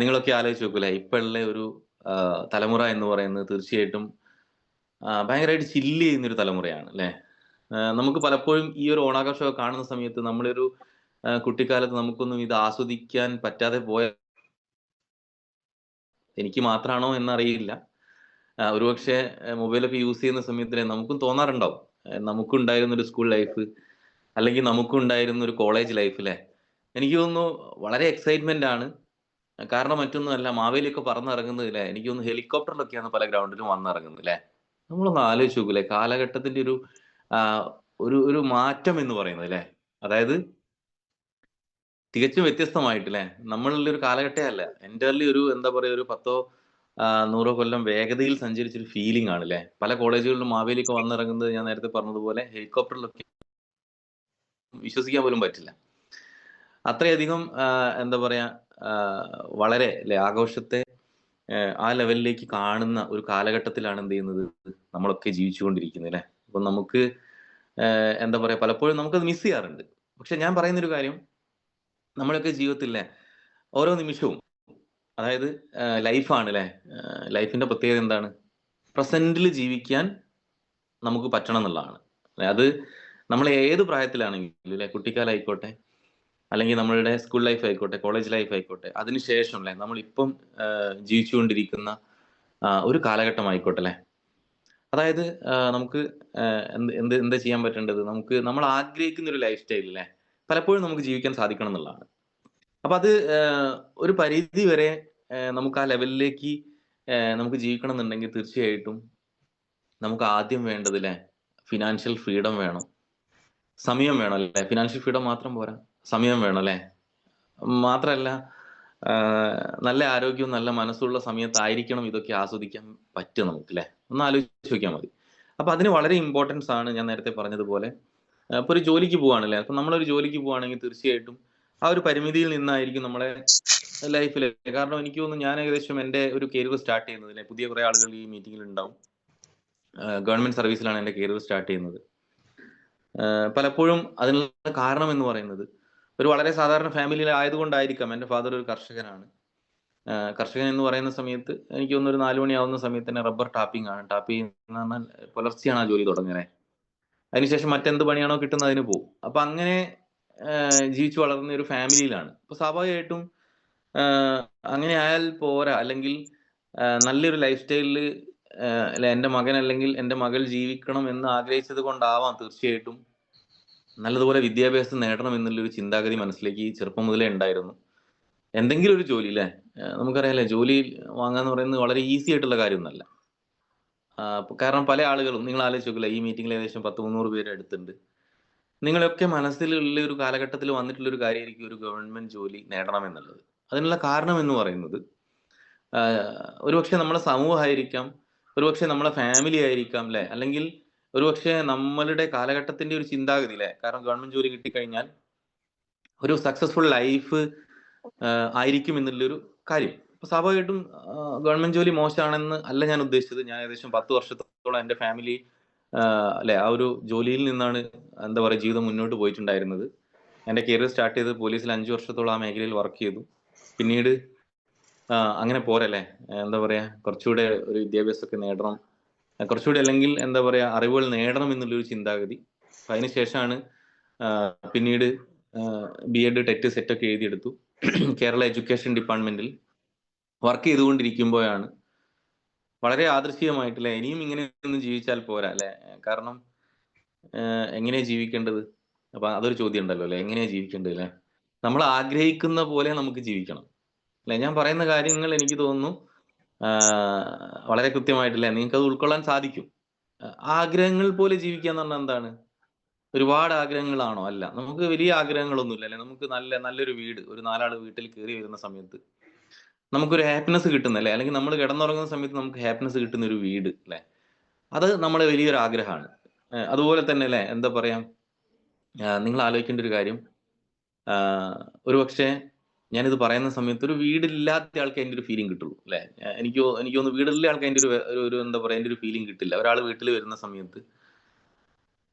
നിങ്ങളൊക്കെ ആലോചിച്ച് നോക്കൂലേ, ഇപ്പോഴുള്ള ഒരു തലമുറ എന്ന് പറയുന്നത് തീർച്ചയായിട്ടും ഭയങ്കരമായിട്ട് ചില്ല് ചെയ്യുന്നൊരു തലമുറയാണ് അല്ലേ? നമുക്ക് പലപ്പോഴും ഈ ഒരു ഓണാഘോഷമൊക്കെ കാണുന്ന സമയത്ത് നമ്മളൊരു കുട്ടിക്കാലത്ത് നമുക്കൊന്നും ഇത് ആസ്വദിക്കാൻ പറ്റാതെ പോയ, എനിക്ക് മാത്രമാണോ എന്നറിയില്ല. ഒരുപക്ഷെ മൊബൈലൊക്കെ യൂസ് ചെയ്യുന്ന സമയത്ത് നമുക്കും തോന്നാറുണ്ടാവും, നമുക്കുണ്ടായിരുന്ന ഒരു സ്കൂൾ ലൈഫ്, അല്ലെങ്കിൽ നമുക്കുണ്ടായിരുന്ന ഒരു കോളേജ് ലൈഫിലെ എനിക്ക് തോന്നുന്നു വളരെ എക്സൈറ്റ്മെന്റ് ആണ്. കാരണം മറ്റൊന്നുമല്ല, മാവേലിയൊക്കെ പറന്നിറങ്ങുന്നതില്ലേ, എനിക്ക് തോന്നുന്നു ഹെലികോപ്റ്ററിലൊക്കെയാണ് പല ഗ്രൗണ്ടിലും വന്നിറങ്ങുന്നത് അല്ലേ. നമ്മളൊന്ന് ആലോചിച്ച് നോക്കൂലേ കാലഘട്ടത്തിന്റെ ഒരു ആ, ഒരു മാറ്റം എന്ന് പറയുന്നത് അല്ലേ. അതായത് തികച്ചും വ്യത്യസ്തമായിട്ടില്ലേ. നമ്മളുള്ള ഒരു കാലഘട്ടേ അല്ല, എൻ്റർലി ഒരു എന്താ പറയുക, ഒരു 10ഓ 100ഓ കൊല്ലം വേഗതയിൽ സഞ്ചരിച്ചൊരു ഫീലിംഗ് ആണ് അല്ലേ. പല കോളേജുകളിലും മാവേലിയൊക്കെ വന്നിറങ്ങുന്നത് ഞാൻ നേരത്തെ പറഞ്ഞതുപോലെ ഹെലികോപ്റ്ററിലൊക്കെ, വിശ്വസിക്കാൻ പോലും പറ്റില്ല. അത്രയധികം എന്താ പറയാ, വളരെ അല്ലെ ആഘോഷത്തെ ആ ലെവലിലേക്ക് കാണുന്ന ഒരു കാലഘട്ടത്തിലാണ് എന്ത് ചെയ്യുന്നത്, നമ്മളൊക്കെ ജീവിച്ചുകൊണ്ടിരിക്കുന്നത് അല്ലേ. അപ്പൊ നമുക്ക് എന്താ പറയാ, പലപ്പോഴും നമുക്കത് മിസ് ചെയ്യാറുണ്ട്. പക്ഷെ ഞാൻ പറയുന്നൊരു കാര്യം, നമ്മളൊക്കെ ജീവിതത്തിലെ ഓരോ നിമിഷവും, അതായത് ലൈഫാണ് അല്ലേ. ലൈഫിന്റെ പ്രത്യേകത എന്താണ്? പ്രസന്റിൽ ജീവിക്കാൻ നമുക്ക് പറ്റണം എന്നുള്ളതാണ്. അത് നമ്മൾ ഏത് പ്രായത്തിലാണെങ്കിലും അല്ലെ, കുട്ടിക്കാലായിക്കോട്ടെ, അല്ലെങ്കിൽ നമ്മളുടെ സ്കൂൾ ലൈഫ് ആയിക്കോട്ടെ, കോളേജ് ലൈഫ് ആയിക്കോട്ടെ, അതിനുശേഷം അല്ലെ നമ്മളിപ്പം ജീവിച്ചുകൊണ്ടിരിക്കുന്ന ഒരു കാലഘട്ടം ആയിക്കോട്ടെ അല്ലെ. അതായത് നമുക്ക് എന്താ ചെയ്യാൻ പറ്റേണ്ടത്, നമുക്ക് നമ്മൾ ആഗ്രഹിക്കുന്ന ഒരു ലൈഫ് സ്റ്റൈൽ അല്ലെ പലപ്പോഴും നമുക്ക് ജീവിക്കാൻ സാധിക്കണം എന്നുള്ളതാണ്. അപ്പൊ അത് ഒരു പരിധി വരെ നമുക്ക് ആ ലെവലിലേക്ക് നമുക്ക് ജീവിക്കണം എന്നുണ്ടെങ്കിൽ തീർച്ചയായിട്ടും നമുക്ക് ആദ്യം വേണ്ടത് അല്ലെ ഫിനാൻഷ്യൽ ഫ്രീഡം വേണം, സമയം വേണം അല്ലെ. ഫിനാൻഷ്യൽ ഫ്രീഡം മാത്രം പോരാ, സമയം വേണം അല്ലെ. മാത്രല്ല നല്ല ആരോഗ്യവും നല്ല മനസ്സുള്ള സമയത്തായിരിക്കണം ഇതൊക്കെ ആസ്വദിക്കാൻ പറ്റുക നമുക്ക് ല്ലേ. ഒന്ന് ആലോചിച്ച് നോക്കിയാൽ മതി. അപ്പൊ അതിന് വളരെ ഇമ്പോർട്ടൻസ് ആണ് ഞാൻ നേരത്തെ പറഞ്ഞതുപോലെ. ഇപ്പൊ ഒരു ജോലിക്ക് പോവാണല്ലേ, അപ്പൊ നമ്മളൊരു ജോലിക്ക് പോവാണെങ്കിൽ തീർച്ചയായിട്ടും ആ ഒരു പരിമിതിയിൽ നിന്നായിരിക്കും നമ്മളെ ലൈഫില്. കാരണം എനിക്ക് തോന്നുന്നു ഞാൻ ഏകദേശം എന്റെ ഒരു കരിയർ സ്റ്റാർട്ട് ചെയ്യുന്നത് ല്ലേ, പുതിയ കുറെ ആളുകൾ ഈ മീറ്റിംഗിൽ ഉണ്ടാവും. ഗവൺമെന്റ് സർവീസിലാണ് എന്റെ കരിയർ സ്റ്റാർട്ട് ചെയ്യുന്നത്. പലപ്പോഴും അതിനുള്ള കാരണം എന്ന് പറയുന്നത് ഒരു വളരെ സാധാരണ ഫാമിലിയിൽ ആയതുകൊണ്ടായിരിക്കാം. എൻ്റെ ഫാദർ ഒരു കർഷകനാണ്. കർഷകൻ എന്ന് പറയുന്ന സമയത്ത് എനിക്ക് തോന്നുന്നു ഒരു 4 മണിയാവുന്ന സമയത്ത് തന്നെ റബ്ബർ ടാപ്പിംഗ് ആണ്. ടാപ്പ് ചെയ്യുന്ന പറഞ്ഞാൽ പുലർച്ചെയാണ് ആ ജോലി തുടങ്ങുന്നത്. അതിനുശേഷം മറ്റെന്ത് പണിയാണോ കിട്ടുന്നത് അതിന് പോകും. അപ്പൊ അങ്ങനെ ജീവിച്ചു വളർന്ന ഒരു ഫാമിലിയിലാണ്. അപ്പൊ സ്വാഭാവികമായിട്ടും ആഹ് അങ്ങനെ ആയാൽ പോരാ. അല്ലെങ്കിൽ നല്ലൊരു ലൈഫ് സ്റ്റൈലില് അല്ല എൻ്റെ മകൻ അല്ലെങ്കിൽ എൻ്റെ മകൾ ജീവിക്കണം എന്ന് ആഗ്രഹിച്ചത് കൊണ്ടാവാം തീർച്ചയായിട്ടും നല്ലതുപോലെ വിദ്യാഭ്യാസം നേടണം എന്നുള്ളൊരു ചിന്താഗതി മനസ്സിലേക്ക് ചെറുപ്പം മുതലേ ഉണ്ടായിരുന്നു. എന്തെങ്കിലും ഒരു ജോലി ല്ലേ, നമുക്കറിയാലോ ജോലി വാങ്ങാന്ന് പറയുന്നത് വളരെ ഈസി ആയിട്ടുള്ള കാര്യമൊന്നുമല്ല. കാരണം പല ആളുകളും നിങ്ങൾ ആലോചിച്ച് നോക്കില്ലേ, ഈ മീറ്റിംഗിൽ ഏകദേശം 10, 300 പേര് അടുത്തുണ്ട്. നിങ്ങളൊക്കെ മനസ്സിലുള്ള ഒരു കാലഘട്ടത്തിൽ വന്നിട്ടുള്ള ഒരു കാര്യമായിരിക്കും ഒരു ഗവൺമെന്റ് ജോലി നേടണം എന്നുള്ളത്. അതിനുള്ള കാരണം എന്ന് പറയുന്നത് ഒരുപക്ഷെ നമ്മുടെ സമൂഹമായിരിക്കാം, ഒരുപക്ഷെ നമ്മളെ ഫാമിലി ആയിരിക്കാം ല്ലേ, അല്ലെങ്കിൽ ഒരുപക്ഷെ നമ്മളുടെ കാലഘട്ടത്തിന്റെ ഒരു ചിന്താഗതി ല്ലേ. കാരണം ഗവൺമെന്റ് ജോലി കിട്ടിക്കഴിഞ്ഞാൽ ഒരു സക്സസ്ഫുൾ ലൈഫ് ആയിരിക്കും എന്നുള്ളൊരു കാര്യം. അപ്പൊ സ്വാഭാവികമായിട്ടും ഗവൺമെന്റ് ജോലി മോശമാണെന്ന് അല്ല ഞാൻ ഉദ്ദേശിച്ചത്. ഞാൻ ഏകദേശം 10 വർഷത്തോളം എൻ്റെ ഫാമിലി അല്ലെ ആ ഒരു ജോലിയിൽ നിന്നാണ് എന്താ പറയുക ജീവിതം മുന്നോട്ട് പോയിട്ടുണ്ടായിരുന്നത്. എൻ്റെ കരിയർ സ്റ്റാർട്ട് ചെയ്തത് പോലീസിൽ 5 വർഷത്തോളം ആ മേഖലയിൽ വർക്ക് ചെയ്തു. പിന്നീട് അങ്ങനെ പോരല്ലേ, എന്താ പറയാ കുറച്ചുകൂടെ ഒരു വിദ്യാഭ്യാസമൊക്കെ നേടണം, കുറച്ചുകൂടി അല്ലെങ്കിൽ എന്താ പറയാ അറിവുകൾ നേടണം എന്നുള്ളൊരു ചിന്താഗതി. അപ്പൊ അതിനുശേഷമാണ് പിന്നീട് ബി.എഡ് ടെറ്റ് സെറ്റ് ഒക്കെ എഴുതിയെടുത്തു. കേരള എഡ്യൂക്കേഷൻ ഡിപ്പാർട്ട്മെന്റിൽ വർക്ക് ചെയ്തുകൊണ്ടിരിക്കുമ്പോഴാണ് വളരെ യാദൃശ്ചികമായിട്ടില്ലേ, ഇനിയും ഇങ്ങനെയൊന്നും ജീവിച്ചാൽ പോരാ അല്ലെ. കാരണം എങ്ങനെയാ ജീവിക്കേണ്ടത്? അപ്പൊ അതൊരു ചോദ്യം ഉണ്ടല്ലോ അല്ലെ, എങ്ങനെയാ ജീവിക്കേണ്ടത് അല്ലെ. നമ്മൾ ആഗ്രഹിക്കുന്ന പോലെ നമുക്ക് ജീവിക്കണം അല്ലെ. ഞാൻ പറയുന്ന കാര്യങ്ങൾ എനിക്ക് തോന്നുന്നു വളരെ കൃത്യമായിട്ടില്ലേ നിങ്ങൾക്ക് അത് ഉൾക്കൊള്ളാൻ സാധിക്കും. ആഗ്രഹങ്ങൾ പോലെ ജീവിക്കുക എന്ന് പറഞ്ഞാൽ എന്താണ്? ഒരുപാട് ആഗ്രഹങ്ങളാണോ? അല്ല. നമുക്ക് വലിയ ആഗ്രഹങ്ങളൊന്നുമില്ല അല്ലെ. നമുക്ക് നല്ലൊരു വീട്, ഒരു 4 ആള് വീട്ടിൽ കേറി വരുന്ന സമയത്ത് നമുക്കൊരു ഹാപ്പിനെസ് കിട്ടുന്നല്ലേ, അല്ലെങ്കിൽ നമ്മൾ കിടന്നുറങ്ങുന്ന സമയത്ത് നമുക്ക് ഹാപ്പിനെസ് കിട്ടുന്ന ഒരു വീട് ല്ലേ. അത് നമ്മുടെ വലിയൊരു ആഗ്രഹമാണ്. അതുപോലെ തന്നെ ല്ലേ, എന്താ പറയാ, നിങ്ങൾ ആലോചിക്കേണ്ട ഒരു കാര്യം, ആഹ് ഒരുപക്ഷേ ഞാനിത് പറയുന്ന സമയത്ത് ഒരു വീടില്ലാത്ത ആൾക്ക് അതിന്റെ ഒരു ഫീലിംഗ് കിട്ടുള്ളൂ ല്ലേ. എനിക്ക് തോന്നുന്നു വീടുള്ള ആൾക്ക് അതിന്റെ ഒരു എന്താ പറയാ അതിന്റെ ഒരു ഫീലിംഗ് കിട്ടില്ല. ഒരാൾ വീട്ടിൽ വരുന്ന സമയത്ത്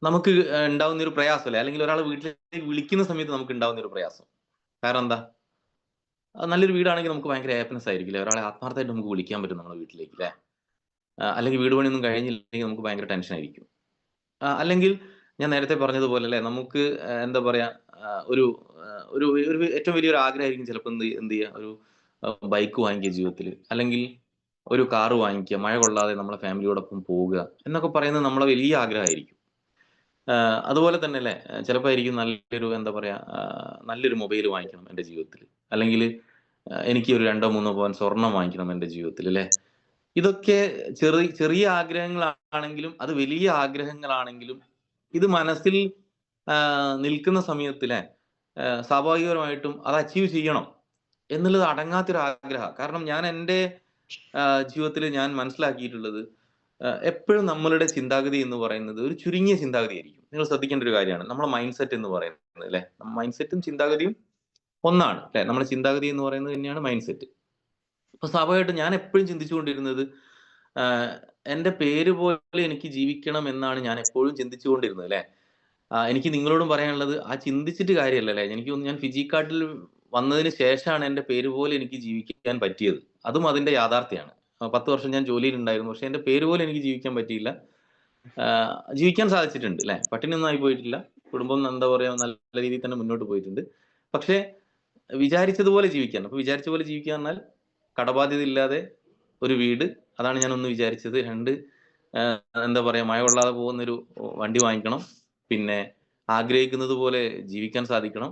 നമുക്ക് ഉണ്ടാവുന്ന ഒരു പ്രയാസം അല്ലേ, അല്ലെങ്കിൽ ഒരാൾ വീട്ടിലേക്ക് വിളിക്കുന്ന സമയത്ത് നമുക്ക് ഉണ്ടാവുന്ന ഒരു പ്രയാസം. കാരണം എന്താ? നല്ലൊരു വീടാണെങ്കിൽ നമുക്ക് ഭയങ്കര ഹാപ്പിനെസ് ആയിരിക്കില്ലേ? ഒരാളെ ആത്മാർത്ഥമായിട്ട് നമുക്ക് വിളിക്കാൻ പറ്റും നമ്മുടെ വീട്ടിലേക്ക് ല്ലേ? അല്ലെങ്കിൽ വീട് പണിയൊന്നും കഴിഞ്ഞില്ലെങ്കിൽ നമുക്ക് ഭയങ്കര ടെൻഷനായിരിക്കും. അല്ലെങ്കിൽ ഞാൻ നേരത്തെ പറഞ്ഞതുപോലെ അല്ലേ, നമുക്ക് എന്താ പറയാ, ഒരു ഒരു ഒരു ഏറ്റവും വലിയൊരു ആഗ്രഹമായിരിക്കും ചിലപ്പോൾ എന്ത് ചെയ്യുക, ഒരു ബൈക്ക് വാങ്ങിക്കുക ജീവിതത്തില്. അല്ലെങ്കിൽ ഒരു കാറ് വാങ്ങിക്കുക, മഴ കൊള്ളാതെ നമ്മളെ ഫാമിലിയോടൊപ്പം പോവുക എന്നൊക്കെ പറയുന്നത് നമ്മളെ വലിയ ആഗ്രഹമായിരിക്കും. അതുപോലെ തന്നെ അല്ലേ, ചിലപ്പോ ആയിരിക്കും നല്ലൊരു എന്താ പറയാ, നല്ലൊരു മൊബൈൽ വാങ്ങിക്കണം എന്റെ ജീവിതത്തില്. അല്ലെങ്കിൽ എനിക്ക് ഒരു 2 3 പവൻ സ്വർണ്ണം വാങ്ങിക്കണം എന്റെ ജീവിതത്തിൽ ല്ലേ? ഇതൊക്കെ ചെറിയ ആഗ്രഹങ്ങളാണെങ്കിലും, അത് വലിയ ആഗ്രഹങ്ങളാണെങ്കിലും, ഇത് മനസ്സിൽ നിൽക്കുന്ന സമയത്ത് ല്ലേ, സ്വാഭാവികപരമായിട്ടും അത് അച്ചീവ് ചെയ്യണം എന്നുള്ളത് അടങ്ങാത്തൊരു ആഗ്രഹം. കാരണം ഞാൻ എന്റെ ജീവിതത്തിൽ ഞാൻ മനസ്സിലാക്കിയിട്ടുള്ളത്, എപ്പോഴും നമ്മളുടെ ചിന്താഗതി എന്ന് പറയുന്നത് ഒരു ചുരുങ്ങിയ ചിന്താഗതിയായിരിക്കും. നിങ്ങൾ ശ്രദ്ധിക്കേണ്ട ഒരു കാര്യമാണ്. നമ്മുടെ മൈൻഡ് സെറ്റ് എന്ന് പറയുന്നത് ല്ലേ. മൈൻഡ് സെറ്റും ചിന്താഗതിയും ഒന്നാണ് ല്ലേ. നമ്മുടെ ചിന്താഗതി എന്ന് പറയുന്നത് തന്നെയാണ് മൈൻഡ് സെറ്റ്. അപ്പൊ സ്വാഭാവികമായിട്ടും ഞാൻ എപ്പോഴും ചിന്തിച്ചുകൊണ്ടിരുന്നത്, ആഹ് എന്റെ പേര് പോലെ എനിക്ക് ജീവിക്കണം എന്നാണ് ഞാൻ എപ്പോഴും ചിന്തിച്ചുകൊണ്ടിരുന്നത് ല്ലേ. എനിക്ക് നിങ്ങളോടും പറയാനുള്ളത്, ആ ചിന്തിച്ചിട്ട് കാര്യമല്ല ല്ലേ. എനിക്ക് തോന്നുന്നു ഞാൻ ഫിജി കാർഡിൽ വന്നതിന് ശേഷമാണ് എന്റെ പേര് പോലെ എനിക്ക് ജീവിക്കാൻ പറ്റിയത്. അതും അതിന്റെ യാഥാർത്ഥ്യമാണ്. 10 വർഷം ഞാൻ ജോലിയിലുണ്ടായിരുന്നു. പക്ഷെ എന്റെ പേര് പോലെ എനിക്ക് ജീവിക്കാൻ പറ്റിയില്ല. ജീവിക്കാൻ സാധിച്ചിട്ടുണ്ട് ല്ലേ. പട്ടിണിയൊന്നും ആയി പോയിട്ടില്ല. കുടുംബം എന്താ പറയാ, നല്ല രീതിയിൽ തന്നെ മുന്നോട്ട് പോയിട്ടുണ്ട്. പക്ഷേ വിചാരിച്ചതുപോലെ ജീവിക്കാൻ. അപ്പൊ വിചാരിച്ച പോലെ ജീവിക്കുക പറഞ്ഞാൽ കടബാധ്യത ഇല്ലാതെ ഒരു വീട്. അതാണ് ഞാൻ ഒന്ന് വിചാരിച്ചത്. 2 എന്താ പറയാ, മഴ കൊള്ളാതെ പോകുന്നൊരു വണ്ടി വാങ്ങിക്കണം. പിന്നെ ആഗ്രഹിക്കുന്നത് പോലെ ജീവിക്കാൻ സാധിക്കണം.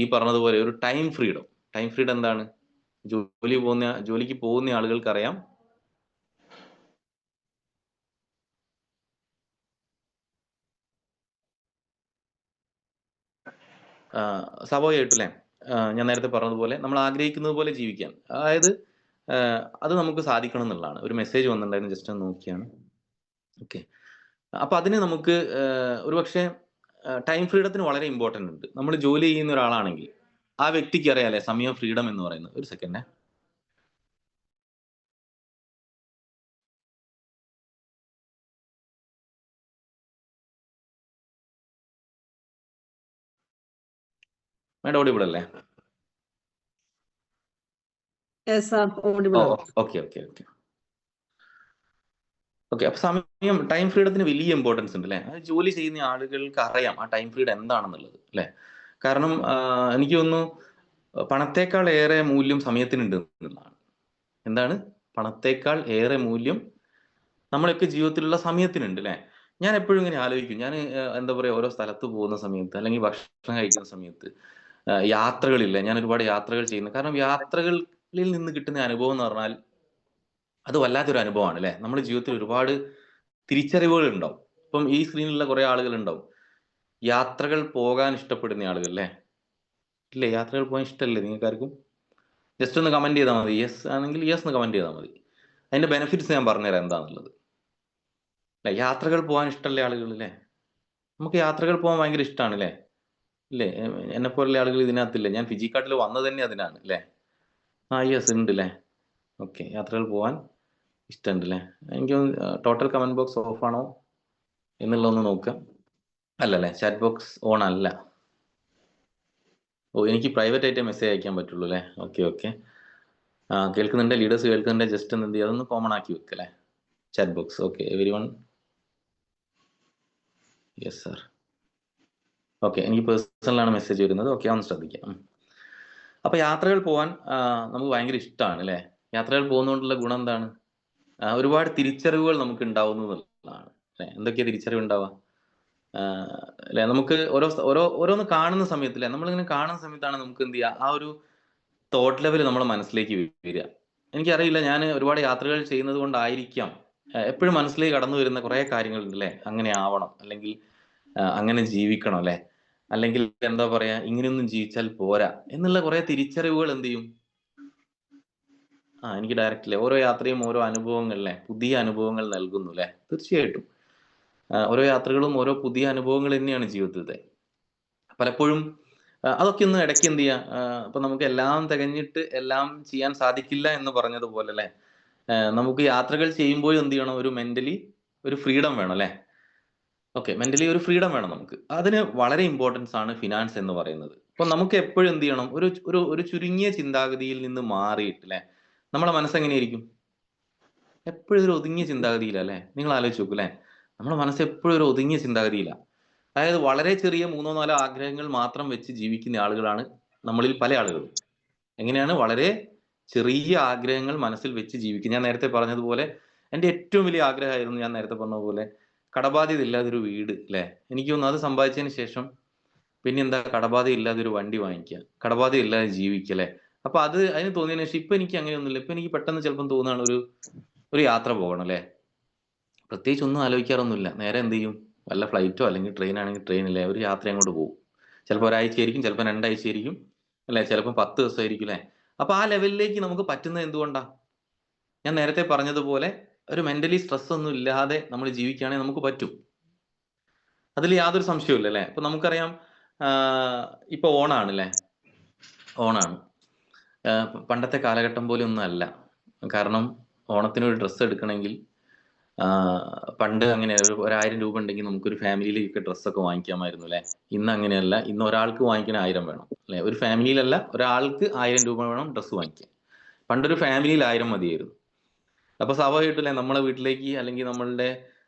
ഈ പറഞ്ഞതുപോലെ ഒരു ടൈം ഫ്രീഡം. ടൈം ഫ്രീഡം എന്താണ്? ജോലിക്ക് പോകുന്ന ആളുകൾക്കറിയാം. സ്വാഭാവികമായിട്ടും ല്ലേ, ഞാൻ നേരത്തെ പറഞ്ഞതുപോലെ നമ്മൾ ആഗ്രഹിക്കുന്നത് പോലെ ജീവിക്കാൻ. അതായത് അത് നമുക്ക് സാധിക്കണം എന്നുള്ളതാണ്. ഒരു മെസ്സേജ് വന്നിട്ടുണ്ടായിരുന്നു, ജസ്റ്റ് ഒന്ന് നോക്കിയാണ്. ഓക്കെ. അപ്പൊ അതിന് നമുക്ക് ഒരുപക്ഷെ ടൈം ഫ്രീഡത്തിന് വളരെ ഇമ്പോർട്ടന്റ് ഉണ്ട്. നമ്മൾ ജോലി ചെയ്യുന്ന ഒരാളാണെങ്കിൽ ആ വ്യക്തിക്ക് അറിയാലേ സമയം ഫ്രീഡം എന്ന് പറയുന്നത്. ഒരു സെക്കൻഡേ. മേഡം ഓഡിബിൾ അല്ലേ? Yes, sir. ഓ, Audible. Okay okay okay okay. അപ്പൊ സമയം, ടൈം ഫ്രീഡത്തിന് വലിയ ഇമ്പോർട്ടൻസ് ഉണ്ട് അല്ലേ. അത് ജോലി ചെയ്യുന്ന ആളുകൾക്ക് അറിയാം ആ ടൈം ഫ്രീഡം എന്താണെന്നുള്ളത് അല്ലേ. കാരണം എനിക്ക് തോന്നുന്നു, പണത്തേക്കാൾ ഏറെ മൂല്യം സമയത്തിനുണ്ട് എന്നുള്ളതാണ്. എന്താണ്? പണത്തേക്കാൾ ഏറെ മൂല്യം നമ്മളൊക്കെ ജീവിതത്തിലുള്ള സമയത്തിനുണ്ട് ല്ലേ. ഞാൻ എപ്പോഴും ഇങ്ങനെ ആലോചിക്കും. ഞാൻ എന്താ പറയാ, ഓരോ സ്ഥലത്ത് പോകുന്ന സമയത്ത്, അല്ലെങ്കിൽ ഭക്ഷണം കഴിക്കുന്ന സമയത്ത്, യാത്രകളില്ലേ, ഞാൻ ഒരുപാട് യാത്രകൾ ചെയ്യുന്നു. കാരണം യാത്രകളിൽ നിന്ന് കിട്ടുന്ന അനുഭവം എന്ന് പറഞ്ഞാൽ അത് വല്ലാത്തൊരു അനുഭവമാണ് ല്ലേ. നമ്മുടെ ജീവിതത്തിൽ ഒരുപാട് തിരിച്ചറിവുകൾ ഉണ്ടാവും. ഇപ്പം ഈ സ്ക്രീനിലുള്ള കുറെ ആളുകൾ ഉണ്ടാവും, യാത്രകൾ പോകാൻ ഇഷ്ടപ്പെടുന്ന ആളുകൾ ല്ലേ. ഇല്ലേ, യാത്രകൾ പോകാൻ ഇഷ്ടമല്ലേ നിങ്ങൾക്കാർക്കും? ജസ്റ്റ് ഒന്ന് കമന്റ് ചെയ്താൽ മതി. യെസ് ആണെങ്കിൽ യെസ് എന്ന് കമന്റ് ചെയ്താൽ മതി. അതിന്റെ ബെനിഫിറ്റ്സ് ഞാൻ പറഞ്ഞുതരാം എന്താണെന്നുള്ളത്. അല്ലെ, യാത്രകൾ പോകാൻ ഇഷ്ടമുള്ള ആളുകൾ ല്ലേ. നമുക്ക് യാത്രകൾ പോകാൻ ഭയങ്കര ഇഷ്ടമാണ് ല്ലേ. ഇല്ലേ, എന്നെ പോലുള്ള ആളുകൾ ഇതിനകത്തില്ലേ. ഞാൻ ഫിജി കാർഡിൽ വന്നത് തന്നെ അതിനാണ് ല്ലേ. യെസ് ഉണ്ട് ല്ലേ. ഓക്കെ, യാത്രകൾ പോകാൻ ഇഷ്ടമുണ്ട് ല്ലേ. എനിക്ക് ടോട്ടൽ കമന്റ് ബോക്സ് ഓഫ് ആണോ എന്നുള്ളതൊന്ന് നോക്കാം. അല്ലല്ലേ, ചാറ്റ് ബോക്സ് ഓൺ അല്ല. ഓ, എനിക്ക് പ്രൈവറ്റ് ആയിട്ട് മെസ്സേജ് അയക്കാൻ പറ്റുള്ളൂ അല്ലേ. Okay okay. കേൾക്കുന്നുണ്ട്, ലീഡേഴ്സ് കേൾക്കുന്നുണ്ട്. ജസ്റ്റ് ഒന്ന് എന്ത് ചെയ്യുക, അതൊന്ന് കോമൺ ആക്കി വെക്കല്ലേ chat box. Okay, every one. Yes sir. Okay, എനിക്ക് പേഴ്സണലാണ് മെസ്സേജ് വരുന്നത്. ഓക്കെ, ഒന്ന് ശ്രദ്ധിക്കാം. അപ്പൊ യാത്രകൾ പോകാൻ നമുക്ക് ഭയങ്കര ഇഷ്ടമാണ് അല്ലേ. യാത്രകൾ പോകുന്നതുകൊണ്ടുള്ള ഗുണം എന്താണ്? ഒരുപാട് തിരിച്ചറിവുകൾ നമുക്ക് ഉണ്ടാവുന്നു എന്നുള്ളതാണ് അല്ലെ. എന്തൊക്കെയാ തിരിച്ചറിവ് ഉണ്ടാവുക? അല്ലെ, നമുക്ക് ഓരോന്ന് കാണുന്ന സമയത്ത് അല്ലെ, നമ്മളിങ്ങനെ കാണുന്ന സമയത്താണ് നമുക്ക് എന്ത് ചെയ്യുക, ആ ഒരു തോട്ട് ലെവൽ നമ്മുടെ മനസ്സിലേക്ക് വരിക. എനിക്കറിയില്ല, ഞാൻ ഒരുപാട് യാത്രകൾ ചെയ്യുന്നത് കൊണ്ടായിരിക്കാം എപ്പോഴും മനസ്സിലേക്ക് കടന്നു വരുന്ന കുറെ കാര്യങ്ങളുണ്ട് അല്ലെ. അങ്ങനെ ആവണം, അല്ലെങ്കിൽ അങ്ങനെ ജീവിക്കണം അല്ലെ, അല്ലെങ്കിൽ എന്താ പറയാ, ഇങ്ങനെയൊന്നും ജീവിച്ചാൽ പോരാ എന്നുള്ള കുറെ തിരിച്ചറിവുകൾ എന്ത് ചെയ്യും. എനിക്ക് ഡയറക്റ്റ്ലി ഓരോ യാത്രയും ഓരോ അനുഭവങ്ങളിലെ പുതിയ അനുഭവങ്ങൾ നൽകുന്നു അല്ലെ. തീർച്ചയായിട്ടും ഓരോ യാത്രകളും ഓരോ പുതിയ അനുഭവങ്ങൾ തന്നെയാണ് ജീവിതത്തിലെ. പലപ്പോഴും അതൊക്കെ ഒന്ന് ഇടയ്ക്ക് എന്ത് ചെയ്യാ, ഇപ്പൊ നമുക്ക് എല്ലാം തികഞ്ഞിട്ട് എല്ലാം ചെയ്യാൻ സാധിക്കില്ല എന്ന് പറഞ്ഞതുപോലെ അല്ലെ, നമുക്ക് യാത്രകൾ ചെയ്യുമ്പോൾ എന്ത് ചെയ്യണം, ഒരു മെന്റലി ഒരു ഫ്രീഡം വേണം അല്ലെ. ഓക്കെ, മെന്റലി ഒരു ഫ്രീഡം വേണം നമുക്ക്. അതിന് വളരെ ഇമ്പോർട്ടൻസ് ആണ് ഫിനാൻസ് എന്ന് പറയുന്നത്. അപ്പൊ നമുക്ക് എപ്പോഴും എന്ത് ചെയ്യണം, ഒരു ഒരു ഒരു ചുരുങ്ങിയ ചിന്താഗതിയിൽ നിന്ന് മാറിയിട്ട് അല്ലെ, നമ്മളെ മനസ്സെങ്ങനെയായിരിക്കും? എപ്പോഴും ഒരു ഒതുങ്ങിയ ചിന്താഗതിയിലല്ലേ? നിങ്ങൾ ആലോചിച്ച് നോക്കൂ അല്ലെ? നമ്മുടെ മനസ്സ് എപ്പോഴും ഒരു ഒതുങ്ങിയ ചിന്താഗതിയിലാണ്. അതായത് വളരെ ചെറിയ 3 4 ആഗ്രഹങ്ങൾ മാത്രം വെച്ച് ജീവിക്കുന്ന ആളുകളാണ് നമ്മളിൽ പല ആളുകളും. എങ്ങനെയാണ്? വളരെ ചെറിയ ആഗ്രഹങ്ങൾ മനസ്സിൽ വെച്ച് ജീവിക്കും. ഞാൻ നേരത്തെ പറഞ്ഞതുപോലെ എൻ്റെ ഏറ്റവും വലിയ ആഗ്രഹമായിരുന്നു, ഞാൻ നേരത്തെ പറഞ്ഞ പോലെ കടബാധ്യത ഇല്ലാതൊരു വീട് ല്ലേ. എനിക്ക് തോന്നുന്നു അത് സമ്പാദിച്ചതിന് ശേഷം പിന്നെന്താ, കടബാധ്യത ഇല്ലാതെ ഒരു വണ്ടി വാങ്ങിക്കുക, കടബാധ്യത ഇല്ലാതെ ജീവിക്കുക ല്ലേ. അപ്പൊ അതിന് തോന്നിയതിന് ശേഷം ഇപ്പൊ എനിക്ക് അങ്ങനെയൊന്നുമില്ല. ഇപ്പൊ എനിക്ക് പെട്ടെന്ന് ചിലപ്പം തോന്നുകയാണ് ഒരു ഒരു യാത്ര പോകണം ല്ലേ. പ്രത്യേകിച്ച് ഒന്നും ആലോചിക്കാറൊന്നുമില്ല. നേരെ എന്ത് ചെയ്യും? വല്ല ഫ്ലൈറ്റോ അല്ലെങ്കിൽ ട്രെയിൻ ആണെങ്കിൽ ട്രെയിനിലെ ഒരു യാത്ര അങ്ങോട്ട് പോകും. ചിലപ്പോൾ ഒരാഴ്ചയായിരിക്കും, ചിലപ്പോൾ 2 ആഴ്ചയായിരിക്കും അല്ലെ, ചിലപ്പോൾ 10 ദിവസമായിരിക്കും ല്ലേ. അപ്പൊ ആ ലെവലിലേക്ക് നമുക്ക് പറ്റുന്നത് എന്തുകൊണ്ടാ? ഞാൻ നേരത്തെ പറഞ്ഞതുപോലെ ഒരു മെന്റലി സ്ട്രെസ് ഒന്നും ഇല്ലാതെ നമ്മൾ ജീവിക്കുകയാണെങ്കിൽ നമുക്ക് പറ്റും. അതിൽ യാതൊരു സംശയവും ഇല്ല ല്ലേ. ഇപ്പൊ നമുക്കറിയാം, ആഹ് ഇപ്പൊ ഓണാണ് ല്ലേ. ഓണാണ്. പണ്ടത്തെ കാലഘട്ടം പോലെ ഒന്നും അല്ല. കാരണം ഓണത്തിന് ഒരു ഡ്രസ്സ് എടുക്കണമെങ്കിൽ പണ്ട് അങ്ങനെ ഒരു 1000 രൂപ ഉണ്ടെങ്കിൽ നമുക്കൊരു ഫാമിലിയിലേക്ക് ഡ്രസ്സൊക്കെ വാങ്ങിക്കാമായിരുന്നു ല്ലേ. ഇന്ന് അങ്ങനെയല്ല. ഇന്ന് ഒരാൾക്ക് വാങ്ങിക്കാൻ 1000 വേണം ല്ലേ. ഒരു ഫാമിലിയിലല്ല, ഒരാൾക്ക് 1000 രൂപ വേണം ഡ്രസ്സ് വാങ്ങിക്കാൻ. പണ്ടൊരു ഫാമിലിയിൽ 1000 മതിയായിരുന്നു. അപ്പൊ സ്വാഭാവികമായിട്ടും ല്ലേ, നമ്മളെ വീട്ടിലേക്ക് അല്ലെങ്കിൽ നമ്മളുടെ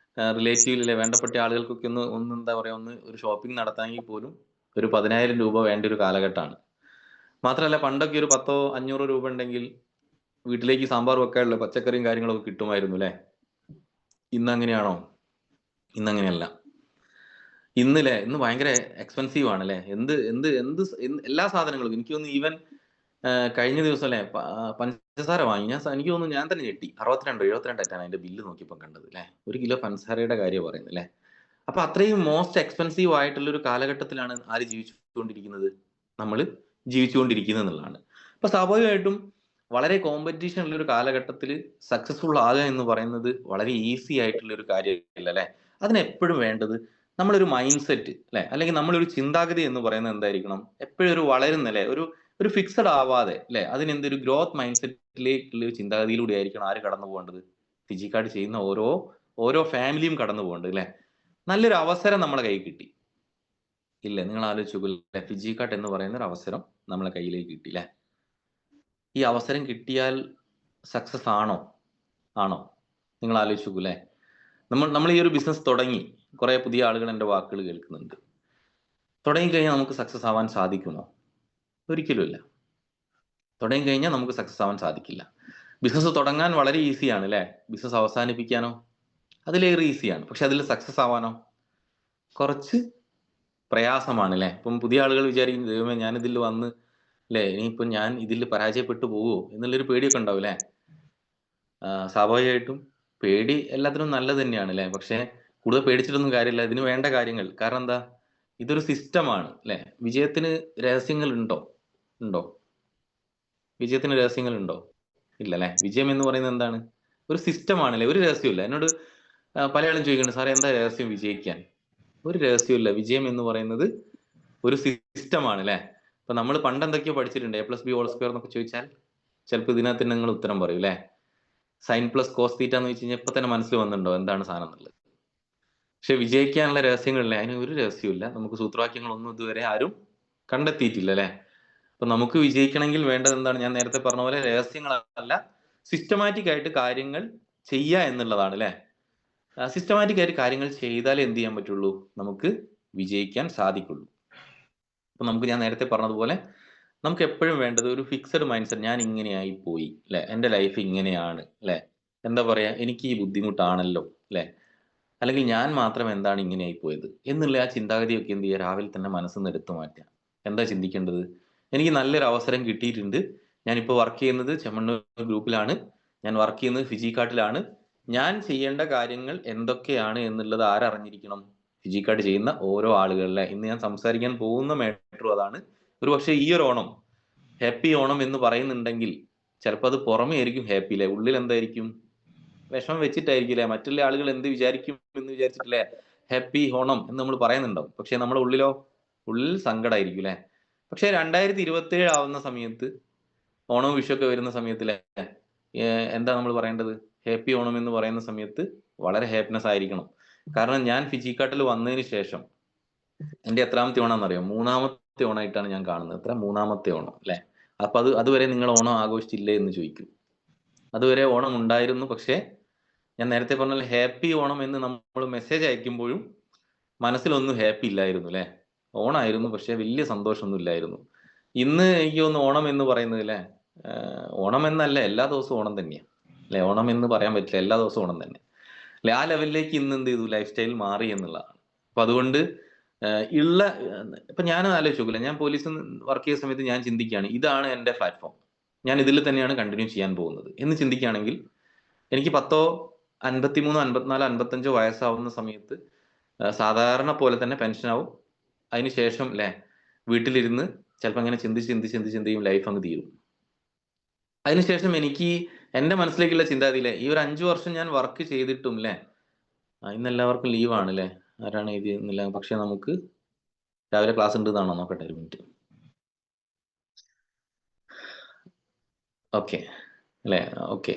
റിലേറ്റീവിലെ വേണ്ടപ്പെട്ട ആളുകൾക്കൊക്കെ ഒന്ന് ഒന്ന് എന്താ പറയാ, ഒന്ന് ഒരു ഷോപ്പിംഗ് നടത്താമെങ്കിൽ പോലും ഒരു 10,000 രൂപ വേണ്ട ഒരു കാലഘട്ടമാണ്. മാത്രമല്ല പണ്ടൊക്കെ ഒരു 10 500 രൂപ ഉണ്ടെങ്കിൽ വീട്ടിലേക്ക് സാമ്പാർ വെക്കാനുള്ള പച്ചക്കറിയും കാര്യങ്ങളൊക്കെ കിട്ടുമായിരുന്നു ല്ലേ. ഇന്ന് അങ്ങനെയാണോ? ഇന്ന് അങ്ങനെയല്ല. ഇന്ന് ഭയങ്കര എക്സ്പെൻസീവ് ആണ് ല്ലേ. എന്ത് എന്ത് എന്ത് സ് എന്ത് എല്ലാ സാധനങ്ങളും എനിക്ക് തോന്നുന്നു. ഈവൻ കഴിഞ്ഞ ദിവസം അല്ലേ പഞ്ചസാര വാങ്ങി. എനിക്ക് തോന്നുന്നു ഞാൻ തന്നെ ഞെട്ടി. 62 72 ആയിട്ടാണ് അതിന്റെ ബില്ല് നോക്കിയപ്പോൾ കണ്ടത് ല്ലേ. 1 കിലോ പഞ്ചസാരയുടെ കാര്യമാണ് പറയുന്നത് ല്ലേ. അപ്പൊ അത്രയും മോസ്റ്റ് എക്സ്പെൻസീവ് ആയിട്ടുള്ള ഒരു കാലഘട്ടത്തിലാണ് ആര് ജീവിച്ചുകൊണ്ടിരിക്കുന്നത്? നമ്മള് ജീവിച്ചുകൊണ്ടിരിക്കുന്നത് എന്നുള്ളതാണ്. അപ്പൊ സ്വാഭാവികമായിട്ടും വളരെ കോമ്പറ്റീഷൻ ഉള്ള ഒരു കാലഘട്ടത്തിൽ സക്സസ്ഫുൾ ആകുക എന്ന് പറയുന്നത് വളരെ ഈസി ആയിട്ടുള്ള ഒരു കാര്യമല്ല ല്ലേ. അതിനെപ്പോഴും വേണ്ടത് നമ്മളൊരു മൈൻഡ് സെറ്റ് ല്ലേ, അല്ലെങ്കിൽ നമ്മളൊരു ചിന്താഗതി എന്ന് പറയുന്നത് എന്തായിരിക്കണം? എപ്പോഴും ഒരു വളരുന്ന ല്ലേ, ഒരു ഒരു ഫിക്സഡ് ആവാതെ ല്ലേ, അതിനെന്തൊരു ഗ്രോത്ത് മൈൻഡ് സെറ്റിലേക്കുള്ള ഒരു ചിന്താഗതിയിലൂടെ ആയിരിക്കണം ആര് കടന്നു പോകേണ്ടത്? ഫിജിക്കാർഡ് ചെയ്യുന്ന ഓരോ ഓരോ ഫാമിലിയും കടന്നു പോകേണ്ടത് ല്ലേ. നല്ലൊരു അവസരം നമ്മളെ കയ്യിൽ കിട്ടി ഇല്ലേ. നിങ്ങൾ ആലോചിച്ച് നോക്കൂ, ഫിജി കാർട്ട് എന്ന് പറയുന്ന ഒരു അവസരം നമ്മളെ കയ്യിലേക്ക് കിട്ടി ല്ലേ. ഈ അവസരം കിട്ടിയാൽ സക്സസ് ആണോ? ആണോ? നിങ്ങൾ ആലോചിച്ച് നോക്കൂ ല്ലേ. നമ്മൾ ഈ ഒരു ബിസിനസ് തുടങ്ങി, കുറെ പുതിയ ആളുകൾ എൻ്റെ വാക്കുകൾ കേൾക്കുന്നുണ്ട്. തുടങ്ങിക്കഴിഞ്ഞാൽ നമുക്ക് സക്സസ് ആവാൻ സാധിക്കുമോ? ഒരിക്കലുമില്ല. തുടങ്ങിക്കഴിഞ്ഞാൽ നമുക്ക് സക്സസ് ആവാൻ സാധിക്കില്ല. ബിസിനസ് തുടങ്ങാൻ വളരെ ഈസിയാണ് ല്ലേ. ബിസിനസ് അവസാനിപ്പിക്കാനോ? അതിലേറെ ഈസിയാണ്. പക്ഷെ അതിൽ സക്സസ് ആവാനോ? കുറച്ച് പ്രയാസമാണ് ല്ലേ. ഇപ്പം പുതിയ ആളുകൾ വിചാരിക്കും, ദൈവമേ ഞാനിതിൽ വന്ന് ല്ലേ, ഇനിയിപ്പം ഞാൻ ഇതിൽ പരാജയപ്പെട്ടു പോവോ എന്നുള്ളൊരു പേടിയൊക്കെ ഉണ്ടാവും ല്ലേ. സ്വാഭാവികമായിട്ടും പേടി എല്ലാത്തിനും നല്ലത് തന്നെയാണ് ല്ലേ. പക്ഷേ കൂടുതൽ പേടിച്ചിട്ടൊന്നും കാര്യമില്ല. ഇതിന് വേണ്ട കാര്യങ്ങൾ, കാരണം എന്താ? ഇതൊരു സിസ്റ്റമാണ് ല്ലേ. വിജയത്തിന് രഹസ്യങ്ങൾ ഉണ്ടോ? ഉണ്ടോ? വിജയത്തിന് രഹസ്യങ്ങൾ ഉണ്ടോ? ഇല്ല ല്ലേ. വിജയം എന്ന് പറയുന്നത് എന്താണ്? ഒരു സിസ്റ്റമാണ് ല്ലേ. ഒരു രഹസ്യമില്ല. എന്നോട് പല ആളും ചോദിക്കുന്നുണ്ട്, സാറേ എന്താ രഹസ്യം വിജയിക്കാൻ? ഒരു രഹസ്യമില്ല. വിജയം എന്ന് പറയുന്നത് ഒരു സിസ്റ്റമാണ് ല്ലേ. ഇപ്പൊ നമ്മൾ പണ്ട് എന്തൊക്കെയോ പഠിച്ചിട്ടുണ്ട്, A plus B whole square എന്നൊക്കെ ചോദിച്ചാൽ ചിലപ്പോൾ ഇതിനകത്ത് തന്നെ നിങ്ങൾ ഉത്തരം പറയും ല്ലേ. സൈൻ പ്ലസ് കോസ് തീറ്റ എന്ന് വെച്ച് കഴിഞ്ഞാൽ ഇപ്പൊ തന്നെ മനസ്സിൽ വന്നിട്ടുണ്ടോ എന്താണ് സാധനം എന്നുള്ളത്? പക്ഷെ വിജയിക്കാനുള്ള രഹസ്യങ്ങളില്ല. അതിന് ഒരു രഹസ്യമില്ല. നമുക്ക് സൂത്രവാക്യങ്ങളൊന്നും ഇതുവരെ ആരും കണ്ടെത്തിയിട്ടില്ല ല്ലേ. അപ്പൊ നമുക്ക് വിജയിക്കണമെങ്കിൽ വേണ്ടത് എന്താണ്? ഞാൻ നേരത്തെ പറഞ്ഞ പോലെ രഹസ്യങ്ങളല്ല, സിസ്റ്റമാറ്റിക് ആയിട്ട് കാര്യങ്ങൾ ചെയ്യുക എന്നുള്ളതാണ് ല്ലേ. സിസ്റ്റമാറ്റിക് ആയിട്ട് കാര്യങ്ങൾ ചെയ്താലേ എന്ത് ചെയ്യാൻ പറ്റുള്ളൂ? നമുക്ക് വിജയിക്കാൻ സാധിക്കുള്ളൂ. അപ്പൊ നമുക്ക്, ഞാൻ നേരത്തെ പറഞ്ഞതുപോലെ, നമുക്ക് എപ്പോഴും വേണ്ടത് ഒരു ഫിക്സഡ് മൈൻഡ് സെറ്റ്. ഞാൻ ഇങ്ങനെയായി പോയി ല്ലേ, എന്റെ ലൈഫ് ഇങ്ങനെയാണ് ല്ലേ, എന്താ പറയാ, എനിക്ക് ഈ ബുദ്ധിമുട്ടാണല്ലോ ല്ലേ, അല്ലെങ്കിൽ ഞാൻ മാത്രം എന്താണ് ഇങ്ങനെയായി പോയത് എന്നുള്ള ആ ചിന്താഗതിയൊക്കെ എന്ത് ചെയ്യുക, രാവിലെ തന്നെ മനസ്സിൽ നിന്ന് എടുത്തു മാറ്റുക. എന്താ ചിന്തിക്കേണ്ടത്? എനിക്ക് നല്ലൊരു അവസരം കിട്ടിയിട്ടുണ്ട്. ഞാനിപ്പോൾ വർക്ക് ചെയ്യുന്നത് ചെമ്മണ്ണൂർ ഗ്രൂപ്പിലാണ്. ഞാൻ വർക്ക് ചെയ്യുന്നത് ഫിജിക്കാർട്ടിലാണ്. ഞാൻ ചെയ്യേണ്ട കാര്യങ്ങൾ എന്തൊക്കെയാണ് എന്നുള്ളത് ആരറിഞ്ഞിരിക്കണം? ഫിജിക്കാർട്ട് ചെയ്യുന്ന ഓരോ ആളുകളിലെ. ഇന്ന് ഞാൻ സംസാരിക്കാൻ പോകുന്ന മാറ്ററും അതാണ്. ഒരു പക്ഷേ ഈ ഒരു ഓണം, ഹാപ്പി ഓണം എന്ന് പറയുന്നുണ്ടെങ്കിൽ ചിലപ്പോൾ അത് പുറമേ ആയിരിക്കും ഹാപ്പി അല്ലേ, ഉള്ളിൽ എന്തായിരിക്കും? വിഷമം വെച്ചിട്ടായിരിക്കില്ലേ, മറ്റുള്ള ആളുകൾ എന്ത് വിചാരിക്കും എന്ന് വിചാരിച്ചിട്ടില്ലേ ഹാപ്പി ഓണം എന്ന് നമ്മൾ പറയുന്നുണ്ടാവും. പക്ഷെ നമ്മുടെ ഉള്ളിലോ, ഉള്ളിൽ സങ്കടമായിരിക്കും അല്ലേ. പക്ഷെ 2027 ആവുന്ന സമയത്ത്, ഓണവും വിഷു ഒക്കെ വരുന്ന സമയത്തിലെ എന്താ നമ്മൾ പറയേണ്ടത്? ഹാപ്പി ഓണം എന്ന് പറയുന്ന സമയത്ത് വളരെ ഹാപ്പിനെസ് ആയിരിക്കണം. കാരണം ഞാൻ ഫിജിക്കാട്ടിൽ വന്നതിന് ശേഷം എന്റെ എത്രാമത്തെ ഓണം എന്നറിയാം? മൂന്നാമത്തെ ഓണമായിട്ടാണ് ഞാൻ കാണുന്നത്. എത്ര മൂന്നാമത്തെ ഓണം അല്ലെ? അപ്പൊ അതുവരെ നിങ്ങൾ ഓണം ആഘോഷിച്ചില്ലേ എന്ന് ചോദിക്കും. അതുവരെ ഓണം ഉണ്ടായിരുന്നു. പക്ഷേ ഞാൻ നേരത്തെ പറഞ്ഞ ഹാപ്പി ഓണം എന്ന് നമ്മൾ മെസ്സേജ് അയക്കുമ്പോഴും മനസ്സിലൊന്നും ഹാപ്പി ഇല്ലായിരുന്നു അല്ലെ? ഓണായിരുന്നു, പക്ഷെ വലിയ സന്തോഷമൊന്നും ഇല്ലായിരുന്നു. ഇന്ന് എനിക്ക് തോന്നുന്നു ഓണം എന്ന് പറയുന്നത് അല്ലെ, ഓണം എന്നല്ല, എല്ലാ ദിവസവും ഓണം തന്നെയാണ് അല്ലെ? ഓണം എന്ന് പറയാൻ പറ്റില്ല, എല്ലാ ദിവസവും ഓണം തന്നെ അല്ലെ? ആ ലെവലിലേക്ക് ഇന്ന് എന്ത് ചെയ്തു, ലൈഫ് സ്റ്റൈൽ മാറി എന്നുള്ളതാണ്. അപ്പൊ അതുകൊണ്ട് ഉള്ള ഇപ്പൊ ഞാൻ ആലോചിച്ച് നോക്കില്ല, ഞാൻ പോലീസിൽ വർക്ക് ചെയ്യുന്ന സമയത്ത് ഞാൻ ചിന്തിക്കുകയാണ്, ഇതാണ് എൻ്റെ പ്ലാറ്റ്ഫോം, ഞാൻ ഇതിൽ തന്നെയാണ് കണ്ടിന്യൂ ചെയ്യാൻ പോകുന്നത് എന്ന് ചിന്തിക്കുകയാണെങ്കിൽ എനിക്ക് 53, 54, 55 വയസ്സാവുന്ന സമയത്ത് സാധാരണ പോലെ തന്നെ പെൻഷനാവും. അതിനുശേഷം അല്ലെ വീട്ടിലിരുന്ന് ചിലപ്പോൾ അങ്ങനെ ചിന്തിച്ച് ലൈഫ് അങ്ങ് തീരും. അതിനുശേഷം എനിക്ക് എൻ്റെ മനസ്സിലേക്കുള്ള ചിന്താഗതിയിലെ ഈ ഒരു 5 വർഷം ഞാൻ വർക്ക് ചെയ്തിട്ടും അല്ലെ, ഇന്ന് എല്ലാവർക്കും ലീവാണ് അല്ലെ, ആരാണ് എഴുതിയെന്നില്ല, പക്ഷെ നമുക്ക് രാവിലെ ക്ലാസ് ഉണ്ട് എന്നാണോ നോക്കട്ടെ ഒരു മിനിറ്റ്. ഓക്കെ അല്ലെ, ഓക്കെ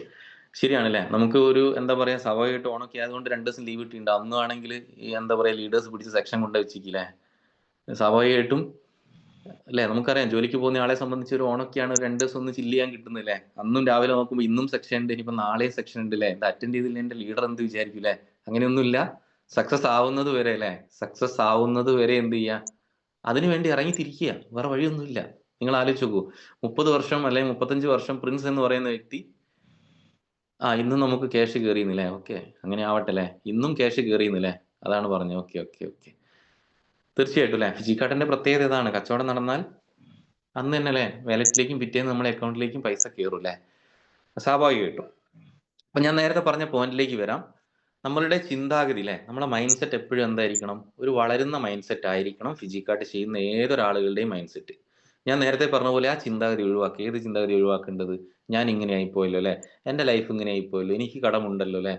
ശരിയാണല്ലേ. നമുക്ക് ഒരു എന്താ പറയാ, സ്വാഭാവികമായിട്ട് ഓണൊക്കെ ആയതുകൊണ്ട് 2 ദിവസം ലീവ് കിട്ടിയിട്ടുണ്ട്. അന്നും ആണെങ്കിൽ ഈ എന്താ പറയാ ലീഡേഴ്സ് പിടിച്ച് സെക്ഷൻ കൊണ്ട് വെച്ചിരിക്കില്ലേ, സ്വാഭാവികമായിട്ടും അല്ലെ. നമുക്കറിയാം ജോലിക്ക് പോകുന്ന ആളെ സംബന്ധിച്ച് ഒരു ഓണൊക്കെയാണ് 2 ദിവസം ഒന്ന് ചില്ല് ചെയ്യാൻ കിട്ടുന്നില്ലേ. അന്നും രാവിലെ നോക്കുമ്പോൾ ഇന്നും സെക്ഷൻ ഉണ്ട്, ഇനിയിപ്പോ നാളെയും സെക്ഷൻ ഉണ്ട് അല്ലെ. ഇത് അറ്റൻഡ് ചെയ്തില്ല എന്റെ ലീഡർ എന്ത് വിചാരിക്കും അല്ലെ. അങ്ങനെയൊന്നുമില്ല, സക്സസ് ആവുന്നത് വരെ അല്ലെ, സക്സസ് ആവുന്നത് വരെ എന്ത് ചെയ്യുക, അതിനു വേണ്ടി ഇറങ്ങി തിരിക്കുക, വേറെ വഴിയൊന്നുമില്ല. നിങ്ങൾ ആലോചിച്ച് നോക്കൂ, 30 വർഷം അല്ലെങ്കിൽ 35 വർഷം പ്രിൻസ് എന്ന് പറയുന്ന വ്യക്തി ഇന്നും നമുക്ക് ക്യാഷ് കയറിയുന്നില്ലേ, ഓക്കെ അങ്ങനെ ആവട്ടെ അല്ലെ, ഇന്നും ക്യാഷ് കയറിയുന്നില്ലേ, അതാണ് പറഞ്ഞത്. ഓക്കെ ഓക്കെ ഓക്കെ തീർച്ചയായിട്ടും അല്ലെ. ഫിജിക്കാർട്ടിന്റെ പ്രത്യേകത ഇതാണ്, കച്ചവടം നടന്നാൽ അന്ന് തന്നെ അല്ലെ വാലറ്റിലേക്കും പിറ്റേന്ന് നമ്മുടെ അക്കൗണ്ടിലേക്കും പൈസ കയറും അല്ലെ, സ്വാഭാവികമായിട്ടും. അപ്പൊ ഞാൻ നേരത്തെ പറഞ്ഞ പോയിന്റിലേക്ക് വരാം. നമ്മളുടെ ചിന്താഗതി അല്ലെ, നമ്മുടെ മൈൻഡ് സെറ്റ് എപ്പോഴും എന്തായിരിക്കണം, ഒരു വളരുന്ന മൈൻഡ് സെറ്റ് ആയിരിക്കണം ഫിജിക്കാർട്ട് ചെയ്യുന്ന ഏതൊരാളുകളുടെയും മൈൻഡ് സെറ്റ്. ഞാൻ നേരത്തെ പറഞ്ഞ പോലെ ആ ചിന്താഗതി ഒഴിവാക്കുക. ഏത് ചിന്താഗതി ഒഴിവാക്കേണ്ടത്, ഞാൻ ഇങ്ങനെ ആയിപ്പോയല്ലോ അല്ലെ, എൻ്റെ ലൈഫ് ഇങ്ങനെ ആയിപ്പോയല്ലോ, എനിക്ക് കടമുണ്ടല്ലോ അല്ലെ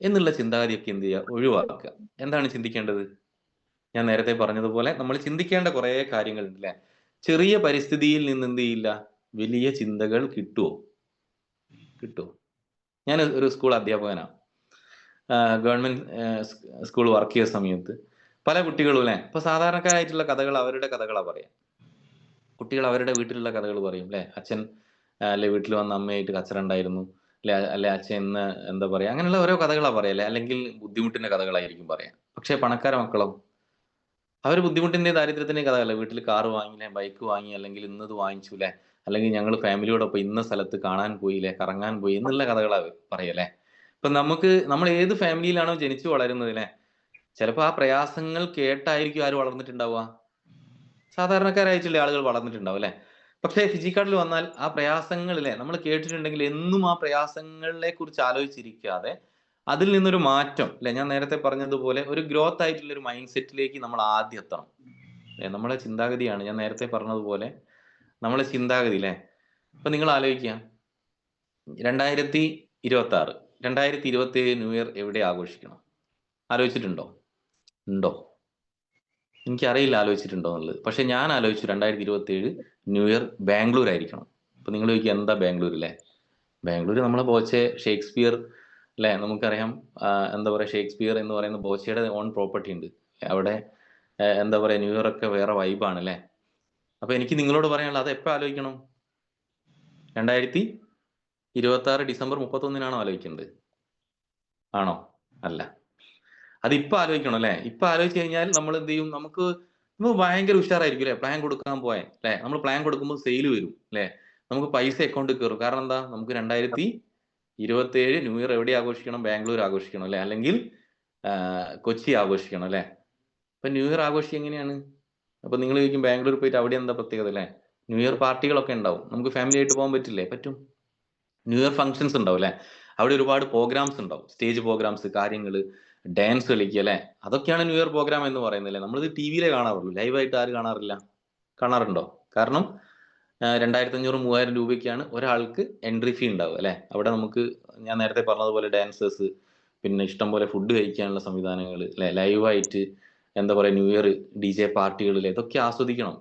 എന്നുള്ള ചിന്താഗതിയൊക്കെ എന്ത് ചെയ്യുക, ഒഴിവാക്കുക. എന്താണ് ചിന്തിക്കേണ്ടത്? ഞാൻ നേരത്തെ പറഞ്ഞതുപോലെ നമ്മൾ ചിന്തിക്കേണ്ട കുറെ കാര്യങ്ങളുണ്ട് അല്ലെ. ചെറിയ പരിസ്ഥിതിയിൽ നിന്ന് എന്ത് ചെയ്യില്ല, വലിയ ചിന്തകൾ കിട്ടുമോ? കിട്ടുമോ? ഞാൻ ഒരു സ്കൂൾ അധ്യാപകനാണ്. ഗവൺമെന്റ് സ്കൂൾ വർക്ക് ചെയ്ത സമയത്ത് പല കുട്ടികളും അല്ലെ, ഇപ്പൊ സാധാരണക്കാരായിട്ടുള്ള കഥകൾ, അവരുടെ കഥകളാ പറയാം. കുട്ടികൾ അവരുടെ വീട്ടിലുള്ള കഥകൾ പറയും അല്ലെ. അച്ഛൻ അല്ലെ വീട്ടിൽ വന്ന അമ്മയായിട്ട് കച്ചറ ഉണ്ടായിരുന്നു അല്ലെ അച്ഛൻ ഇന്ന് എന്താ പറയാ, അങ്ങനെയുള്ള ഓരോ കഥകളാ പറയല്ലേ, അല്ലെങ്കിൽ ബുദ്ധിമുട്ടിന്റെ കഥകളായിരിക്കും പറയാം. പക്ഷെ പണക്കാര മക്കളോ, അവർ ബുദ്ധിമുട്ടിന്റെ ദാരിദ്ര്യത്തിന്റെ കഥകളല്ല. വീട്ടിൽ കാറ് വാങ്ങിയില്ലേ, ബൈക്ക് വാങ്ങി, അല്ലെങ്കിൽ ഇന്നത് വാങ്ങിച്ചു അല്ലെ, അല്ലെങ്കിൽ ഞങ്ങൾ ഫാമിലിയോടൊപ്പം ഇന്ന സ്ഥലത്ത് കാണാൻ പോയില്ലേ, കറങ്ങാൻ പോയി എന്നുള്ള കഥകളാ പറയല്ലേ. ഇപ്പൊ നമ്മൾ ഏത് ഫാമിലിയിലാണോ ജനിച്ചു വളരുന്നതിനെ, ചിലപ്പോൾ ആ പ്രയാസങ്ങൾ കേട്ടായിരിക്കും ആര് വളർന്നിട്ടുണ്ടാവുക, സാധാരണക്കാരായിട്ടുള്ള ആളുകൾ വളർന്നിട്ടുണ്ടാവും അല്ലെ. പക്ഷേ ഫിജിക്കാർട്ടിൽ വന്നാൽ ആ പ്രയാസങ്ങളിലെ നമ്മൾ കേട്ടിട്ടുണ്ടെങ്കിൽ എന്നും ആ പ്രയാസങ്ങളെ കുറിച്ച് ആലോചിച്ചിരിക്കാതെ അതിൽ നിന്നൊരു മാറ്റം അല്ലെ, ഞാൻ നേരത്തെ പറഞ്ഞതുപോലെ ഒരു ഗ്രോത്ത് ആയിട്ടുള്ള ഒരു മൈൻഡ് സെറ്റിലേക്ക് നമ്മൾ ആദ്യം എത്തണം അല്ലെ. നമ്മളെ ചിന്താഗതിയാണ്, ഞാൻ നേരത്തെ പറഞ്ഞതുപോലെ നമ്മളെ ചിന്താഗതി അല്ലെ. ഇപ്പൊ നിങ്ങൾ ആലോചിക്കുക, 2026, 2027 ന്യൂ ഇയർ എവിടെ ആഘോഷിക്കണം? ആലോചിച്ചിട്ടുണ്ടോ? ഉണ്ടോ? എനിക്കറിയില്ല ആലോചിച്ചിട്ടുണ്ടോ എന്നുള്ളത്. പക്ഷെ ഞാൻ ആലോചിച്ചു 2027 ന്യൂ ഇയർ ബാംഗ്ലൂർ ആയിരിക്കണം. അപ്പൊ നിങ്ങൾ ചോദിക്കുക എന്താ ബാംഗ്ലൂർ അല്ലേ? ബാംഗ്ലൂർ നമ്മളെ ബോച്ചെ ഷേക്സ്പിയർ അല്ലെ, നമുക്കറിയാം. എന്താ പറയാ, ഷേക്സ്പിയർ എന്ന് പറയുന്ന ബോച്ചയുടെ ഓൺ പ്രോപ്പർട്ടി ഉണ്ട് അവിടെ. എന്താ പറയാ, ന്യൂ ഇയർ ഒക്കെ വേറെ വൈബാണ് അല്ലെ. അപ്പൊ എനിക്ക് നിങ്ങളോട് പറയാനുള്ളത്, അത് എപ്പോ ആലോചിക്കണം? 2026 ഡിസംബർ 31 ആലോചിക്കേണ്ടത്? ആണോ? അല്ല, അതിപ്പോ ആലോചിക്കണം അല്ലെ. ഇപ്പൊ ആലോചിച്ച് കഴിഞ്ഞാൽ നമ്മൾ എന്ത് ചെയ്യും, നമുക്ക് ഭയങ്കര ഉഷാറായിരിക്കും അല്ലെ. പ്ലാൻ കൊടുക്കാൻ പോയാൽ അല്ലെ, നമ്മൾ പ്ലാൻ കൊടുക്കുമ്പോൾ സെയിൽ വരും അല്ലെ, നമുക്ക് പൈസ അക്കൗണ്ടിൽ കയറും. കാരണം എന്താ, നമുക്ക് 2027 ന്യൂ ഇയർ എവിടെ ആഘോഷിക്കണം? ബാംഗ്ലൂർ ആഘോഷിക്കണം അല്ലെ, അല്ലെങ്കിൽ കൊച്ചി ആഘോഷിക്കണം അല്ലെ. ഇപ്പൊ ന്യൂ ഇയർ ആഘോഷിക്കുക എങ്ങനെയാണ്? അപ്പൊ നിങ്ങൾ ചോദിക്കും ബാംഗ്ലൂർ പോയിട്ട് അവിടെ എന്താ പ്രത്യേകത അല്ലെ. ന്യൂ ഇയർ പാർട്ടികളൊക്കെ ഉണ്ടാവും, നമുക്ക് ഫാമിലി ആയിട്ട് പോകാൻ പറ്റില്ലേ? പറ്റും. ന്യൂ ഇയർ ഫംഗ്ഷൻസ് ഉണ്ടാവും അല്ലെ, അവിടെ ഒരുപാട് പ്രോഗ്രാംസ് ഉണ്ടാവും, സ്റ്റേജ് പ്രോഗ്രാംസ്, കാര്യങ്ങൾ, ഡാൻസ് കളിക്കുക അല്ലെ. അതൊക്കെയാണ് ന്യൂ ഇയർ പ്രോഗ്രാം എന്ന് പറയുന്നില്ലേ. നമ്മളിത് ടി വിയിലെ കാണാറുള്ളൂ, ലൈവായിട്ട് ആര് കാണാറില്ല? കാണാറുണ്ടോ? കാരണം 2500, 3000 രൂപയ്ക്കാണ് ഒരാൾക്ക് എൻട്രി ഫീ ഉണ്ടാവുക അല്ലെ. അവിടെ നമുക്ക് ഞാൻ നേരത്തെ പറഞ്ഞതുപോലെ ഡാൻസേഴ്സ്, പിന്നെ ഇഷ്ടംപോലെ ഫുഡ് കഴിക്കാനുള്ള സംവിധാനങ്ങൾ അല്ലെ, ലൈവായിട്ട് എന്താ പറയാ ന്യൂ ഇയർ DJ പാർട്ടികളിൽ ഇതൊക്കെ ആസ്വദിക്കണം.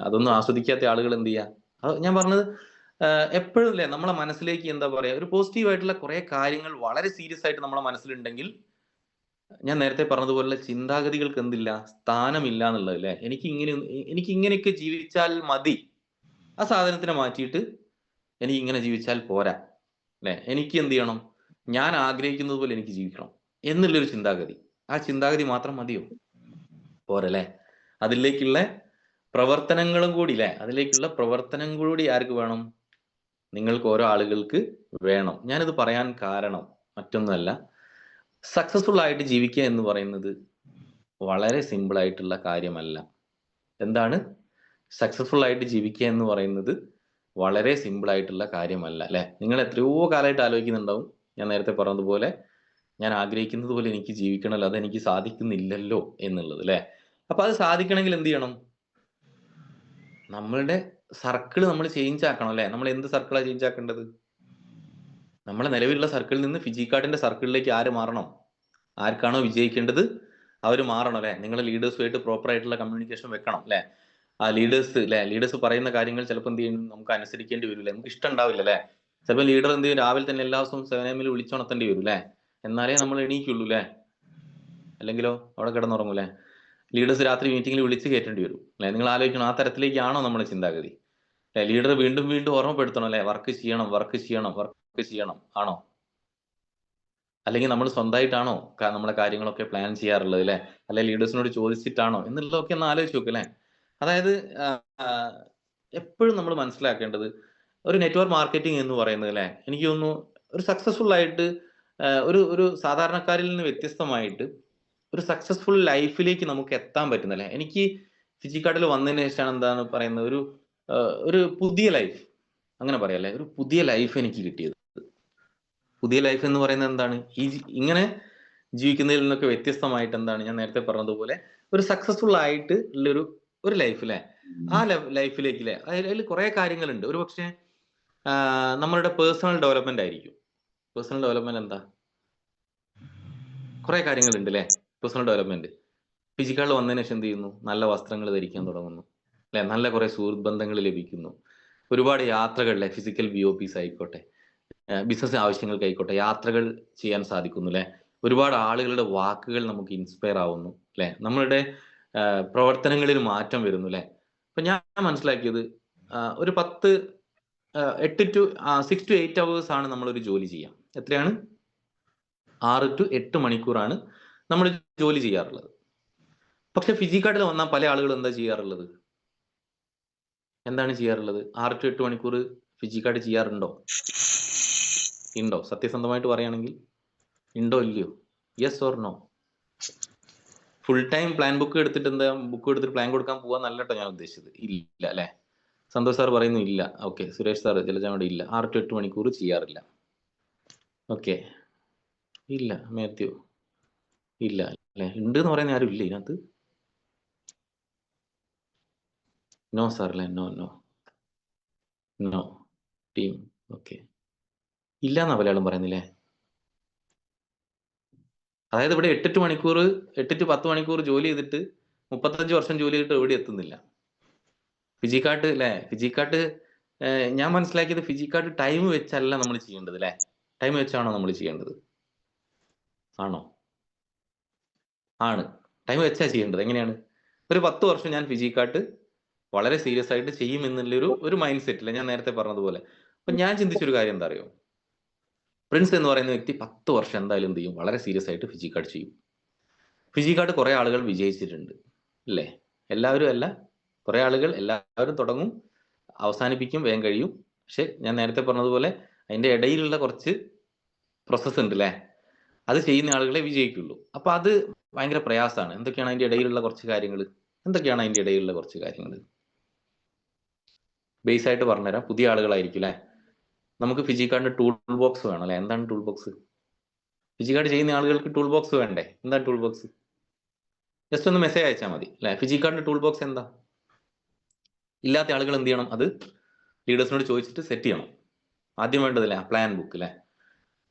അതൊന്നും ആസ്വദിക്കാത്ത ആളുകൾ എന്ത് ചെയ്യുക? അത് ഞാൻ പറഞ്ഞത്, എപ്പോഴും അല്ലേ നമ്മളെ മനസ്സിലേക്ക് എന്താ പറയാ ഒരു പോസിറ്റീവ് ആയിട്ടുള്ള കുറെ കാര്യങ്ങൾ വളരെ സീരിയസ് ആയിട്ട് നമ്മളെ മനസ്സിലുണ്ടെങ്കിൽ ഞാൻ നേരത്തെ പറഞ്ഞതുപോലെ ചിന്താഗതികൾക്ക് എന്തില്ല, സ്ഥാനമില്ല എന്നുള്ളത് അല്ലേ. എനിക്ക് ഇങ്ങനെയൊക്കെ ജീവിച്ചാൽ മതി. ആ സാധനത്തിനെ മാറ്റിയിട്ട് എനിക്ക് ഇങ്ങനെ ജീവിച്ചാൽ പോരാ അല്ലേ. എനിക്ക് എന്ത് ചെയ്യണം, ഞാൻ ആഗ്രഹിക്കുന്നത് പോലെ എനിക്ക് ജീവിക്കണം എന്നുള്ളൊരു ചിന്താഗതി. ആ ചിന്താഗതി മാത്രം മതിയോ? പോരല്ലേ. അതിലേക്കുള്ള പ്രവർത്തനങ്ങളും കൂടി അല്ലേ, അതിലേക്കുള്ള പ്രവർത്തനം കൂടി ആർക്ക് വേണം? നിങ്ങൾക്ക് ഓരോ ആളുകൾക്ക് വേണം. ഞാനിത് പറയാൻ കാരണം മറ്റൊന്നുമല്ല, സക്സസ്ഫുൾ ആയിട്ട് ജീവിക്കുക എന്ന് പറയുന്നത് വളരെ സിമ്പിൾ ആയിട്ടുള്ള കാര്യമല്ല. എന്താണ് സക്സസ്ഫുൾ ആയിട്ട് ജീവിക്കുക എന്ന് പറയുന്നത്? വളരെ സിമ്പിൾ ആയിട്ടുള്ള കാര്യമല്ല അല്ലെ. നിങ്ങൾ എത്രയോ കാലമായിട്ട് ആലോചിക്കുന്നുണ്ടാവും, ഞാൻ നേരത്തെ പറഞ്ഞതുപോലെ ഞാൻ ആഗ്രഹിക്കുന്നത് പോലെ എനിക്ക് ജീവിക്കണമല്ലോ, അതെനിക്ക് സാധിക്കുന്നില്ലല്ലോ എന്നുള്ളത് അല്ലെ. അപ്പൊ അത് സാധിക്കണമെങ്കിൽ എന്ത് ചെയ്യണം? നമ്മളുടെ സർക്കിൾ നമ്മൾ ചേഞ്ച് ആക്കണം അല്ലെ. നമ്മൾ എന്ത് സർക്കിളാണ് ചേഞ്ച് ആക്കേണ്ടത്? നമ്മളെ നിലവിലുള്ള സർക്കിളിൽ നിന്ന് ഫിജിക്കാർഡിന്റെ സർക്കിളിലേക്ക് ആര് മാറണം? ആർക്കാണോ വിജയിക്കേണ്ടത് അവർ മാറണം അല്ലെ. നിങ്ങളുടെ ലീഡേഴ്സുമായിട്ട് പ്രോപ്പർ ആയിട്ടുള്ള കമ്മ്യൂണിക്കേഷൻ വെക്കണം അല്ലെ. ആ ലീഡേഴ്സ് അല്ലെ, ലീഡേഴ്സ് പറയുന്ന കാര്യങ്ങൾ ചിലപ്പോൾ എന്ത് ചെയ്യും, നമുക്ക് അനുസരിക്കേണ്ടി വരില്ല, നമുക്ക് ഇഷ്ടം ഉണ്ടാവില്ല അല്ലെ. ചിലപ്പോൾ ലീഡർ എന്ത് ചെയ്യും, രാവിലെ തന്നെ എല്ലാ ദിവസവും 7 AM വിളിച്ചുണർത്തേണ്ടി വരും അല്ലെ. എന്നാലേ നമ്മൾ എണീക്കുള്ളൂ അല്ലെ. അല്ലെങ്കിലോ അവിടെ കിടന്നുറങ്ങൂലേ. ലീഡേഴ്സ് രാത്രി മീറ്റിംഗിൽ വിളിച്ച് കയറ്റേണ്ടി വരും അല്ലെ. നിങ്ങൾ ആലോചിക്കണം, ആ തരത്തിലേക്കാണോ നമ്മുടെ ചിന്താഗതി? ലീഡർ വീണ്ടും വീണ്ടും ഓർമ്മപ്പെടുത്തണം അല്ലെ, വർക്ക് ചെയ്യണം, വർക്ക് ചെയ്യണം, വർക്ക് ചെയ്യണം ആണോ? അല്ലെങ്കിൽ നമ്മൾ സ്വന്തമായിട്ടാണോ നമ്മുടെ കാര്യങ്ങളൊക്കെ പ്ലാൻ ചെയ്യാറുള്ളത് അല്ലെ, അല്ലെ ലീഡേഴ്സിനോട് ചോദിച്ചിട്ടാണോ എന്നുള്ളതൊക്കെ ഒന്ന് ആലോചിച്ച് നോക്ക് അല്ലെ. അതായത് എപ്പോഴും നമ്മൾ മനസ്സിലാക്കേണ്ടത്, ഒരു നെറ്റ്വർക്ക് മാർക്കറ്റിംഗ് എന്ന് പറയുന്നത് അല്ലെ, എനിക്ക് തോന്നുന്നു ഒരു സക്സസ്ഫുൾ ആയിട്ട് ഒരു ഒരു സാധാരണക്കാരിൽ നിന്ന് വ്യത്യസ്തമായിട്ട് ഒരു സക്സസ്ഫുൾ ലൈഫിലേക്ക് നമുക്ക് എത്താൻ പറ്റുന്നല്ലേ. എനിക്ക് ഫിജിക്കാർഡിൽ വന്നതിന് ശേഷമാണ് എന്താണ് പറയുന്നത്, ഒരു പുതിയ ലൈഫ്, അങ്ങനെ പറയാല്ലേ, ഒരു പുതിയ ലൈഫ് എനിക്ക് കിട്ടിയത്. പുതിയ ലൈഫ് എന്ന് പറയുന്നത് എന്താണ്? ഇങ്ങനെ ജീവിക്കുന്നതിൽ നിന്നൊക്കെ വ്യത്യസ്തമായിട്ട് എന്താണ്, ഞാൻ നേരത്തെ പറഞ്ഞതുപോലെ ഒരു സക്സസ്ഫുൾ ആയിട്ട് ഉള്ളൊരു ഒരു ലൈഫ് അല്ലേ. ആ ലൈഫിലേക്ക് അല്ലേ, അതിൽ കുറെ കാര്യങ്ങളുണ്ട്. ഒരു പക്ഷേ നമ്മളുടെ പേഴ്സണൽ ഡെവലപ്മെന്റ് ആയിരിക്കും. പേഴ്സണൽ ഡെവലപ്മെന്റ് എന്താ? കുറെ കാര്യങ്ങളുണ്ട് അല്ലേ. പേഴ്സണൽ ഡെവലപ്മെന്റ് ഫിസിക്കാളിൽ വന്നതിന് ശേഷം എന്ത് ചെയ്യുന്നു? നല്ല വസ്ത്രങ്ങൾ ധരിക്കാൻ തുടങ്ങുന്നു അല്ലെ, നല്ല കുറെ സുഹൃത്ത് ബന്ധങ്ങൾ ലഭിക്കുന്നു, ഒരുപാട് യാത്രകളിലെ ഫിസിക്കൽ BOPs ആയിക്കോട്ടെ, ബിസിനസ് ആവശ്യങ്ങൾക്കായിക്കോട്ടെ യാത്രകൾ ചെയ്യാൻ സാധിക്കുന്നു അല്ലെ. ഒരുപാട് ആളുകളുടെ വാക്കുകൾ നമുക്ക് ഇൻസ്പയർ ആവുന്നു അല്ലെ. നമ്മളുടെ പ്രവർത്തനങ്ങളിൽ മാറ്റം വരുന്നു അല്ലെ. അപ്പൊ ഞാൻ മനസ്സിലാക്കിയത്, ഒരു 8 to 6 to 8 hours ആണ് നമ്മളൊരു ജോലി ചെയ്യാം. എത്രയാണ്? 6 to 8 മണിക്കൂറാണ് നമ്മൾ ജോലി ചെയ്യാറുള്ളത്. പക്ഷെ ഫിജിക്കാർഡിൽ വന്നാൽ പല ആളുകൾ എന്താ ചെയ്യാറുള്ളത്? എന്താണ് ചെയ്യാറുള്ളത്? 6 to 8 മണിക്കൂർ ഫിജിക്കാർഡ് ചെയ്യാറുണ്ടോ? ഉണ്ടോ? സത്യസന്ധമായിട്ട് പറയുകയാണെങ്കിൽ ഉണ്ടോ ഇല്ലയോ? Yes or no? Full time plan book എടുത്തിട്ട് പ്ലാൻ കൊടുക്കാൻ പോവാന്നല്ല കേട്ടോ ഞാൻ ഉദ്ദേശിച്ചത്. ഇല്ല അല്ലെ. സന്തോഷ് സാർ പറയുന്നു ഇല്ല. ഓക്കെ, സുരേഷ് സാർ ജലജാമോട് ഇല്ല, 6 to 8 മണിക്കൂർ ചെയ്യാറില്ല. ഓക്കെ, ഇല്ല. മാത്യു ഇല്ല അല്ലെ. ഉണ്ട് എന്ന് പറയുന്ന ആരും ഇല്ല ഇതിനകത്ത്. നോ സാർ അല്ലെ. No no no team. Okay, ഇല്ല എന്നാ പല ആളും പറയുന്നില്ലേ. അതായത് ഇവിടെ 8 to 10 മണിക്കൂർ ജോലി ചെയ്തിട്ട് 35 വർഷം ജോലി ചെയ്തിട്ട് എവിടെ എത്തുന്നില്ല. ഫിജിക്കാർഡ് അല്ലെ, ഫിജിക്കാർഡ് ഞാൻ മനസ്സിലാക്കിയത് ഫിജിക്കാർഡ് ടൈം വെച്ചല്ല നമ്മൾ ചെയ്യേണ്ടത് അല്ലെ. ടൈം വെച്ചാണോ നമ്മൾ ചെയ്യേണ്ടത്? ആണോ? ആണ്. ടൈം വെച്ചാ ചെയ്യേണ്ടത്. എങ്ങനെയാണ്? ഒരു 10 വർഷം ഞാൻ ഫിജിക്കാർഡ് വളരെ സീരിയസ് ആയിട്ട് ചെയ്യും എന്നുള്ളൊരു ഒരു മൈൻഡ് സെറ്റില്ല, ഞാൻ നേരത്തെ പറഞ്ഞതുപോലെ. അപ്പൊ ഞാൻ ചിന്തിച്ചൊരു കാര്യം എന്താ അറിയോ? പ്രിൻസ് എന്ന് പറയുന്ന വ്യക്തി 10 വർഷം എന്തായാലും എന്ത് ചെയ്യും? വളരെ സീരിയസ് ആയിട്ട് ഫിജിക്കാർഡ് ചെയ്യും. ഫിജിക്കാർഡ് കുറെ ആളുകൾ വിജയിച്ചിട്ടുണ്ട് അല്ലേ. എല്ലാവരും അല്ല, കുറെ ആളുകൾ എല്ലാവരും തുടങ്ങും, അവസാനിപ്പിക്കും, വേഗം കഴിയും. പക്ഷെ ഞാൻ നേരത്തെ പറഞ്ഞതുപോലെ അതിന്റെ ഇടയിലുള്ള കുറച്ച് പ്രോസസ്സ് ഉണ്ട് അല്ലേ, അത് ചെയ്യുന്ന ആളുകളെ വിജയിക്കുള്ളൂ. അപ്പൊ അത് ഭയങ്കര പ്രയാസമാണ്. എന്തൊക്കെയാണ് അതിന്റെ ഇടയിലുള്ള കുറച്ച് കാര്യങ്ങൾ? എന്തൊക്കെയാണ് അതിന്റെ ഇടയിലുള്ള കുറച്ച് കാര്യങ്ങൾ? ബേസ് ആയിട്ട് പറഞ്ഞുതരാം. പുതിയ ആളുകളായിരിക്കും അല്ലെ. നമുക്ക് ഫിജിക്കാർഡിന്റെ ടൂൾ ബോക്സ് വേണം അല്ലെ. എന്താണ് ടൂൾ ബോക്സ്? ഫിജിക്കാർഡ് ചെയ്യുന്ന ആളുകൾക്ക് ടൂൾ ബോക്സ് വേണ്ടേ? എന്താണ് ടൂൾ ബോക്സ്? ജസ്റ്റ് ഒന്ന് മെസ്സേജ് അയച്ചാൽ മതി അല്ലെ. ഫിജിക്കാർഡിന്റെ ടൂൾ ബോക്സ് എന്താ? ഇല്ലാത്ത ആളുകൾ എന്ത് ചെയ്യണം? അത് ലീഡേഴ്സിനോട് ചോദിച്ചിട്ട് സെറ്റ് ചെയ്യണം. ആദ്യം വേണ്ടതല്ലേ പ്ലാൻ ബുക്ക് അല്ലെ.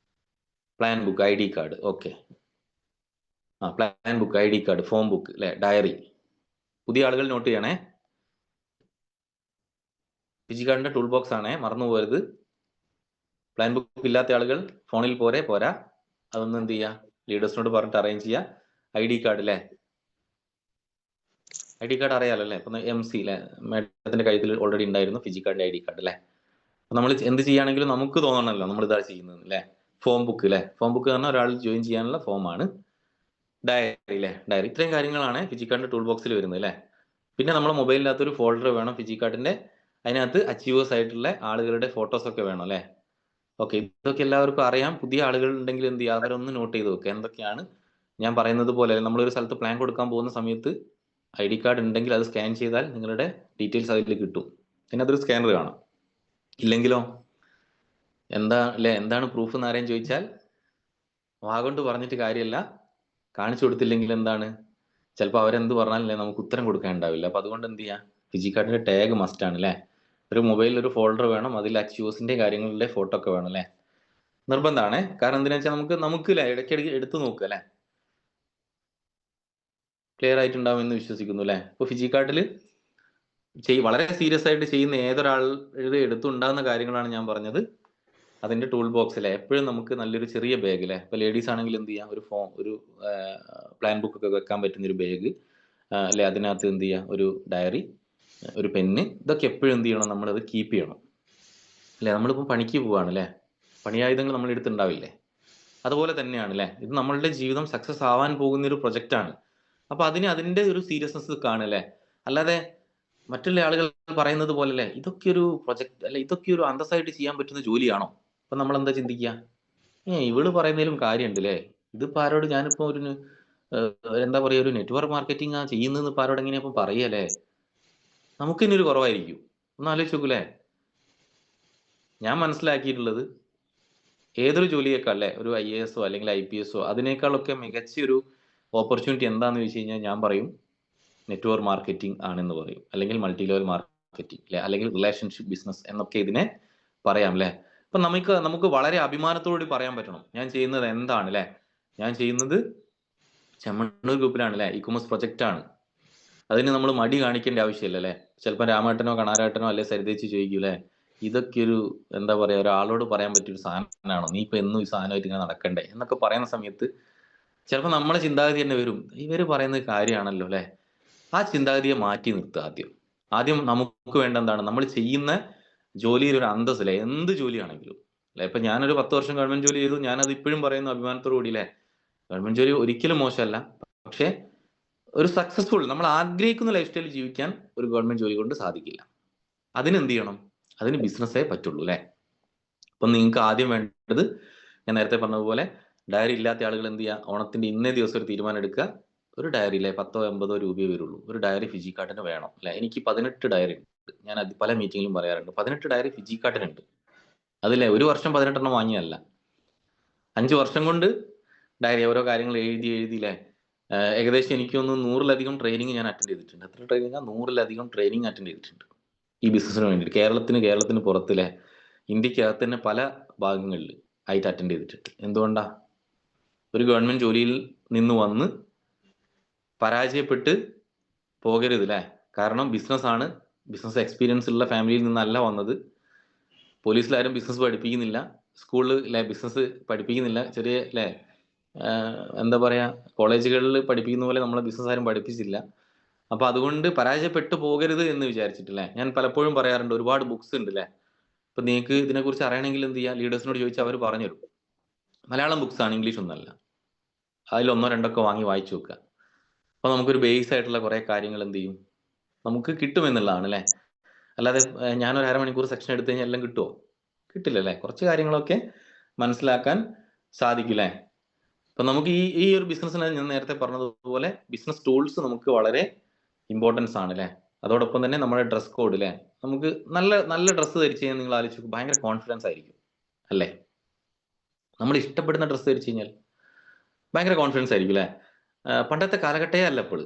Plan book, ID card. Okay, plan book, ID card, form book അല്ലെ, ഡയറി. പുതിയ ആളുകൾ നോട്ട് ചെയ്യണേ. ഫിജിക്കാർഡിന്റെ ടൂൾ ബോക്സ് ആണേ, മറന്നു പോകരുത്. പ്ലാൻ ബുക്ക് ഇല്ലാത്ത ആളുകൾ ഫോണിൽ പോരാ, അതൊന്നും എന്ത് ചെയ്യുക, ലീഡേഴ്സിനോട് പറഞ്ഞിട്ട് അറേഞ്ച് ചെയ്യുക. ID കാർഡ് അല്ലേ, ID കാർഡ് അറിയാലോ അല്ലേ? ഇപ്പം MC അല്ലേ, മേഡത്തിന്റെ കയ്യിൽ ഓൾറെഡി ഉണ്ടായിരുന്നു ഫിജിക്കാർഡിന്റെ ID കാർഡ് അല്ലേ. നമ്മൾ എന്ത് ചെയ്യുകയാണെങ്കിലും നമുക്ക് തോന്നണമല്ലോ നമ്മൾ ഇതാ ചെയ്യുന്നത് അല്ലേ. ഫോം ബുക്ക് അല്ലേ, ഫോം ബുക്ക് പറഞ്ഞാൽ ഒരാൾ ജോയിൻ ചെയ്യാനുള്ള ഫോമാണ്. ഡയറി അല്ലേ, ഡയറി. ഇത്രയും കാര്യങ്ങളാണ് ഫിജിക്കാർഡിന്റെ ടൂൾ ബോക്സിൽ വരുന്നത് അല്ലേ. പിന്നെ നമ്മുടെ മൊബൈലിനകത്ത് ഒരു ഫോൾഡർ വേണം ഫിജിക്കാർഡിന്റെ, അതിനകത്ത് അച്ചീവേഴ്സ് ആയിട്ടുള്ള ആളുകളുടെ ഫോട്ടോസ് ഒക്കെ വേണം അല്ലേ. ഓക്കെ, ഇതൊക്കെ എല്ലാവർക്കും അറിയാം. പുതിയ ആളുകൾ ഉണ്ടെങ്കിൽ എന്ത് ചെയ്യുക, അവരൊന്ന് നോട്ട് ചെയ്ത് വെക്കുക എന്തൊക്കെയാണ് ഞാൻ പറയുന്നത് പോലെ. നമ്മളൊരു സ്ഥലത്ത് പ്ലാൻ കൊടുക്കാൻ പോകുന്ന സമയത്ത് ID കാർഡ് ഉണ്ടെങ്കിൽ അത് സ്കാൻ ചെയ്താൽ നിങ്ങളുടെ ഡീറ്റെയിൽസ് അതിൽ കിട്ടും. പിന്നെ അതൊരു സ്കാനർ കാണാം. ഇല്ലെങ്കിലോ എന്താ അല്ലെ, എന്താണ് പ്രൂഫ് എന്ന് ആരെയും ചോദിച്ചാൽ വാഗോണ്ട് പറഞ്ഞിട്ട് കാര്യമല്ല, കാണിച്ചു കൊടുത്തില്ലെങ്കിൽ എന്താണ്, ചിലപ്പോൾ അവരെന്ത് പറഞ്ഞാലല്ലേ നമുക്ക് ഉത്തരം കൊടുക്കാൻ ഉണ്ടാവില്ല. അപ്പൊ അതുകൊണ്ട് എന്ത് ചെയ്യുക, ഫിജിക്കാർഡിന്റെ ടാഗ് മസ്റ്റ് ആണ് അല്ലേ. ഒരു മൊബൈലിൽ ഒരു ഫോൾഡർ വേണം, അതിൽ അച്യൂസിന്റെ കാര്യങ്ങളുടെ ഫോട്ടോ ഒക്കെ വേണം അല്ലേ, നിർബന്ധമാണ്. കാരണം എന്തിനാ വെച്ചാൽ നമുക്ക് അല്ലേ ഇടയ്ക്കിടയ്ക്ക് എടുത്തു നോക്കുക അല്ലേ. ക്ലിയർ ആയിട്ടുണ്ടാവും എന്ന് വിശ്വസിക്കുന്നു അല്ലേ. ഇപ്പൊ ഫിജിക്കാർഡിൽ വളരെ സീരിയസ് ആയിട്ട് ചെയ്യുന്ന ഏതൊരാൾ എടുത്തുണ്ടാകുന്ന കാര്യങ്ങളാണ് ഞാൻ പറഞ്ഞത്. അതിന്റെ ടൂൾ ബോക്സിലെ എപ്പോഴും നമുക്ക് നല്ലൊരു ചെറിയ ബാഗ് അല്ലേ. ഇപ്പൊ ലേഡീസ് ആണെങ്കിൽ എന്ത് ചെയ്യാം, ഒരു പ്ലാൻ ബുക്ക് ഒക്കെ വെക്കാൻ പറ്റുന്ന ഒരു ബാഗ് അല്ലെ, അതിനകത്ത് എന്ത് ചെയ്യാം, ഒരു ഡയറി, ഒരു പെന്ന്, ഇതൊക്കെ എപ്പോഴും എന്ത് ചെയ്യണം, നമ്മളത് കീപ്പ് ചെയ്യണം അല്ലെ. നമ്മളിപ്പോൾ പണിക്ക് പോവാണ് അല്ലേ, പണിയായുധങ്ങൾ നമ്മൾ എടുത്തുണ്ടാവില്ലേ. അതുപോലെ തന്നെയാണ് അല്ലേ, ഇത് നമ്മളുടെ ജീവിതം സക്സസ് ആവാൻ പോകുന്ന ഒരു പ്രൊജക്റ്റ് ആണ്. അപ്പൊ അതിന്റെ ഒരു സീരിയസ്നെസ് കാണല്ലേ. അല്ലാതെ മറ്റുള്ള ആളുകൾ പറയുന്നത് പോലെ അല്ലേ, ഇതൊക്കെ ഒരു പ്രൊജക്ട് അല്ലെ, ഇതൊക്കെ ഒരു അന്തസ്സായിട്ട് ചെയ്യാൻ പറ്റുന്ന ജോലിയാണോ. അപ്പൊ നമ്മൾ എന്താ ചിന്തിക്കുക, ഇവള് പറയുന്നതിലും കാര്യമുണ്ട് അല്ലേ, ഇതിപ്പോ ആരോട് ഞാനിപ്പോ എന്താ പറയാ, ഒരു നെറ്റ്വർക്ക് മാർക്കറ്റിംഗ് ആ ചെയ്യുന്നത് ഇപ്പൊ ആരോട് എങ്ങനെയാ പറയല്ലേ. നമുക്ക് ഇനി ഒരു കുറവായിരിക്കും. ഒന്ന് ആലോചിച്ച് നോക്കൂലേ. ഞാൻ മനസ്സിലാക്കിയിട്ടുള്ളത് ഏതൊരു ജോലിയേക്കാൾ അല്ലെ, ഒരു IAS അല്ലെങ്കിൽ IPS അതിനേക്കാളൊക്കെ മികച്ചൊരു ഓപ്പർച്യൂണിറ്റി എന്താന്ന് ചോദിച്ചു കഴിഞ്ഞാൽ ഞാൻ പറയും നെറ്റ്വർക്ക് മാർക്കറ്റിംഗ് ആണെന്ന് പറയും, അല്ലെങ്കിൽ മൾട്ടി ലെവൽ മാർക്കറ്റിംഗ് അല്ലെ, അല്ലെങ്കിൽ റിലേഷൻഷിപ്പ് ബിസിനസ് എന്നൊക്കെ ഇതിനെ പറയാം അല്ലെ. അപ്പൊ നമുക്ക് വളരെ അഭിമാനത്തോടുകൂടി പറയാൻ പറ്റണം ഞാൻ ചെയ്യുന്നത് എന്താണ് അല്ലെ. ഞാൻ ചെയ്യുന്നത് ചെമ്മണ്ണൂർ ഗ്രൂപ്പിലാണ് അല്ലെ, ഇ-കൊമേഴ്സ് പ്രൊജക്റ്റ് ആണ്. അതിന് നമ്മൾ മടി കാണിക്കേണ്ട ആവശ്യമില്ല അല്ലെ. ചിലപ്പോൾ രാമേട്ടനോ കണാരേട്ടനോ അല്ലെ സരിതേച്ചി ചോദിക്കൂലേ, ഇതൊക്കെ ഒരു എന്താ പറയാ, ഒരാളോട് പറയാൻ പറ്റിയ ഒരു സാധനമാണോ, നീ ഇപ്പൊ എന്നും ഈ സാധനമായിട്ട് ഇങ്ങനെ നടക്കണ്ടേ എന്നൊക്കെ പറയുന്ന സമയത്ത് ചിലപ്പോൾ നമ്മളെ ചിന്താഗതി തന്നെ വരും, ഇവര് പറയുന്നത് കാര്യമാണല്ലോ അല്ലെ. ആ ചിന്താഗതിയെ മാറ്റി നിർത്തുക. ആദ്യം നമുക്ക് വേണ്ട എന്താണ്, നമ്മൾ ചെയ്യുന്ന ജോലിയിൽ ഒരു അന്തസ് അല്ലെ, എന്ത് ജോലിയാണെങ്കിലും അല്ലെ. ഇപ്പൊ ഞാനൊരു 10 വർഷം ഗവൺമെന്റ് ജോലി ചെയ്തു, ഞാനത് ഇപ്പോഴും പറയുന്നു അഭിമാനത്തോടു കൂടി അല്ലെ. ഗവൺമെന്റ് ജോലി ഒരിക്കലും മോശമല്ല, പക്ഷെ ഒരു സക്സസ്ഫുൾ നമ്മൾ ആഗ്രഹിക്കുന്ന ലൈഫ് സ്റ്റൈൽ ജീവിക്കാൻ ഒരു ഗവൺമെന്റ് ജോലി കൊണ്ട് സാധിക്കില്ല. അതിനെന്ത് ചെയ്യണം, അതിന് ബിസിനസ്സേ പറ്റുള്ളൂ അല്ലെ. അപ്പൊ നിങ്ങൾക്ക് ആദ്യം വേണ്ടത് ഞാൻ നേരത്തെ പറഞ്ഞതുപോലെ, ഡയറി ഇല്ലാത്ത ആളുകൾ എന്ത് ചെയ്യുക, ഓണത്തിന്റെ ഇന്നേ ദിവസം ഒരു തീരുമാനം എടുക്കുക. ഒരു ഡയറി അല്ലെ 10-50 രൂപയെ വരുള്ളൂ, ഒരു ഡയറി ഫിജിക്കാർഡിന് വേണം അല്ലെ. എനിക്ക് 18 ഡയറി ഉണ്ട്, ഞാൻ അത് പല മീറ്റിംഗിലും പറയാറുണ്ട്. 18 ഡയറി ഫിജിക്കാർഡിനുണ്ട്. അതിലെ ഒരു വർഷം 18 വാങ്ങിയല്ല, 5 വർഷം കൊണ്ട് ഡയറി ഓരോ കാര്യങ്ങൾ എഴുതിയില്ലേ. ഏകദേശം എനിക്കൊന്ന് 100-ലധികം ട്രെയിനിങ് ഞാൻ അറ്റൻഡ് ചെയ്തിട്ടുണ്ട്. എത്ര ട്രെയിനിങ്? 100-ലധികം ട്രെയിനിങ് അറ്റൻഡ് ചെയ്തിട്ടുണ്ട് ഈ ബിസിനസിന് വേണ്ടിയിട്ട്. കേരളത്തിന് പുറത്തില്ലേ, ഇന്ത്യക്കകത്ത് തന്നെ പല ഭാഗങ്ങളിൽ ആയിട്ട് അറ്റൻഡ് ചെയ്തിട്ടുണ്ട്. എന്തുകൊണ്ടാ? ഒരു ഗവൺമെന്റ് ജോലിയിൽ നിന്ന് വന്ന് പരാജയപ്പെട്ട് പോകരുത് അല്ലേ. കാരണം ബിസിനസ് എക്സ്പീരിയൻസ് ഉള്ള ഫാമിലിയിൽ നിന്നല്ല വന്നത്. പോലീസിലാരും ബിസിനസ് പഠിപ്പിക്കുന്നില്ല, സ്കൂളിൽ ബിസിനസ് പഠിപ്പിക്കുന്നില്ല, ചെറിയ അല്ലേ എന്താ പറയാ, കോളേജുകളിൽ പഠിപ്പിക്കുന്ന പോലെ നമ്മളെ ബിസിനസ് ആരും പഠിപ്പിച്ചില്ല. അപ്പൊ അതുകൊണ്ട് പരാജയപ്പെട്ടു പോകരുത് എന്ന് വിചാരിച്ചിട്ടില്ലേ. ഞാൻ പലപ്പോഴും പറയാറുണ്ട്, ഒരുപാട് ബുക്സ് ഉണ്ട് അല്ലേ. ഇപ്പൊ നിങ്ങൾക്ക് ഇതിനെക്കുറിച്ച് അറിയണമെങ്കിൽ എന്ത് ചെയ്യാം, ലീഡേഴ്സിനോട് ചോദിച്ചാൽ അവർ പറഞ്ഞുതരും. മലയാളം ബുക്സ് ആണ്, ഇംഗ്ലീഷ് ഒന്നല്ല. അതിൽ 1-2 വാങ്ങി വായിച്ചു വെക്കുക. അപ്പൊ നമുക്കൊരു ബേസ് ആയിട്ടുള്ള കുറെ കാര്യങ്ങൾ എന്ത് ചെയ്യും, നമുക്ക് കിട്ടുമെന്നുള്ളതാണ് അല്ലെ. അല്ലാതെ ഞാനൊരു അരമണിക്കൂർ സെക്ഷൻ എടുത്തു കഴിഞ്ഞാൽ എല്ലാം കിട്ടുമോ? കിട്ടില്ലല്ലേ. കുറച്ച് കാര്യങ്ങളൊക്കെ മനസ്സിലാക്കാൻ സാധിക്കില്ലേ. അപ്പൊ നമുക്ക് ഈ ഒരു ബിസിനസ്സിന് ഞാൻ നേരത്തെ പറഞ്ഞതുപോലെ ബിസിനസ് ടൂൾസ് നമുക്ക് വളരെ ഇമ്പോർട്ടൻസ് ആണ് അല്ലെ. അതോടൊപ്പം തന്നെ നമ്മുടെ ഡ്രസ് കോഡ് അല്ലെ, നമുക്ക് നല്ല നല്ല ഡ്രസ്സ് ധരിച്ചു കഴിഞ്ഞാൽ നിങ്ങൾ ആലോചിച്ചു ഭയങ്കര കോൺഫിഡൻസ് ആയിരിക്കും അല്ലേ. നമ്മൾ ഇഷ്ടപ്പെടുന്ന ഡ്രസ്സ് ധരിച്ചു കഴിഞ്ഞാൽ ഭയങ്കര കോൺഫിഡൻസ് ആയിരിക്കും അല്ലെ. പണ്ടത്തെ കാലഘട്ടേ അല്ല ഇപ്പോൾ.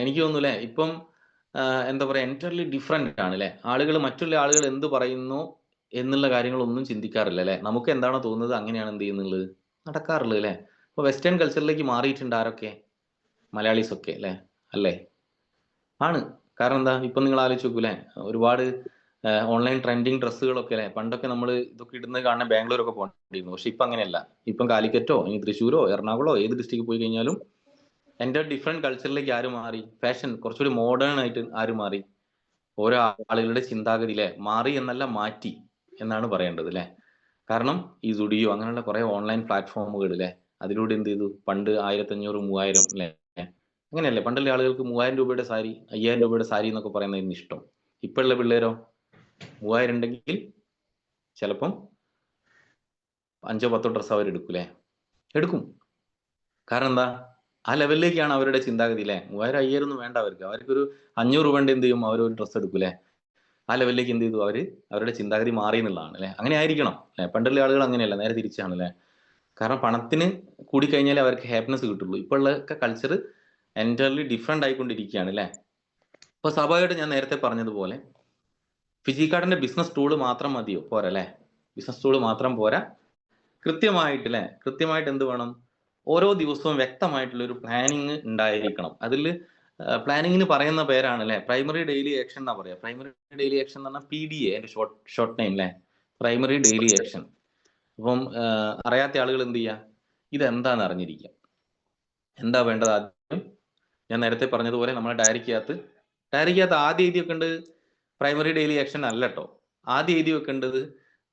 എനിക്ക് തോന്നുന്നു അല്ലെ, ഇപ്പം എന്താ പറയാ, എൻറ്റയർലി ഡിഫറെന്റ് ആണ് അല്ലെ. മറ്റുള്ള ആളുകൾ എന്ത് പറയുന്നു എന്നുള്ള കാര്യങ്ങളൊന്നും ചിന്തിക്കാറില്ല അല്ലെ. നമുക്ക് എന്താണോ തോന്നുന്നത് അങ്ങനെയാണ് എന്ത് ചെയ്യുന്നുള്ളത് നടക്കാറുള്ളത് അല്ലെ. ഇപ്പൊ വെസ്റ്റേൺ കൾച്ചറിലേക്ക് മാറിയിട്ടുണ്ട് ആരൊക്കെ? മലയാളീസ് ഒക്കെ അല്ലെ. അല്ലേ? ആണ്. കാരണം എന്താ, ഇപ്പൊ നിങ്ങൾ ആലോചിച്ച് നോക്കൂലേ, ഒരുപാട് ഓൺലൈൻ ട്രെൻഡിങ് ഡ്രസ്സുകളൊക്കെ അല്ലേ, പണ്ടൊക്കെ നമ്മൾ ഇതൊക്കെ ഇടുന്നത് കാണാൻ ബാംഗ്ലൂരൊക്കെ പോകേണ്ടിയിരുന്നു. പക്ഷെ ഇപ്പം അങ്ങനെയല്ല. ഇപ്പം കാലിക്കറ്റോ ഇനി തൃശ്ശൂരോ എറണാകുളമോ ഏത് ഡിസ്ട്രിക്റ്റിൽ പോയി കഴിഞ്ഞാലും എൻ്റെ ഡിഫറെന്റ് കൾച്ചറിലേക്ക് ആര് മാറി, ഫാഷൻ കുറച്ചുകൂടി മോഡേൺ ആയിട്ട് ആര് മാറി, ഓരോ ആളുകളുടെ ചിന്താഗതി അല്ലേ മാറി എന്നല്ല മാറ്റി എന്നാണ് പറയേണ്ടത് അല്ലേ. കാരണം ഈ സുഡിയോ അങ്ങനെയുള്ള കുറെ ഓൺലൈൻ പ്ലാറ്റ്ഫോമുകൾ അല്ലേ, അതിലൂടെ എന്ത് ചെയ്തു, പണ്ട് 1500 3000 അല്ലേ, അങ്ങനെയല്ലേ പണ്ടുള്ള ആളുകൾക്ക് 3000 രൂപയുടെ സാരി 5000 രൂപയുടെ സാരി എന്നൊക്കെ പറയുന്നതിന് ഇഷ്ടം. ഇപ്പോഴുള്ള പിള്ളേരോ 3000 ഉണ്ടെങ്കിൽ ചിലപ്പം 5 10 ഡ്രസ്സ് അവർ എടുക്കൂലേ, എടുക്കും. കാരണം എന്താ, ആ ലെവലിലേക്കാണ് അവരുടെ ചിന്താഗതി അല്ലേ. 3000 5000 ഒന്നും വേണ്ട അവർക്ക്, അവർക്കൊരു 500 രൂപ എന്ത് ചെയ്യും, അവർ ഒരു ഡ്രസ്സ് എടുക്കൂലേ. ആ ലെവലിലേക്ക് എന്ത് ചെയ്തു, അവരുടെ ചിന്താഗതി മാറി എന്നുള്ളതാണ് അല്ലെ. അങ്ങനെ ആയിരിക്കണം അല്ലെ. പണ്ടുള്ള ആളുകൾ അങ്ങനെയല്ല, നേരെ തിരിച്ചാണ് അല്ലെ. കാരണം പണത്തിന് കൂടിക്കഴിഞ്ഞാലേ അവർക്ക് ഹാപ്പിനെസ് കിട്ടുള്ളൂ. ഇപ്പോഴുള്ള കൾച്ചർ എൻറ്റയർലി ഡിഫറെന്റ് ആയിക്കൊണ്ടിരിക്കുകയാണ് അല്ലെ. അപ്പൊ സ്വാഭാവികമായിട്ട് ഞാൻ നേരത്തെ പറഞ്ഞതുപോലെ ഫിജിക്കാർഡിന്റെ ബിസിനസ് ടൂള് മാത്രം മതിയോ, പോരാ അല്ലെ. ബിസിനസ് ടൂള് മാത്രം പോരാ, കൃത്യമായിട്ട് അല്ലെ, കൃത്യമായിട്ട് എന്ത് വേണം, ഓരോ ദിവസവും വ്യക്തമായിട്ടുള്ള ഒരു പ്ലാനിങ് ഉണ്ടായിരിക്കണം. അതിൽ പ്ലാനിങ്ങിന് പറയുന്ന പേരാണ് അല്ലെ പ്രൈമറി ഡെയിലി ആക്ഷൻ എന്നാ പറയാ. പ്രൈമറി ഡെയിലി ആക്ഷൻ എന്ന് പറഞ്ഞാൽ PDA, അതിന്റെ ഷോർട്ട് നെയിം അല്ലെ, പ്രൈമറി ഡെയിലി ആക്ഷൻ. അപ്പം അറിയാത്ത ആളുകൾ എന്ത് ചെയ്യുക, ഇതെന്താന്ന് അറിഞ്ഞിരിക്കുക. എന്താ വേണ്ടത്? ആദ്യം ഞാൻ നേരത്തെ പറഞ്ഞതുപോലെ നമ്മളെ ഡയറിക്കകത്ത് ആദ്യം എഴുതി വെക്കേണ്ടത് പ്രൈമറി ഡെയിലി ആക്ഷൻ അല്ല കേട്ടോ. ആദ്യം എഴുതി വെക്കേണ്ടത്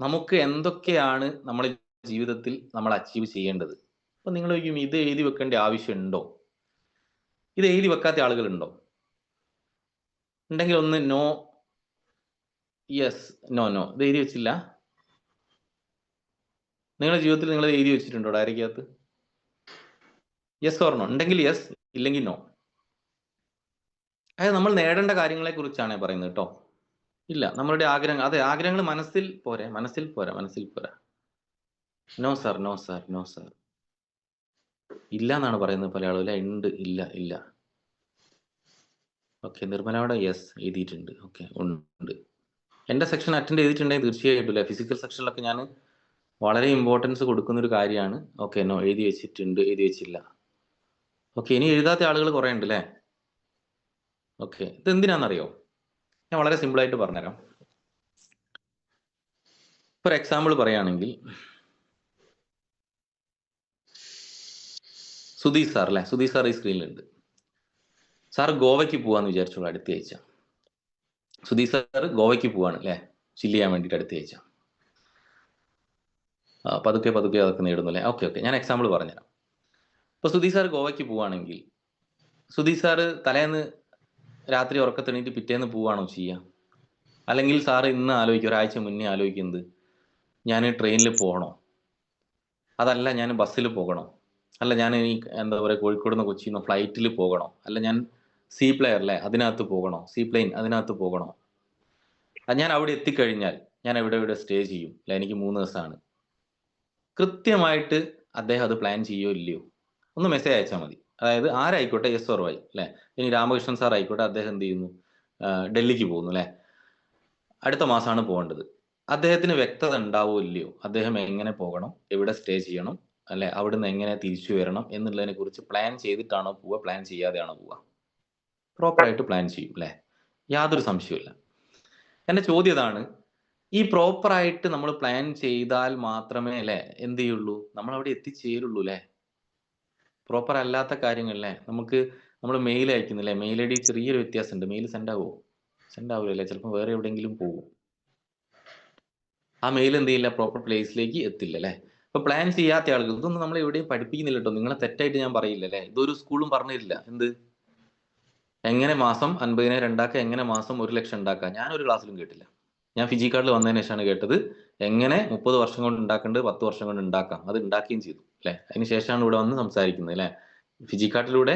നമുക്ക് എന്തൊക്കെയാണ് നമ്മുടെ ജീവിതത്തിൽ നമ്മൾ അച്ചീവ് ചെയ്യേണ്ടത്. അപ്പൊ നിങ്ങൾ ചോദിക്കും, ഇത് എഴുതി വെക്കേണ്ട ആവശ്യമുണ്ടോ? ഇത് എഴുതി വെക്കാത്ത ആളുകളുണ്ടോ? ഉണ്ടെങ്കിൽ ഒന്ന് നോ, യെസ്, നോ. ഇത് എഴുതി വെച്ചില്ല. നിങ്ങളുടെ ജീവിതത്തിൽ നിങ്ങൾ എഴുതി വെച്ചിട്ടുണ്ടോ ഡയറിക്കകത്ത്? Yes or no. ഉണ്ടെങ്കിൽ യെസ്, ഇല്ലെങ്കിൽ നോ. അതായത് നമ്മൾ നേടേണ്ട കാര്യങ്ങളെ കുറിച്ചാണ് പറയുന്നത് കേട്ടോ. ഇല്ല, നമ്മളുടെ ആഗ്രഹങ്ങൾ, അതെ ആഗ്രഹങ്ങൾ മനസ്സിൽ പോരാ. No sir. ഇല്ല എന്നാണ് പറയുന്നത് പല ആളും. ഉണ്ട്, ഇല്ല. ഓക്കെ, നിർമ്മലയുടെ യെസ് എഴുതിയിട്ടുണ്ട്. ഓക്കെ, ഉണ്ട്. എൻ്റെ സെക്ഷൻ അറ്റൻഡ് ചെയ്തിട്ടുണ്ടെങ്കിൽ തീർച്ചയായിട്ടും അല്ലേ, ഫിസിക്കൽ സെക്ഷനിലൊക്കെ ഞാൻ വളരെ ഇമ്പോർട്ടൻസ് കൊടുക്കുന്ന ഒരു കാര്യമാണ്. ഓക്കെ, നോ എഴുതി വെച്ചിട്ടുണ്ട്, എഴുതി വെച്ചില്ല. ഓക്കെ, ഇനി എഴുതാത്ത ആളുകൾ കുറെ ഉണ്ട് അല്ലേ. ഓക്കെ, ഇത് എന്തിനാണെന്നറിയോ? ഞാൻ വളരെ സിമ്പിളായിട്ട് പറഞ്ഞുതരാം. ഫോർ എക്സാമ്പിൾ പറയുകയാണെങ്കിൽ, സുധീർ സാർ അല്ലേ, സുധീർ സാർ ഈ സ്ക്രീനിലുണ്ട്. സാർ ഗോവയ്ക്ക് പോവാന്ന് വിചാരിച്ചോളൂ അടുത്ത ആഴ്ച. സുധീർ സാർ ഗോവയ്ക്ക് പോവാണ് അല്ലേ, ചില്ല് ചെയ്യാൻ വേണ്ടിയിട്ട് അടുത്ത ആഴ്ച. പതുക്കെ അതൊക്കെ നേടുന്നു അല്ലേ. ഓക്കെ, ഞാൻ എക്സാമ്പിൾ പറഞ്ഞുതരാം. ഇപ്പൊ സുധീർ സാർ ഗോവയ്ക്ക് പോവാണെങ്കിൽ സുധീർ സാറ് തലേന്ന് രാത്രി ഉറക്കത്തെണീറ്റ് പിറ്റേന്ന് പോവാണോ ചെയ്യുക? അല്ലെങ്കിൽ സാറ് ഇന്ന് ആലോചിക്കും, ഒരാഴ്ച മുന്നേ ആലോചിക്കുന്നത്, ഞാൻ ട്രെയിനിൽ പോകണോ, അതല്ല ഞാൻ ബസ്സിൽ പോകണോ, അല്ല ഞാൻ ഈ എന്താ പറയുക കോഴിക്കോട് നിന്ന് കൊച്ചിയിൽ നിന്ന് ഫ്ലൈറ്റിൽ പോകണോ, അല്ല ഞാൻ സീ പ്ലെയർ അല്ലേ അതിനകത്ത് പോകണോ, സീ പ്ലെയിൻ അതിനകത്ത് പോകണോ, ഞാൻ അവിടെ എത്തിക്കഴിഞ്ഞാൽ ഞാൻ എവിടെ സ്റ്റേ ചെയ്യും അല്ലെ, എനിക്ക് 3 ദിവസമാണ്. കൃത്യമായിട്ട് അദ്ദേഹം അത് പ്ലാൻ ചെയ്യോ ഇല്ലയോ, ഒന്ന് മെസ്സേജ് അയച്ചാൽ മതി. അതായത് ആരായിക്കോട്ടെ, യെസ് ഓർ വൈ അല്ലെ. ഇനി രാമകൃഷ്ണൻ സാർ ആയിക്കോട്ടെ, അദ്ദേഹം എന്ത് ചെയ്യുന്നു, ഡൽഹിക്ക് പോകുന്നു അല്ലെ, അടുത്ത മാസമാണ് പോകേണ്ടത്. അദ്ദേഹത്തിന് വ്യക്തത ഉണ്ടാവോ ഇല്ലയോ, അദ്ദേഹം എങ്ങനെ പോകണം, എവിടെ സ്റ്റേ ചെയ്യണം അല്ലെ, അവിടുന്ന് എങ്ങനെ തിരിച്ചു വരണം എന്നുള്ളതിനെ കുറിച്ച് പ്ലാൻ ചെയ്തിട്ടാണോ പോവുക, പ്ലാൻ ചെയ്യാതെയാണോ പോവുക? പ്രോപ്പറായിട്ട് പ്ലാൻ ചെയ്യും അല്ലെ, യാതൊരു സംശയമില്ല. എൻ്റെ ചോദ്യം ഇതാണ്, ഈ പ്രോപ്പറായിട്ട് നമ്മൾ പ്ലാൻ ചെയ്താൽ മാത്രമേ അല്ലെ എന്ത് ചെയ്യുള്ളൂ, നമ്മൾ അവിടെ എത്തിച്ചേരുള്ളൂ അല്ലെ. പ്രോപ്പർ അല്ലാത്ത കാര്യങ്ങളല്ലേ, നമ്മൾ മെയിൽ അയക്കുന്നില്ലേ, മെയിൽ ID ചെറിയൊരു വ്യത്യാസമുണ്ട്, മെയിൽ സെൻഡ് ആവില്ല, ചിലപ്പോൾ വേറെ എവിടെയെങ്കിലും പോകും. ആ മെയിൽ എന്ത് ചെയ്യില്ല, പ്രോപ്പർ പ്ലേസിലേക്ക് എത്തില്ല അല്ലെ. അപ്പൊ പ്ലാൻ ചെയ്യാത്ത ആളുകൾ, ഇതൊന്നും നമ്മൾ എവിടെയും പഠിപ്പിക്കുന്നില്ല കേട്ടോ, നിങ്ങളെ തെറ്റായിട്ട് ഞാൻ പറയില്ല അല്ലെ. ഇതൊരു സ്കൂളും പറഞ്ഞില്ല എന്ത്, എങ്ങനെ മാസം 50,000 ഉണ്ടാക്കാം, എങ്ങനെ മാസം 1 ലക്ഷം ഉണ്ടാക്കാം, ഞാൻ ഒരു ക്ലാസ്സിലും കേട്ടില്ല. ഞാൻ ഫിജിക്കാർഡിൽ വന്നതിന് ശേഷമാണ് കേട്ടത് എങ്ങനെ 30 വർഷം കൊണ്ട് ഉണ്ടാക്കേണ്ടത് 10 വർഷം കൊണ്ട് ഉണ്ടാക്കാം. അത് ഉണ്ടാക്കുകയും ചെയ്തു അല്ലെ. അതിന് ശേഷമാണ് ഇവിടെ വന്ന് സംസാരിക്കുന്നത് അല്ലെ. ഫിജിക്കാർഡിലൂടെ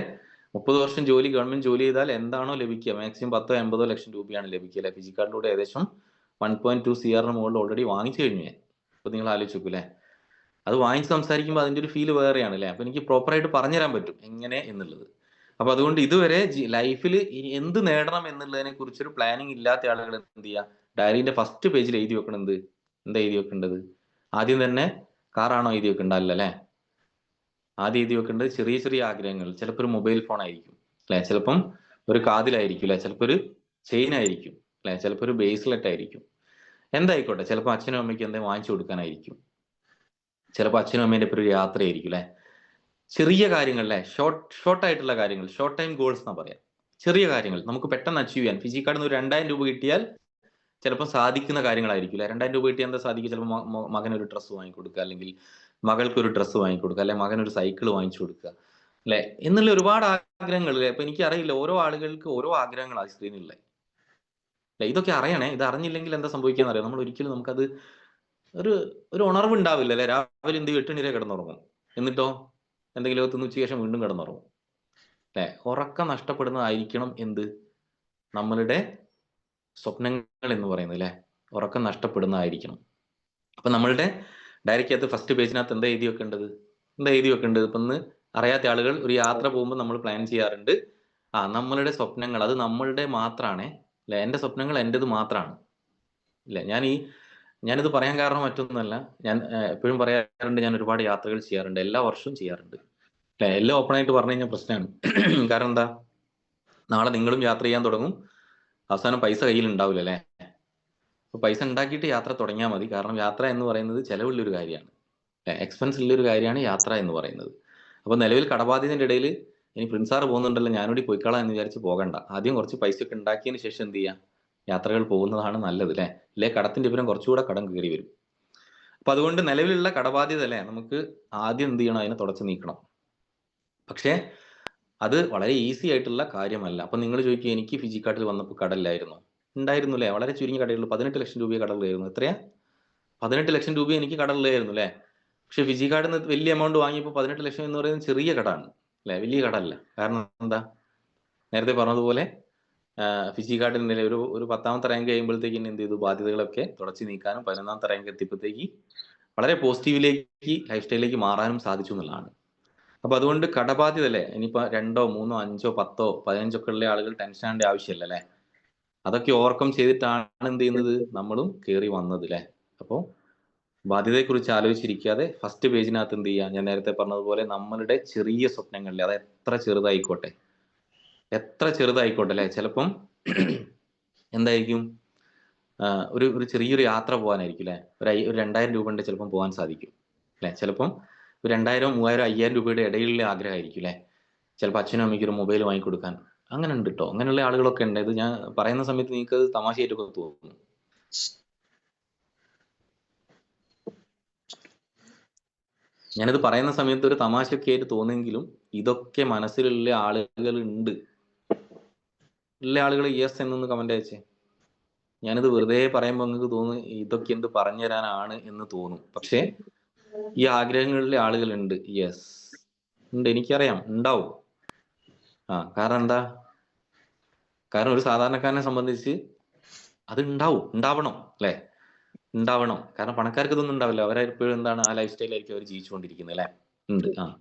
30 വർഷം ഗവൺമെന്റ് ജോലി ചെയ്താൽ എന്താണോ ലഭിക്കുക, മാക്സിമം 10 50 ലക്ഷം രൂപയാണ് ലഭിക്കുക അല്ലെ. ഫിജിക്കാർഡിലൂടെ ഏകദേശം 1.2 CR മുകളിൽ ഓൾറെഡി വാങ്ങിച്ചു കഴിഞ്ഞു ഞാൻ. അപ്പൊ നിങ്ങൾ ആലോചിച്ച് നോക്കൂ അല്ലെ, അത് വാങ്ങിച്ച് സംസാരിക്കുമ്പോൾ അതിന്റെ ഒരു ഫീൽ വേറെയാണ് അല്ലെ. അപ്പൊ എനിക്ക് പ്രോപ്പറായിട്ട് പറഞ്ഞുതരാൻ പറ്റും എങ്ങനെ എന്നുള്ളത്. അപ്പൊ അതുകൊണ്ട് ഇതുവരെ ലൈഫിൽ എന്ത് നേടണം എന്നുള്ളതിനെ കുറിച്ചൊരു പ്ലാനിങ് ഇല്ലാത്ത ആളുകൾ എന്ത് ചെയ്യുക, ഡയറിന്റെ ഫസ്റ്റ് പേജിൽ എഴുതി വെക്കണം. എന്താ എഴുതി വെക്കേണ്ടത്? ആദ്യം തന്നെ കാറാണോ എഴുതി വെക്കേണ്ടത്? അല്ല അല്ലെ. ആദ്യം എഴുതി വെക്കേണ്ടത് ചെറിയ ആഗ്രഹങ്ങൾ. ചിലപ്പോൾ ഒരു മൊബൈൽ ഫോൺ ആയിരിക്കും അല്ലെ, ചിലപ്പം ഒരു കാതിലായിരിക്കും അല്ലെ, ചിലപ്പോൾ ഒരു ചെയിൻ ആയിരിക്കും അല്ലെ? ചിലപ്പോൾ ഒരു ബ്രേസ്ലെറ്റ് ആയിരിക്കും, എന്തായിക്കോട്ടെ. ചിലപ്പോൾ അച്ഛനും അമ്മയ്ക്കും എന്തെങ്കിലും വാങ്ങിച്ചു കൊടുക്കാനായിരിക്കും, ചിലപ്പോൾ അച്ഛനും അമ്മേന്റെ ഒരു യാത്രയായിരിക്കും അല്ലെ? ചെറിയ കാര്യങ്ങൾ അല്ലെ, ഷോർട്ട് ആയിട്ടുള്ള കാര്യങ്ങൾ, ഷോർട്ട് ടൈം ഗോൾസ് എന്നാ പറയാം. ചെറിയ കാര്യങ്ങൾ നമുക്ക് പെട്ടെന്ന് അച്ചീവ് ചെയ്യാൻ. ഫിജി കാർഡിൽ നിന്ന് ഒരു 2000 രൂപ കിട്ടിയാൽ ചിലപ്പോൾ സാധിക്കുന്ന കാര്യങ്ങളായിരിക്കില്ല. 2000 രൂപ കിട്ടിയാൽ എന്താ സാധിക്കും? ചിലപ്പോൾ മകനൊരു ഡ്രസ്സ് വാങ്ങിക്കൊടുക്കുക, അല്ലെങ്കിൽ മകൾക്ക് ഒരു ഡ്രസ്സ് വാങ്ങിക്കൊടുക്കുക, അല്ലെങ്കിൽ മകനൊരു സൈക്കിൾ വാങ്ങിച്ചു കൊടുക്കുക അല്ലെ? എന്നുള്ള ഒരുപാട് ആഗ്രഹങ്ങൾ അല്ലെ? അപ്പൊ എനിക്കറിയില്ല, ഓരോ ആളുകൾക്ക് ഓരോ ആഗ്രഹങ്ങളാണ് സ്ക്രീനിലുള്ള അല്ലെ? ഇതൊക്കെ അറിയണേ. ഇത് അറിഞ്ഞില്ലെങ്കിൽ എന്താ സംഭവിക്കാന്ന് അറിയാം. നമ്മൾ ഒരിക്കലും നമുക്കത് ഒരു ഒരു ഉണർവ് ഉണ്ടാവില്ല അല്ലെ? രാവിലെ എന്ത് 8 മണി വരെ കിടന്നുറങ്ങും, എന്നിട്ടോ എന്തെങ്കിലും തിന്ന് ഉച്ചയ്ക്ക് ശേഷം വീണ്ടും കിടന്നുറങ്ങും അല്ലെ? ഉറക്കം നഷ്ടപ്പെടുന്നതായിരിക്കണം എന്ത്, നമ്മളുടെ സ്വപ്നങ്ങൾ എന്ന് പറയുന്നത് അല്ലെ? ഉറക്കം നഷ്ടപ്പെടുന്നതായിരിക്കണം. അപ്പൊ നമ്മളുടെ ഡയറിക്കകത്ത് ഫസ്റ്റ് പേജിനകത്ത് എന്താ എഴുതി വെക്കേണ്ടത്? എന്താ എഴുതി വെക്കേണ്ടത്? ഇപ്പൊ ഇന്ന് അറിയാത്ത ആളുകൾ ഒരു യാത്ര പോകുമ്പോൾ നമ്മൾ പ്ലാൻ ചെയ്യാറുണ്ട്, നമ്മളുടെ സ്വപ്നങ്ങൾ അത് നമ്മളുടെ മാത്രാണ് അല്ലെ? എന്റെ സ്വപ്നങ്ങൾ എന്റേത് മാത്രാണ് ഇല്ല. ഞാനിത് പറയാൻ കാരണം മറ്റൊന്നുമല്ല. ഞാൻ എപ്പോഴും പറയാറുണ്ട്, ഞാൻ ഒരുപാട് യാത്രകൾ ചെയ്യാറുണ്ട്, എല്ലാ വർഷവും ചെയ്യാറുണ്ട് അല്ലെ? എല്ലാം ഓപ്പൺ ആയിട്ട് പറഞ്ഞു കഴിഞ്ഞാൽ പ്രശ്നമാണ്. കാരണം എന്താ, നാളെ നിങ്ങളും യാത്ര ചെയ്യാൻ തുടങ്ങും, അവസാനം പൈസ കയ്യിൽ ഉണ്ടാവില്ല അല്ലെ? അപ്പൊ പൈസ ഉണ്ടാക്കിയിട്ട് യാത്ര തുടങ്ങിയാൽ മതി. കാരണം യാത്ര എന്ന് പറയുന്നത് ചെലവുള്ളൊരു കാര്യമാണ്, എക്സ്പെൻസ് ഉള്ളൊരു കാര്യമാണ് യാത്ര എന്ന് പറയുന്നത്. അപ്പൊ നിലവിൽ കടബാധ്യതയുടെ ഇടയിൽ ഇനി പ്രിൻസാർ പോകുന്നുണ്ടല്ലോ, ഞാനൂടി പോയിക്കളാം എന്ന് വിചാരിച്ച് പോകണ്ട. ആദ്യം കുറച്ച് പൈസ ഒക്കെ ഉണ്ടാക്കിയതിന് ശേഷം എന്ത് ചെയ്യാം, യാത്രകൾ പോകുന്നതാണ് നല്ലത് അല്ലെ? ഇല്ലേ കടത്തിന്റെ ഇപ്പുറം കുറച്ചുകൂടെ കടം കയറി വരും. അപ്പൊ അതുകൊണ്ട് നിലവിലുള്ള കടബാധ്യത അല്ലെ നമുക്ക് ആദ്യം എന്ത് ചെയ്യണം, അതിനെ തുടച്ചു നീക്കണം. പക്ഷേ അത് വളരെ ഈസി ആയിട്ടുള്ള കാര്യമല്ല. അപ്പൊ നിങ്ങൾ ചോദിക്കുക, എനിക്ക് ഫിജി കാർഡിൽ വന്നപ്പോൾ കടലിലായിരുന്നു. ഉണ്ടായിരുന്നു അല്ലെ? വളരെ ചുരുങ്ങിയ കടയുള്ളൂ. 18 ലക്ഷം രൂപ കടലിലായിരുന്നു. എത്രയാ? 18 ലക്ഷം രൂപ എനിക്ക് കടലിലായിരുന്നു അല്ലെ? പക്ഷെ ഫിജി കാർഡിൽ നിന്ന് വലിയ എമൗണ്ട് വാങ്ങിയപ്പോൾ 18 ലക്ഷം എന്ന് പറയുന്നത് ചെറിയ കടമാണ് അല്ലെ? വലിയ കടമല്ല. കാരണം എന്താ, നേരത്തെ പറഞ്ഞതുപോലെ ഫിജി കാർഡിൽ നില ഒരു 10ാമത്തെ റാങ്ക് കഴിയുമ്പോഴത്തേക്ക് എന്ത് ചെയ്തു, ബാധ്യതകളൊക്കെ തുടച്ചു നീക്കാനും 11ാമത്തെ റാങ്ക് എത്തിയപ്പോഴത്തേക്ക് വളരെ പോസിറ്റീവിലേക്ക് ലൈഫ് സ്റ്റൈലിലേക്ക് മാറാനും സാധിച്ചു എന്നുള്ളതാണ്. അപ്പൊ അതുകൊണ്ട് കടബാധ്യത അല്ലെ, ഇനിയിപ്പോ 2, 3, 5, 10, 15 ഒക്കെ ഉള്ള ആളുകൾ ടെൻഷൻ ആവേണ്ട ആവശ്യമില്ല അല്ലെ? അതൊക്കെ ഓവർകം ചെയ്തിട്ടാണ് എന്ത് ചെയ്യുന്നത്, നമ്മളും കയറി വന്നത് അല്ലെ? അപ്പോ ബാധ്യതയെക്കുറിച്ച് ആലോചിച്ചിരിക്കാതെ ഫസ്റ്റ് പേജിനകത്ത് എന്ത് ചെയ്യുക, ഞാൻ നേരത്തെ പറഞ്ഞതുപോലെ നമ്മളുടെ ചെറിയ സ്വപ്നങ്ങളിലെ, അത് എത്ര ചെറുതായിക്കോട്ടെ, എത്ര ചെറുതായിക്കോട്ടെ അല്ലെ? ചിലപ്പം എന്തായിരിക്കും, ഒരു ചെറിയൊരു യാത്ര പോകാനായിരിക്കും അല്ലെ? ഒരു 2000 രൂപ ഉണ്ട് ചിലപ്പം പോകാൻ സാധിക്കും അല്ലെ? ചിലപ്പം ഒരു 2000, 3000, 5000 രൂപയുടെ ഇടയിലുള്ള ആഗ്രഹമായിരിക്കും അല്ലെ? ചിലപ്പോൾ അച്ഛനും അമ്മയ്ക്ക് ഒരു മൊബൈൽ വാങ്ങിക്കൊടുക്കാൻ. അങ്ങനെ ഉണ്ട് കേട്ടോ, അങ്ങനെയുള്ള ആളുകളൊക്കെ ഉണ്ട്. ഇത് ഞാൻ പറയുന്ന സമയത്ത് നിങ്ങൾക്ക് അത് തമാശയായിട്ടൊക്കെ തോന്നുന്നു. ഞാനിത് പറയുന്ന സമയത്ത് ഒരു തമാശയൊക്കെ ആയിട്ട് തോന്നുമെങ്കിലും ഇതൊക്കെ മനസ്സിലുള്ള ആളുകൾ ഉണ്ട്. ഉള്ള ആളുകൾ യെസ് എന്നൊന്ന് കമന്റ് അയച്ചേ. ഞാനിത് വെറുതെ പറയുമ്പോൾ നിങ്ങൾക്ക് തോന്നും ഇതൊക്കെ എന്ത് പറഞ്ഞു തരാനാണ് എന്ന് തോന്നും. പക്ഷേ ഈ ആഗ്രഹങ്ങളിലെ ആളുകൾ ഉണ്ട്. യെസ് ഉണ്ട്, എനിക്കറിയാം, ഉണ്ടാവും. കാരണം എന്താ, കാരണം ഒരു സാധാരണക്കാരനെ സംബന്ധിച്ച് അത് ഉണ്ടാവും, ഉണ്ടാവണം അല്ലെ? ഉണ്ടാവണം. കാരണം പണക്കാർക്ക് ഇതൊന്നും ഉണ്ടാവില്ല. അവരെപ്പോഴും എന്താണ്, ആ ലൈഫ് സ്റ്റൈലായിരിക്കും അവർ ജീവിച്ചുകൊണ്ടിരിക്കുന്നത് അല്ലെ? ഉണ്ട്.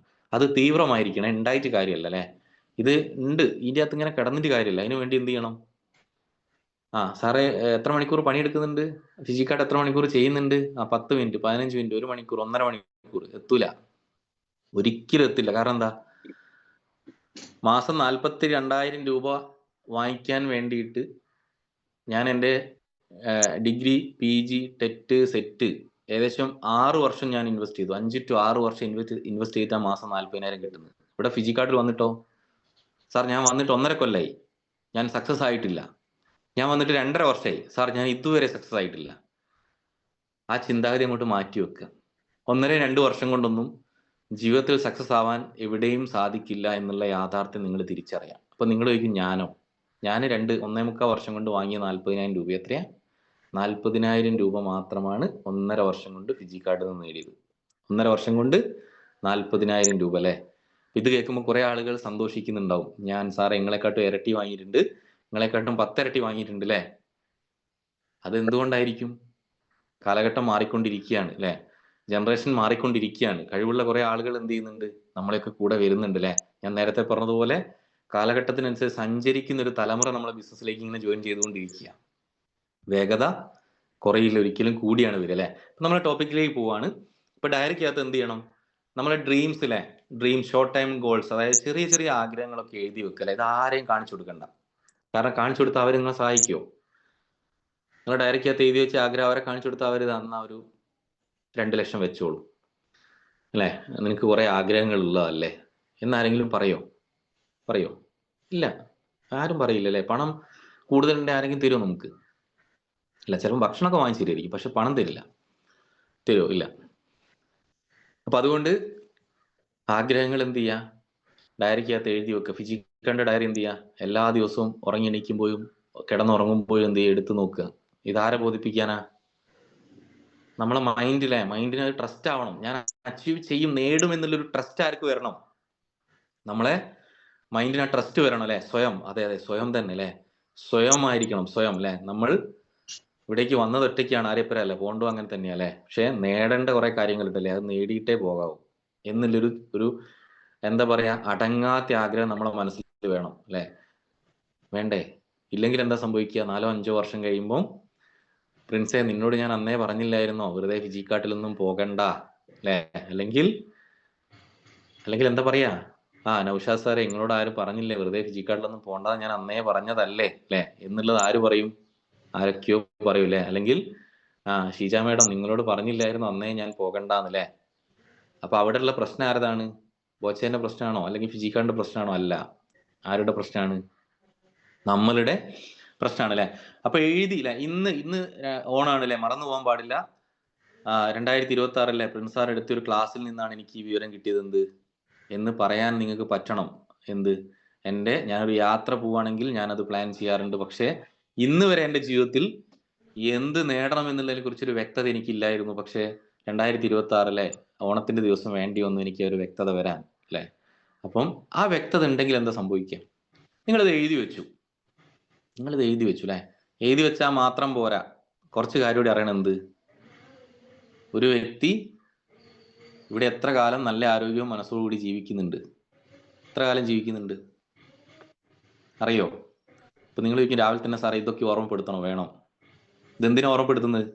അത് തീവ്രമായിരിക്കണം, ഉണ്ടായിട്ട് കാര്യമല്ല അല്ലെ? ഇത് ഉണ്ട്, ഇതിന്റെ അകത്ത് ഇങ്ങനെ കിടന്നിട്ട് കാര്യമില്ല. അതിനു വേണ്ടി എന്ത് ചെയ്യണം? സാറേ എത്ര മണിക്കൂർ പണിയെടുക്കുന്നുണ്ട്, ഫിജി കാർഡ് എത്ര മണിക്കൂർ ചെയ്യുന്നുണ്ട്? 10 മിനിറ്റ്, 15 മിനിറ്റ്, 1 മണിക്കൂർ, 1.5 മണിക്കൂർ. എത്തൂല, ഒരിക്കലും എത്തില്ല. കാരണം എന്താ, മാസം 42,000 രൂപ വാങ്ങിക്കാൻ വേണ്ടിയിട്ട് ഞാൻ എൻ്റെ ഡിഗ്രി, PG, ടെറ്റ്, സെറ്റ് ഏകദേശം 6 വർഷം ഞാൻ ഇൻവെസ്റ്റ് ചെയ്തു. 5 to 6 വർഷം ഇൻവെസ്റ്റ് ചെയ്തിട്ടാ മാസം 40,000 കിട്ടുന്നത്. ഇവിടെ ഫിജി കാർഡിൽ വന്നിട്ടോ, സാർ ഞാൻ വന്നിട്ട് 1.5 കൊല്ലായി, ഞാൻ സക്സസ് ആയിട്ടില്ല. ഞാൻ വന്നിട്ട് 2.5 വർഷമായി, സാർ ഞാൻ ഇതുവരെ സക്സസ് ആയിട്ടില്ല. ആ ചിന്താഗതി അങ്ങോട്ട് മാറ്റി വെക്കുക. 1.5-2 വർഷം കൊണ്ടൊന്നും ജീവിതത്തിൽ സക്സസ് ആവാൻ എവിടെയും സാധിക്കില്ല എന്നുള്ള യാഥാർത്ഥ്യം നിങ്ങൾ തിരിച്ചറിയാം. അപ്പൊ നിങ്ങൾ ചോദിക്കും, ഞാൻ 1.25 വർഷം കൊണ്ട് വാങ്ങിയ 40,000 രൂപ എത്രയാ? 40,000 രൂപ മാത്രമാണ് 1.5 വർഷം കൊണ്ട് ഫിജി കാർഡിൽ നിന്ന് നേടിയത്. 1.5 വർഷം കൊണ്ട് 40,000 രൂപ അല്ലെ? ഇത് കേൾക്കുമ്പോൾ കുറെ ആളുകൾ സന്തോഷിക്കുന്നുണ്ടാവും. ഞാൻ സാറേ നിങ്ങളെക്കാട്ടും ഇരട്ടി വാങ്ങിയിട്ടുണ്ട്, നിങ്ങളെക്കാട്ടും 10 ഇരട്ടി വാങ്ങിയിട്ടുണ്ട് അല്ലെ? അത് എന്തുകൊണ്ടായിരിക്കും? കാലഘട്ടം മാറിക്കൊണ്ടിരിക്കുകയാണ് അല്ലെ? ജനറേഷൻ മാറിക്കൊണ്ടിരിക്കുകയാണ്. കഴിവുള്ള കുറെ ആളുകൾ എന്ത് ചെയ്യുന്നുണ്ട്, നമ്മളെയൊക്കെ കൂടെ വരുന്നുണ്ട് അല്ലെ? ഞാൻ നേരത്തെ പറഞ്ഞതുപോലെ കാലഘട്ടത്തിനനുസരിച്ച് സഞ്ചരിക്കുന്ന ഒരു തലമുറ നമ്മളെ ബിസിനസ്സിലേക്ക് ഇങ്ങനെ ജോയിൻ ചെയ്തുകൊണ്ടിരിക്കുക. വേഗത കുറയില്ല, ഒരിക്കലും കൂടിയാണ് വരിക അല്ലെ? നമ്മുടെ ടോപ്പിക്കിലേക്ക് പോവാണ്. ഇപ്പൊ ഡയറിക്കകത്ത് എന്ത് ചെയ്യണം, നമ്മളെ ഡ്രീംസ് അല്ലെ, ഷോർട്ട് ടൈം ഗോൾസ്, അതായത് ചെറിയ ചെറിയ ആഗ്രഹങ്ങളൊക്കെ എഴുതി വെക്കുക അല്ലെ? ഇത് ആരെയും കാണിച്ചു കൊടുക്കണ്ട. കാരണം കാണിച്ചു കൊടുത്താൽ അവർ നിങ്ങളെ സഹായിക്കുമോ? നിങ്ങൾ ഡയറിക്കകത്ത് എഴുതി വെച്ച ആഗ്രഹം അവരെ കാണിച്ചു കൊടുത്താൽ അവർ തന്ന ഒരു 2 ലക്ഷം വെച്ചോളൂ അല്ലേ, നിനക്ക് കുറെ ആഗ്രഹങ്ങൾ ഉള്ളതല്ലേ എന്നാരെങ്കിലും പറയോ? ഇല്ല, ആരും പറയില്ല അല്ലേ. പണം കൂടുതലുണ്ടെ ആരെങ്കിലും തരുമോ നമുക്ക്? ഇല്ല. ചിലപ്പോൾ ഭക്ഷണമൊക്കെ വാങ്ങിച്ചു തരുമായിരിക്കും, പക്ഷെ പണം തരില്ല. തരുമോ? ഇല്ല. അപ്പൊ അതുകൊണ്ട് ആഗ്രഹങ്ങൾ എന്ത് ചെയ്യാ, ഡയറിക്കകത്ത് എഴുതി വെക്കുക. ഫിജിക്കന്റെ ഡയറി എന്ത് ചെയ്യാ, എല്ലാ ദിവസവും ഉറങ്ങി എണീക്കുമ്പോഴും കിടന്നുറങ്ങുമ്പോഴും എന്ത് ചെയ്യുക, എടുത്തു നോക്കുക. ഇതാരെ ബോധിപ്പിക്കാനാ? നമ്മളെ മൈൻഡിന് ട്രസ്റ്റ് ആവണം. ഞാൻ അച്ചീവ് ചെയ്യും, നേടും എന്നുള്ളൊരു ട്രസ്റ്റ് ആർക്ക് വരണം? നമ്മളെ മൈൻഡിന് ആ ട്രസ്റ്റ് വരണം അല്ലെ. സ്വയം, അതെ സ്വയം തന്നെ അല്ലെ, സ്വയം ആയിരിക്കണം. സ്വയം അല്ലെ. നമ്മൾ ഇവിടേക്ക് വന്നത് ഒറ്റയ്ക്കാണ്, ആരെപ്പരല്ല. പോണ്ടോ അങ്ങനെ തന്നെയാ അല്ലെ. പക്ഷെ നേടേണ്ട കുറെ കാര്യങ്ങളുണ്ടല്ലേ, അത് നേടിയിട്ടേ പോകാവൂ എന്നുള്ളൊരു എന്താ പറയാ, അടങ്ങാത്ത ആഗ്രഹം നമ്മളെ മനസ്സിൽ വേണം അല്ലെ. വേണ്ടേ? ഇല്ലെങ്കിൽ എന്താ സംഭവിക്കുക, 4-5 വർഷം കഴിയുമ്പോൾ പ്രിൻസെ നിന്നോട് ഞാൻ അന്നേ പറഞ്ഞില്ലായിരുന്നോ വെറുതെ ഫിജിക്കാട്ടിലൊന്നും പോകണ്ട അല്ലെ. അല്ലെങ്കിൽ എന്താ പറയാ, നൗഷാദ് സാറെ നിങ്ങളോട് ആരും പറഞ്ഞില്ലേ വെറുതെ ഫിജിക്കാട്ടിലൊന്നും പോകണ്ട, ഞാൻ അന്നേ പറഞ്ഞതല്ലേ അല്ലെ എന്നുള്ളത് ആര് പറയും? ആരൊക്കെയോ പറയൂലേ. അല്ലെങ്കിൽ ഷീജ മേഡം നിങ്ങളോട് പറഞ്ഞില്ലായിരുന്നു അന്നേ ഞാൻ പോകണ്ടെന്നല്ലേ. അപ്പൊ അവിടെയുള്ള പ്രശ്നം ആരതാണ്? ബോച്ചേന്റെ പ്രശ്നമാണോ അല്ലെങ്കിൽ ഫിജിക്കാന്റെ പ്രശ്നമാണോ? അല്ല. ആരുടെ പ്രശ്നമാണ്? നമ്മളുടെ പ്രശ്നമാണ് അല്ലെ. അപ്പൊ എഴുതിയില്ല. ഇന്ന് ഓണാണ് അല്ലെ, മറന്നു പോകാൻ പാടില്ല. 2026 പ്രിൻസ് സാർ എടുത്തൊരു ക്ലാസ്സിൽ നിന്നാണ് എനിക്ക് ഈ വിവരം കിട്ടിയത് എന്ന് പറയാൻ നിങ്ങൾക്ക് പറ്റണം. ഞാനൊരു യാത്ര പോവുകയാണെങ്കിൽ ഞാനത് പ്ലാൻ ചെയ്യാറുണ്ട്. പക്ഷെ ഇന്ന് വരെ എൻ്റെ ജീവിതത്തിൽ എന്ത് നേടണം എന്നുള്ളതിനെ കുറിച്ചൊരു വ്യക്തത എനിക്കില്ലായിരുന്നു. പക്ഷെ 2026 ഓണത്തിന്റെ ദിവസം വേണ്ടി വന്നു എനിക്ക് ഒരു വ്യക്തത വരാൻ അല്ലെ. അപ്പം ആ വ്യക്തത ഉണ്ടെങ്കിൽ എന്താ സംഭവിക്കുക? നിങ്ങളിത് എഴുതി വെച്ചു അല്ലെ. എഴുതി വെച്ചാൽ മാത്രം പോരാ, കുറച്ച് കാര്യം കൂടി അറിയണം. ഒരു വ്യക്തി ഇവിടെ എത്ര കാലം നല്ല ആരോഗ്യവും മനസ്സോടുകൂടി ജീവിക്കുന്നുണ്ട്? എത്ര കാലം ജീവിക്കുന്നുണ്ട് അറിയോ? ഇപ്പൊ നിങ്ങൾ ചോദിക്കും രാവിലെ തന്നെ സാറേ ഇതൊക്കെ ഓർമ്മപ്പെടുത്തണോ? വേണം. ഇതെന്തിനാ ഓർമ്മപ്പെടുത്തുന്നത്?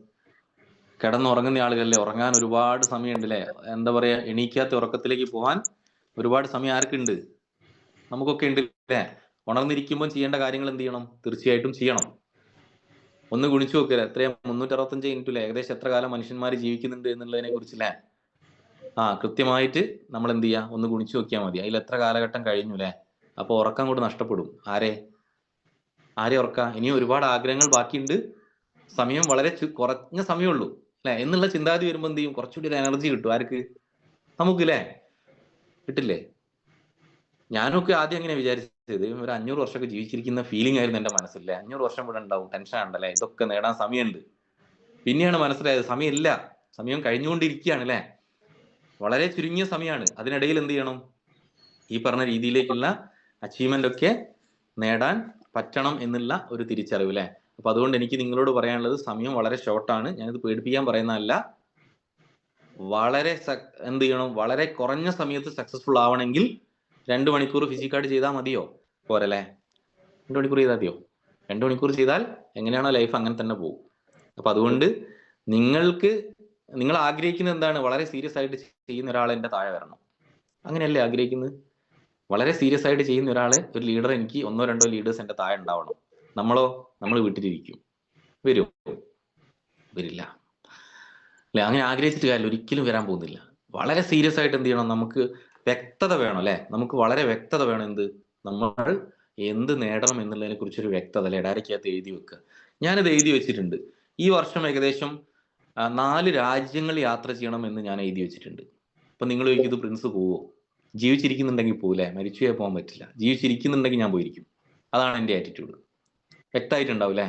കിടന്നുറങ്ങുന്ന ആളുകളല്ലേ, ഉറങ്ങാൻ ഒരുപാട് സമയമുണ്ട് അല്ലേ. എന്താ പറയാ, എണീക്കാത്ത ഉറക്കത്തിലേക്ക് പോകാൻ ഒരുപാട് സമയം ആർക്കുണ്ട്? നമുക്കൊക്കെ ഉണ്ട് അല്ലേ. ഉണർന്നിരിക്കുമ്പോൾ ചെയ്യേണ്ട കാര്യങ്ങൾ എന്ത് ചെയ്യണം? തീർച്ചയായിട്ടും ചെയ്യണം. ഒന്ന് ഗുണിച്ചു നോക്കുക, എത്രയാ 365 മിനിറ്റില്ലേ, ഏകദേശം എത്ര കാലം മനുഷ്യന്മാർ ജീവിക്കുന്നുണ്ട് എന്നുള്ളതിനെ കുറിച്ചല്ലേ. കൃത്യമായിട്ട് നമ്മൾ എന്ത് ചെയ്യാ, ഒന്ന് ഗുണിച്ചു നോക്കിയാൽ മതി. അതിൽ എത്ര കാലഘട്ടം കഴിഞ്ഞു അല്ലെ. അപ്പൊ ഉറക്കം കൂടെ നഷ്ടപ്പെടും. ആരെ ഉറക്കാം? ഇനിയും ഒരുപാട് ആഗ്രഹങ്ങൾ ബാക്കിയുണ്ട്, സമയം വളരെ കുറഞ്ഞ സമയമുള്ളൂ അല്ലെ എന്നുള്ള ചിന്താഗതി വരുമ്പോൾ എന്ത് ചെയ്യും, കുറച്ചുകൂടി ഒരു എനർജി കിട്ടും. ആർക്ക്? നമുക്ക് അല്ലേ. കിട്ടില്ലേ? ഞാനൊക്കെ ആദ്യം അങ്ങനെ വിചാരിച്ചത്, ഒരു 500 വർഷമൊക്കെ ജീവിച്ചിരിക്കുന്ന ഫീലിംഗ് ആയിരുന്നു എന്റെ മനസ്സിലെ. 500 വർഷം ഇവിടെ ഉണ്ടാവും, ടെൻഷൻ ഉണ്ടല്ലേ, ഇതൊക്കെ നേടാൻ സമയമുണ്ട്. പിന്നെയാണ് മനസ്സിലായത് സമയമില്ല, സമയം കഴിഞ്ഞുകൊണ്ടിരിക്കുകയാണ് അല്ലെ. വളരെ ചുരുങ്ങിയ സമയമാണ്. അതിനിടയിൽ എന്ത് ചെയ്യണം? ഈ പറഞ്ഞ രീതിയിലേക്കുള്ള അച്ചീവ്മെന്റ് ഒക്കെ നേടാൻ പറ്റണം എന്നുള്ള ഒരു തിരിച്ചറിവ് അല്ലെ. അപ്പൊ അതുകൊണ്ട് എനിക്ക് നിങ്ങളോട് പറയാനുള്ളത്, സമയം വളരെ ഷോർട്ടാണ്. ഞാനിത് പേടിപ്പിക്കാൻ പറയുന്നതല്ല. വളരെ എന്ത് ചെയ്യണം, വളരെ കുറഞ്ഞ സമയത്ത് സക്സസ്ഫുൾ ആവണമെങ്കിൽ 2 മണിക്കൂർ ഫിസിക്കായിട്ട് ചെയ്താൽ മതിയോ? പോരല്ലേ. 2 മണിക്കൂർ ചെയ്താൽ മതിയോ? 2 മണിക്കൂർ ചെയ്താൽ എങ്ങനെയാണോ ലൈഫ് അങ്ങനെ തന്നെ പോകും. അപ്പൊ അതുകൊണ്ട് നിങ്ങൾ ആഗ്രഹിക്കുന്നത് എന്താണ്? വളരെ സീരിയസ് ആയിട്ട് ചെയ്യുന്ന ഒരാൾ എന്റെ താഴെ വരണം. അങ്ങനെയല്ലേ ആഗ്രഹിക്കുന്നത്? വളരെ സീരിയസ് ആയിട്ട് ചെയ്യുന്ന ഒരാളെ, ഒരു ലീഡർ, എനിക്ക് 1-2 ലീഡേഴ്സ് എന്റെ താഴെ ഉണ്ടാവണം. നമ്മൾ വീട്ടിലിരിക്കും. വരില്ല അല്ലെ. അങ്ങനെ ആഗ്രഹിച്ചിട്ട് കാര്യമില്ല, ഒരിക്കലും വരാൻ പോകുന്നില്ല. വളരെ സീരിയസ് ആയിട്ട് എന്ത് ചെയ്യണം? നമുക്ക് വ്യക്തത വേണം അല്ലെ. നമുക്ക് വളരെ വ്യക്തത വേണം. നമ്മൾ എന്ത് നേടണം എന്നുള്ളതിനെ കുറിച്ചൊരു വ്യക്തത അല്ലെ, ഡയറിക്കകത്ത് എഴുതി വെക്കുക. ഞാനിത് എഴുതി വെച്ചിട്ടുണ്ട്. ഈ വർഷം ഏകദേശം 4 രാജ്യങ്ങൾ യാത്ര ചെയ്യണം എന്ന് ഞാൻ എഴുതി വെച്ചിട്ടുണ്ട്. അപ്പൊ നിങ്ങൾ ചോദിക്കും ഇത് പ്രിൻസ് പോവോ? ജീവിച്ചിരിക്കുന്നുണ്ടെങ്കിൽ പോവില്ലേ, മരിച്ചുപോയാൽ പോകാൻ പറ്റില്ല. ജീവിച്ചിരിക്കുന്നുണ്ടെങ്കിൽ ഞാൻ പോയിരിക്കും. അതാണ് എൻ്റെ ആറ്റിറ്റ്യൂഡ്. വ്യക്തമായിട്ടുണ്ടാവും അല്ലേ.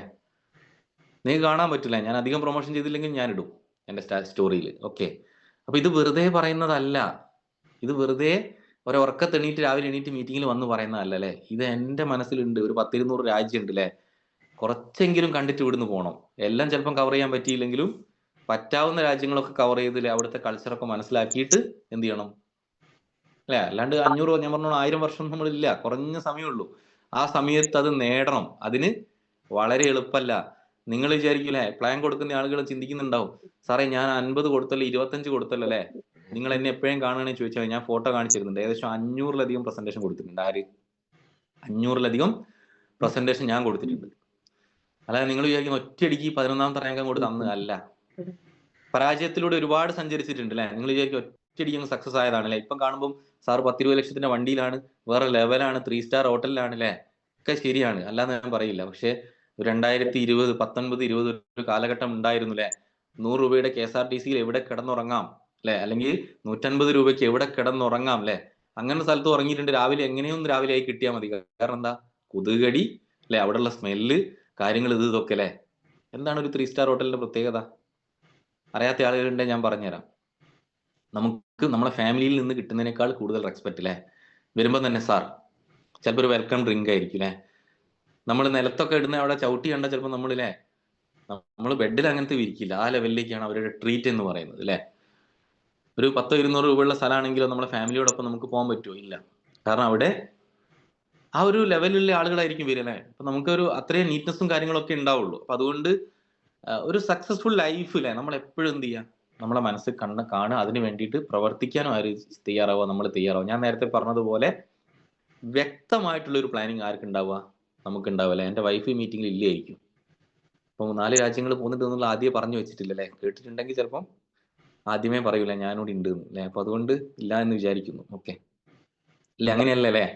നിങ്ങൾക്ക് കാണാൻ പറ്റില്ല, ഞാൻ അധികം പ്രൊമോഷൻ ചെയ്തില്ലെങ്കിൽ ഞാൻ ഇടും എൻ്റെ സ്റ്റോറിയിൽ. ഓക്കെ. അപ്പൊ ഇത് വെറുതെ പറയുന്നതല്ല. ഇത് വെറുതെ ഉറക്കത്തെണീറ്റ് രാവിലെ എണീറ്റ് മീറ്റിങ്ങിൽ വന്ന് പറയുന്നതല്ല അല്ലെ. ഇത് എൻ്റെ മനസ്സിലുണ്ട്. ഒരു 10-200 രാജ്യം ഉണ്ട് അല്ലെ. കുറച്ചെങ്കിലും കണ്ടിട്ട് ഇവിടുന്ന് പോകണം. എല്ലാം ചിലപ്പം കവർ ചെയ്യാൻ പറ്റിയില്ലെങ്കിലും പറ്റാവുന്ന രാജ്യങ്ങളൊക്കെ കവർ ചെയ്തില്ലേ, അവിടുത്തെ കൾച്ചറൊക്കെ മനസ്സിലാക്കിയിട്ട് എന്ത് ചെയ്യണം അല്ലെ. അല്ലാണ്ട് 500, ഞാൻ പറഞ്ഞു 1000 വർഷം നമ്മളില്ല, കുറഞ്ഞ സമയമുള്ളൂ. ആ സമയത്ത് അത് നേടണം. അതിന് വളരെ എളുപ്പമല്ല. നിങ്ങൾ വിചാരിക്കൂലേ, പ്ലാൻ കൊടുക്കുന്ന ആളുകൾ ചിന്തിക്കുന്നുണ്ടാവും, സാറേ ഞാൻ 50 കൊടുത്തല്ലോ 25 കൊടുത്തല്ലോ അല്ലെ. നിങ്ങൾ എന്നെ എപ്പോഴും കാണുകയാണെന്ന് ചോദിച്ചാൽ ഞാൻ ഫോട്ടോ കാണിച്ചിരുന്നുണ്ട്. ഏകദേശം 500-ലധികം പ്രസന്റേഷൻ കൊടുത്തിട്ടുണ്ട്. 500-ലധികം പ്രസന്റേഷൻ ഞാൻ കൊടുത്തിട്ടുണ്ട്. അല്ലാതെ നിങ്ങൾ വിചാരിക്കുന്ന ഒറ്റയടിക്ക് 11ാമത്തെ റാങ്ക് അങ്ങോട്ട് തന്ന് അല്ല. പരാജയത്തിലൂടെ ഒരുപാട് സഞ്ചരിച്ചിട്ടുണ്ട് അല്ലെ. നിങ്ങൾ വിചാരിക്കും ഒറ്റയടിക്ക് അങ്ങ് സക്സസ് ആയതാണ് അല്ലെ. ഇപ്പം കാണുമ്പോൾ സാർ 10-20 ലക്ഷത്തിന്റെ വണ്ടിയിലാണ്, വേറെ ലെവലാണ്, 3 സ്റ്റാർ ഹോട്ടലിലാണ് അല്ലെ. ഒക്കെ ശരിയാണ്, അല്ലാന്ന് ഞാൻ പറയില്ല. പക്ഷെ 2020, 19, 20 ഒരു കാലഘട്ടം ഉണ്ടായിരുന്നു അല്ലെ. 100 രൂപയുടെ KSRTCയിൽ എവിടെ കിടന്നുറങ്ങാം അല്ലെ, അല്ലെങ്കിൽ 150 രൂപയ്ക്ക് എവിടെ കിടന്നുറങ്ങാം അല്ലെ. അങ്ങനെ സ്ഥലത്ത് ഉറങ്ങിയിട്ടുണ്ട്. രാവിലെ എങ്ങനെയൊന്നും രാവിലെ ആയി കിട്ടിയാൽ മതി. കാരണം എന്താ, കൊതുകടി അല്ലെ, അവിടെയുള്ള സ്മെല്ല്, കാര്യങ്ങൾ ഇതൊക്കെ അല്ലെ. എന്താണ് ഒരു 3 സ്റ്റാർ ഹോട്ടലിന്റെ പ്രത്യേകത? അറിയാത്ത ആളുകളുണ്ടെങ്കിൽ ഞാൻ പറഞ്ഞുതരാം. നമുക്ക് നമ്മളെ ഫാമിലിയിൽ നിന്ന് കിട്ടുന്നതിനേക്കാൾ കൂടുതൽ റെസ്പെക്ട് അല്ലേ. വരുമ്പോൾ തന്നെ സാർ, ചിലപ്പോൾ ഒരു വെൽക്കം ഡ്രിങ്ക് ആയിരിക്കും അല്ലേ. നമ്മൾ നിലത്തൊക്കെ ഇടുന്ന അവിടെ ചവിട്ടി കണ്ടാൽ ചിലപ്പോൾ നമ്മളില്ലേ, നമ്മൾ ബെഡിൽ അങ്ങനത്തെ വിരിക്കില്ല. ആ ലെവലിലേക്കാണ് അവരുടെ ട്രീറ്റ് എന്ന് പറയുന്നത് അല്ലേ. ഒരു 100-200 രൂപയുള്ള സ്ഥലമാണെങ്കിലോ നമ്മളെ ഫാമിലിയോടൊപ്പം നമുക്ക് പോകാൻ പറ്റുമോ? ഇല്ല. കാരണം അവിടെ ആ ഒരു ലെവലിലുള്ള ആളുകളായിരിക്കും വരിക അല്ലേ. അപ്പൊ നമുക്കൊരു അത്രയും നീറ്റ്നസ്സും കാര്യങ്ങളൊക്കെ ഉണ്ടാവുള്ളൂ. അപ്പൊ അതുകൊണ്ട് ഒരു സക്സസ്ഫുൾ ലൈഫ് അല്ലേ, നമ്മൾ എപ്പോഴും എന്ത് ചെയ്യുക, നമ്മളെ മനസ്സ് കാണുക, അതിന് വേണ്ടിയിട്ട് പ്രവർത്തിക്കാനും ആര് തയ്യാറാവുക, നമ്മൾ തയ്യാറാവുക. ഞാൻ നേരത്തെ പറഞ്ഞതുപോലെ വ്യക്തമായിട്ടുള്ള ഒരു പ്ലാനിങ് ആർക്ക് ഉണ്ടാവുക, നമുക്ക് ഉണ്ടാവില്ല. എൻ്റെ വൈഫ് ഈ മീറ്റിംഗിൽ ഇല്ലായിരിക്കും. അപ്പോൾ 4 രാജ്യങ്ങൾ പോകുന്നുണ്ട് എന്നുള്ള ആദ്യമേ പറഞ്ഞു വെച്ചിട്ടില്ലല്ലേ. കേട്ടിട്ടുണ്ടെങ്കിൽ ചിലപ്പം ആദ്യമേ പറയൂല ഞാനോട് ഉണ്ട് അല്ലേ. അപ്പൊ അതുകൊണ്ട് ഇല്ല എന്ന് വിചാരിക്കുന്നു. ഓക്കെ അല്ലേ, അങ്ങനെയല്ലേ അല്ലേ.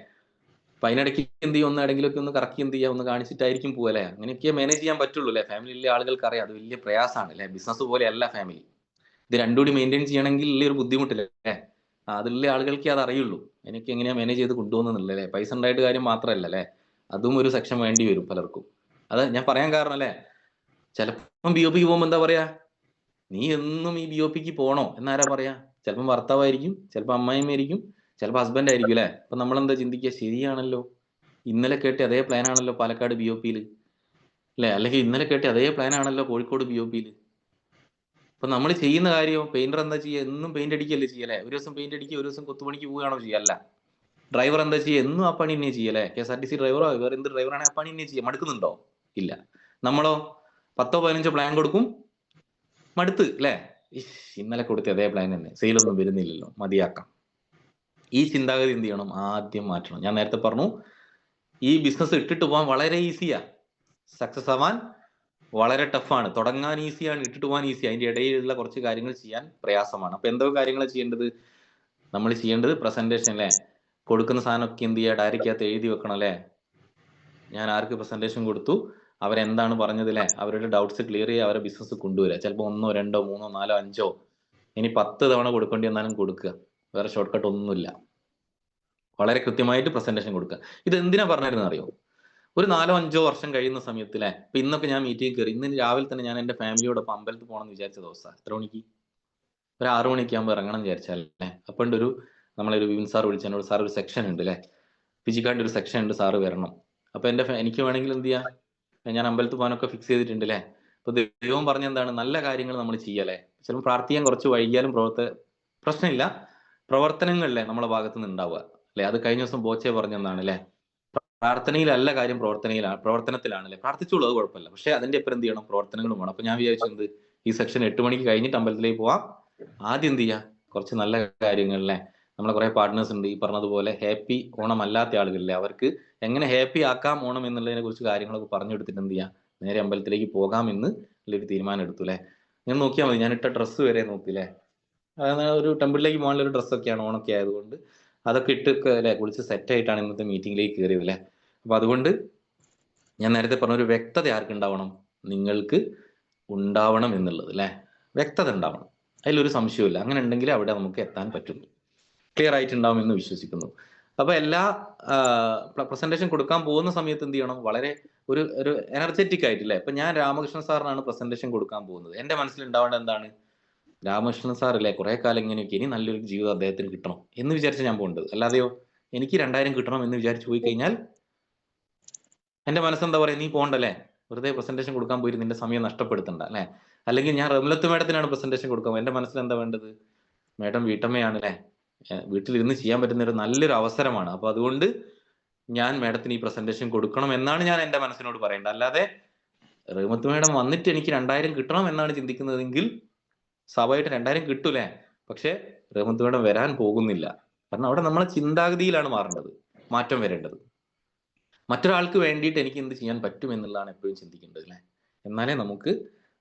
അപ്പൊ അതിനിടയ്ക്ക് എന്ത് ചെയ്യും, ഒന്ന് എവിടെയെങ്കിലുമൊക്കെ ഒന്ന് കറക്കി എന്ത് ചെയ്യുക, ഒന്ന് കാണിച്ചിട്ടായിരിക്കും പോവുക അല്ലേ. അങ്ങനെയൊക്കെ മാനേജ് ചെയ്യാൻ പറ്റുള്ളൂ അല്ലേ. ഫാമിലിയിലെ ആളുകൾക്ക് അറിയാം അത് വലിയ പ്രയാസമാണ് അല്ലേ. ബിസിനസ് പോലെയല്ല ഫാമിലി. ഇത് രണ്ടും കൂടി മെയിൻറ്റെയിൻ ചെയ്യണമെങ്കിൽ വലിയൊരു ബുദ്ധിമുട്ടില്ലേ. അതിലുള്ള ആളുകൾക്ക് അത് അറിയുള്ളൂ, എനിക്ക് എങ്ങനെയാ മാനേജ് ചെയ്ത് കൊണ്ടുപോകുന്നില്ല അല്ലേ. പൈസ ഉണ്ടായിട്ട് കാര്യം മാത്രമല്ല അല്ലേ, അതും ഒരു സെക്ഷൻ വേണ്ടി വരും പലർക്കും. അത് ഞാൻ പറയാൻ കാരണം അല്ലേ, ചിലപ്പം BOPക്ക് പോകുമ്പോൾ എന്താ പറയാ, നീ എന്നും ഈ BOPക്ക് പോണോ എന്നാരാ പറയാ. ചിലപ്പം ഭർത്താവായിരിക്കും, ചിലപ്പോൾ അമ്മായിമായിരിക്കും, ചിലപ്പോൾ ഹസ്ബൻഡ് ആയിരിക്കും അല്ലെ. അപ്പൊ നമ്മളെന്താ ചിന്തിക്കുക, ശരിയാണല്ലോ, ഇന്നലെ കേട്ട അതേ പ്ലാൻ ആണല്ലോ പാലക്കാട് BOPയിൽ അല്ലെ, അല്ലെങ്കിൽ ഇന്നലെ കേട്ട അതേ പ്ലാൻ ആണല്ലോ കോഴിക്കോട് BOPയിൽ. അപ്പൊ നമ്മൾ ചെയ്യുന്ന കാര്യം, പെയിന്റർ എന്താ ചെയ്യുക, എന്നും പെയിന്റ് അടിക്കല്ലേ ചെയ്യല്ലേ. ഒരു ദിവസം പെയിന്റ് അടിക്കുക, ഒരു ദിവസം കൊത്തുപണിക്ക് പോവുകയാണോ ചെയ്യല്ല. ഡ്രൈവർ എന്താ ചെയ്യുക, എന്നും ആ പണി തന്നെ ചെയ്യല്ലേ. KSRTC ഡ്രൈവറോ വേറെ എന്ത് ഡ്രൈവറാണെങ്കിൽ ആ പണി തന്നെ ചെയ്യുക. മടുക്കുന്നുണ്ടോ? ഇല്ല. നമ്മളോ 10-15 പ്ലാൻ കൊടുക്കും, മടുത്ത് അല്ലേ. ഇന്നലെ കൊടുത്ത അതേ പ്ലാൻ തന്നെ, സെയിലൊന്നും വരുന്നില്ലല്ലോ, മതിയാക്കാം. ഈ ചിന്താഗതി എന്ത് ചെയ്യണം, ആദ്യം മാറ്റണം. ഞാൻ നേരത്തെ പറഞ്ഞു, ഈ ബിസിനസ് ഇട്ടിട്ട് പോകാൻ വളരെ ഈസിയാ, സക്സസ് ആവാൻ വളരെ ടഫാണ്. തുടങ്ങാൻ ഈസിയാണ്, ഇട്ടിട്ട് പോകാൻ ഈസി. അതിന്റെ ഇടയിലുള്ള കുറച്ച് കാര്യങ്ങൾ ചെയ്യാൻ പ്രയാസമാണ്. അപ്പൊ എന്തൊക്കെ കാര്യങ്ങൾ ചെയ്യേണ്ടത്, നമ്മൾ ചെയ്യേണ്ടത് പ്രസന്റേഷൻ അല്ലേ. കൊടുക്കുന്ന സാധനമൊക്കെ എന്ത് ചെയ്യുക, ഡയറിക്കകത്ത് എഴുതി വെക്കണം അല്ലേ. ഞാൻ ആർക്ക് പ്രസന്റേഷൻ കൊടുത്തു, അവരെന്താണ് പറഞ്ഞത് അല്ലേ, അവരുടെ ഡൗട്ട്സ് ക്ലിയർ ചെയ്യുക, അവരെ ബിസിനസ് കൊണ്ടുവരിക. ചിലപ്പോൾ 1, 2, 3, 4, 5, ഇനി 10 തവണ കൊടുക്കേണ്ടി വന്നാലും കൊടുക്കുക. വേറെ ഷോർട്ട് കട്ട് ഒന്നുമില്ല. വളരെ കൃത്യമായിട്ട് പ്രസന്റേഷൻ കൊടുക്കുക. ഇത് എന്തിനാ പറഞ്ഞിരുന്നത് അറിയോ, ഒരു 4-5 വർഷം കഴിയുന്ന സമയത്ത് അല്ലേ. ഇപ്പൊ ഇന്നൊക്കെ ഞാൻ മീറ്റിംഗ് കയറി, ഇന്ന് രാവിലെ തന്നെ ഞാൻ എൻ്റെ ഫാമിലിയോടൊപ്പം അമ്പലത്തിൽ പോകണം എന്ന് വിചാരിച്ച ദിവസം. എത്ര മണിക്ക്, ഒരു 6 മണിക്ക് ആകുമ്പോൾ ഇറങ്ങണം എന്ന് വിചാരിച്ചാലേ. അപ്പൊ ഉണ്ട് ഒരു നമ്മളൊരു വിപിൻ സാർ വിളിച്ചതിനോട്, സാർ ഒരു സെക്ഷൻ ഉണ്ട് അല്ലേ, ഫിജിക്കാരുടെ ഒരു സെക്ഷൻ ഉണ്ട്, സാറ് വരണം. അപ്പൊ എനിക്ക് വേണമെങ്കിൽ എന്ത് ചെയ്യാം, ഞാൻ അമ്പലത്തിൽ പോകാനൊക്കെ ഫിക്സ് ചെയ്തിട്ടുണ്ട് അല്ലേ. അപ്പൊ ദൈവം പറഞ്ഞ എന്താണ്, നല്ല കാര്യങ്ങൾ നമ്മൾ ചെയ്യല്ലേ. ചിലപ്പോൾ പ്രാർത്ഥിക്കാൻ കുറച്ച് വൈകിയാലും പ്രശ്നമില്ല, പ്രവർത്തനങ്ങളിലെ നമ്മളെ ഭാഗത്ത് നിന്ന് ഉണ്ടാവുക അല്ലെ. അത് കഴിഞ്ഞ ദിവസം ബോച്ചെ പറഞ്ഞെന്താണ് അല്ലെ, പ്രാർത്ഥനയിലല്ല കാര്യം, പ്രവർത്തനത്തിലാണ് അല്ലെ. പ്രാർത്ഥിച്ചോളൂ, അത് കുഴപ്പമില്ല. പക്ഷെ അതിന്റെ എപ്പോഴും എന്ത് ചെയ്യണം, പ്രവർത്തനങ്ങളും വേണം. അപ്പൊ ഞാൻ വിചാരിച്ചു എന്ത്, ഈ സെക്ഷൻ 8 മണിക്ക് കഴിഞ്ഞിട്ട് അമ്പലത്തിലേക്ക് പോവാം. ആദ്യം എന്ത് ചെയ്യാം, കുറച്ച് നല്ല കാര്യങ്ങളിലെ നമ്മളെ കുറെ പാർട്ട്നേഴ്സ് ഉണ്ട്, ഈ പറഞ്ഞതുപോലെ ഹാപ്പി ഓണം അല്ലാത്ത ആളുകളിലെ, അവർക്ക് എങ്ങനെ ഹാപ്പി ആക്കാം ഓണം എന്നുള്ളതിനെ കുറിച്ച് കാര്യങ്ങളൊക്കെ പറഞ്ഞു കൊടുത്തിട്ട് എന്ത് ചെയ്യാം, നേരെ അമ്പലത്തിലേക്ക് പോകാമെന്ന് ഉള്ളൊരു തീരുമാനം എടുത്തു അല്ലെ. ഞാൻ നോക്കിയാൽ മതി, ഞാൻ ഇട്ട ഡ്രസ്സ് വരെ നോക്കില്ലേ, ഒരു ടെമ്പിളിലേക്ക് പോകാനുള്ള ഒരു ഡ്രസ്സൊക്കെയാണ്, ഓണൊക്കെ ആയതുകൊണ്ട് അതൊക്കെ ഇട്ട് അല്ലെ കുളിച്ച് സെറ്റ് ആയിട്ടാണ് ഇന്നത്തെ മീറ്റിംഗിലേക്ക് കയറിയത് അല്ലെ. അപ്പൊ അതുകൊണ്ട് ഞാൻ നേരത്തെ പറഞ്ഞ ഒരു വ്യക്തത ആർക്ക് ഉണ്ടാവണം, നിങ്ങൾക്ക് ഉണ്ടാവണം എന്നുള്ളത് അല്ലെ. വ്യക്തത ഉണ്ടാവണം, അതിലൊരു സംശയമില്ല. അങ്ങനെ ഉണ്ടെങ്കിൽ അവിടെ നമുക്ക് എത്താൻ പറ്റുള്ളൂ. ക്ലിയർ ആയിട്ടുണ്ടാവും എന്ന് വിശ്വസിക്കുന്നു. അപ്പൊ എല്ലാ പ്രസന്റേഷൻ കൊടുക്കാൻ പോകുന്ന സമയത്ത് എന്ത് ചെയ്യണം, വളരെ ഒരു എനർജറ്റിക് ആയിട്ടില്ലേ. ഇപ്പൊ ഞാൻ രാമകൃഷ്ണൻ സാറിനാണ് പ്രസന്റേഷൻ കൊടുക്കാൻ പോകുന്നത്, എന്റെ മനസ്സിൽ ഉണ്ടാവേണ്ടത് എന്താണ്, രാമകൃഷ്ണൻ സാർ അല്ലേ കുറെ കാലം ഇങ്ങനെയൊക്കെ, ഇനി നല്ലൊരു ജീവിതം അദ്ദേഹത്തിന് കിട്ടണം എന്ന് വിചാരിച്ച് ഞാൻ പോകേണ്ടത്. അല്ലാതെയോ എനിക്ക് 2000 കിട്ടണം എന്ന് വിചാരിച്ചു പോയി കഴിഞ്ഞാൽ എന്റെ മനസ്സെന്താ പറയാ, നീ പോകണ്ടല്ലേ, വെറുതെ പ്രസന്റേഷൻ കൊടുക്കാൻ പോയിട്ട് നിന്റെ സമയം നഷ്ടപ്പെടുത്തണ്ട അല്ലെ. അല്ലെങ്കിൽ ഞാൻ റംലത്ത് മേഡത്തിനാണ് പ്രസന്റേഷൻ കൊടുക്കാൻ, എന്റെ മനസ്സിൽ എന്താ വേണ്ടത്, മേഡം വീട്ടമ്മയാണ് അല്ലെ, വീട്ടിലിരുന്ന് ചെയ്യാൻ പറ്റുന്ന ഒരു നല്ലൊരു അവസരമാണ്. അപ്പൊ അതുകൊണ്ട് ഞാൻ മേഡത്തിന് ഈ പ്രസന്റേഷൻ കൊടുക്കണം എന്നാണ് ഞാൻ എന്റെ മനസ്സിനോട് പറയേണ്ടത്. അല്ലാതെ റഹ്മത്ത് മേഡം വന്നിട്ട് എനിക്ക് 2000 കിട്ടണം എന്നാണ് ചിന്തിക്കുന്നതെങ്കിൽ സ്വാഭാവികമായിട്ട് 2000 കിട്ടൂലേ. പക്ഷെ റഹ്മത്ത് മേഡം വരാൻ പോകുന്നില്ല. കാരണം അവിടെ നമ്മളെ ചിന്താഗതിയിലാണ് മാറേണ്ടത്, മാറ്റം വരേണ്ടത്. മറ്റൊരാൾക്ക് വേണ്ടിയിട്ട് എനിക്ക് എന്ത് ചെയ്യാൻ പറ്റും എന്നുള്ളതാണ് എപ്പോഴും ചിന്തിക്കേണ്ടത് അല്ലേ. എന്നാലേ നമുക്ക്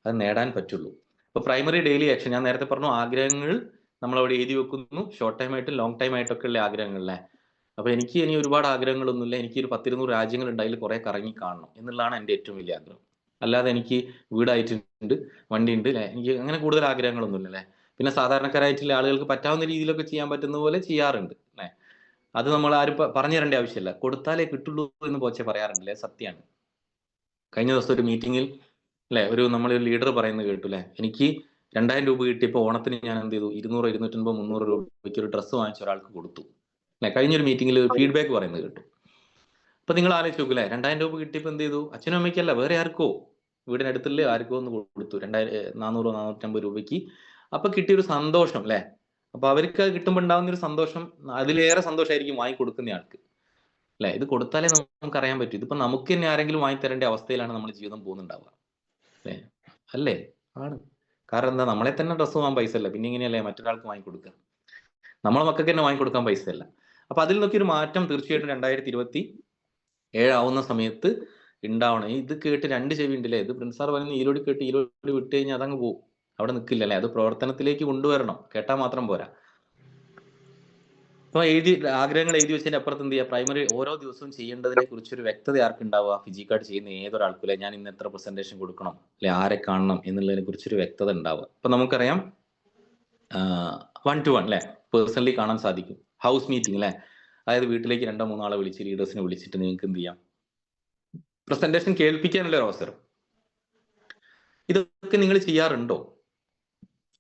അത് നേടാൻ പറ്റുള്ളൂ. ഇപ്പൊ പ്രൈമറി ഡെയിലി ആക്ഷൻ ഞാൻ നേരത്തെ പറഞ്ഞു, ആഗ്രഹങ്ങൾ നമ്മളവിടെ എഴുതി വെക്കുന്നു, ഷോർട്ട് ടൈം ആയിട്ടും ലോങ് ടൈം ആയിട്ടൊക്കെ ഉള്ള ആഗ്രഹങ്ങളല്ലേ. അപ്പൊ എനിക്ക് ഇനി ഒരുപാട് ആഗ്രഹങ്ങളൊന്നുമില്ല, എനിക്ക് ഒരു 10-20 രാജ്യങ്ങളുണ്ട്, അതിൽ കുറെ കറങ്ങി കാണണം എന്നുള്ളതാണ് എൻ്റെ ഏറ്റവും വലിയ ആഗ്രഹം. അല്ലാതെ എനിക്ക് വീടായിട്ടുണ്ട്, വണ്ടിയുണ്ട് അല്ലെ, എനിക്ക് അങ്ങനെ കൂടുതൽ ആഗ്രഹങ്ങളൊന്നുമില്ല അല്ലെ. പിന്നെ സാധാരണക്കാരായിട്ടുള്ള ആളുകൾക്ക് പറ്റാവുന്ന രീതിയിലൊക്കെ ചെയ്യാൻ പറ്റുന്ന പോലെ ചെയ്യാറുണ്ട് അല്ലെ. അത് നമ്മൾ ആരും പറഞ്ഞു തരേണ്ട ആവശ്യമില്ല, കൊടുത്താലേ കിട്ടുള്ളൂ എന്ന് പോച്ചെ പറയാറുണ്ടല്ലേ, സത്യമാണ്. കഴിഞ്ഞ ദിവസം ഒരു മീറ്റിംഗിൽ അല്ലെ നമ്മളൊരു ലീഡർ പറയുന്നത് കേട്ടു അല്ലെ, എനിക്ക് 2000 രൂപ കിട്ടിയപ്പോൾ ഓണത്തിന് ഞാൻ എന്ത് ചെയ്തു, 200, 250, 300 രൂപയ്ക്ക് ഒരു ഡ്രസ്സ് വാങ്ങിച്ച ഒരാൾക്ക് കൊടുത്തു അല്ലെ. കഴിഞ്ഞൊരു മീറ്റിംഗിൽ ഫീഡ്ബാക്ക് പറയുന്നത് കേട്ടു. അപ്പൊ നിങ്ങൾ ആലോചിച്ച് നോക്കൂല്ലേ, 2000 രൂപ കിട്ടിയപ്പോൾ എന്ത് ചെയ്തു, അച്ഛനും അമ്മയ്ക്കല്ല വേറെ ആർക്കോ, വീടിനടുത്തുള്ള ആർക്കോ ഒന്ന് കൊടുത്തു 400, 450 രൂപയ്ക്ക്. അപ്പൊ കിട്ടിയൊരു സന്തോഷം അല്ലെ. അപ്പൊ അവർക്ക് അത് കിട്ടുമ്പോൾ ഉണ്ടാകുന്ന ഒരു സന്തോഷം അതിലേറെ സന്തോഷമായിരിക്കും വാങ്ങി കൊടുക്കുന്ന ആൾക്ക് അല്ലെ. ഇത് കൊടുത്താലേ നമുക്ക് അറിയാൻ പറ്റും. ഇതിപ്പോ നമുക്ക് തന്നെ ആരെങ്കിലും വാങ്ങി തരേണ്ട അവസ്ഥയിലാണ് നമ്മുടെ ജീവിതം പോകുന്നുണ്ടാവുക അല്ലെ. അല്ലേ? ആണ്. കാരണം എന്താ, നമ്മളെ തന്നെ ഡ്രസ്സ് വാങ്ങാൻ പൈസ ഇല്ല, പിന്നെ ഇങ്ങനെയല്ലേ മറ്റൊരാൾക്ക് വാങ്ങി കൊടുക്കുക. നമ്മളെ മക്കൾക്ക് തന്നെ വാങ്ങി കൊടുക്കാൻ പൈസ ഇല്ല. അപ്പൊ അതിൽ നിന്നൊക്കെ ഒരു മാറ്റം തീർച്ചയായിട്ടും 2027 ആവുന്ന സമയത്ത് ഉണ്ടാവണം. ഇത് കേട്ട് 2 ചെവി ഉണ്ടല്ലേ, ഇത് പ്രിൻസ് സാർ പറയുന്ന ഈരോടി കേട്ട് ഈരോടി വിട്ട് കഴിഞ്ഞാൽ അതങ്ങ് പോകും, അവിടെ നിൽക്കില്ലല്ലേ. അത് പ്രവർത്തനത്തിലേക്ക് കൊണ്ടുവരണം, കേട്ടാൽ മാത്രം പോരാ. അപ്പൊ ആഗ്രഹങ്ങൾ എഴുതി വെച്ചതിന്റെ അപ്പുറത്ത് എന്ത് ചെയ്യുക, പ്രൈമറി ഓരോ ദിവസവും ചെയ്യേണ്ടതിനെ കുറിച്ചൊരു വ്യക്തത ആർക്കുണ്ടാവുക, ഫിസിക്കാർഡ് ചെയ്യുന്ന ഏതൊരാൾക്കും അല്ലെ, ഞാൻ ഇന്ന് എത്ര പ്രസന്റേഷൻ കൊടുക്കണം അല്ലെ, ആരെ കാണണം എന്നുള്ളതിനെ കുറിച്ചൊരു വ്യക്തത ഉണ്ടാവുക. അപ്പൊ നമുക്കറിയാം 1 to 1 അല്ലെ, പേഴ്സണലി കാണാൻ സാധിക്കും. ഹൗസ് മീറ്റിംഗ് അല്ലെ, അതായത് വീട്ടിലേക്ക് 2-3 ആളെ വിളിച്ച്, ലീഡേഴ്സിനെ വിളിച്ചിട്ട് നിങ്ങൾക്ക് എന്ത് ചെയ്യാം, പ്രസന്റേഷൻ കേൾപ്പിക്കാനുള്ള ഒരു അവസരം. ഇതൊക്കെ നിങ്ങൾ ചെയ്യാറുണ്ടോ?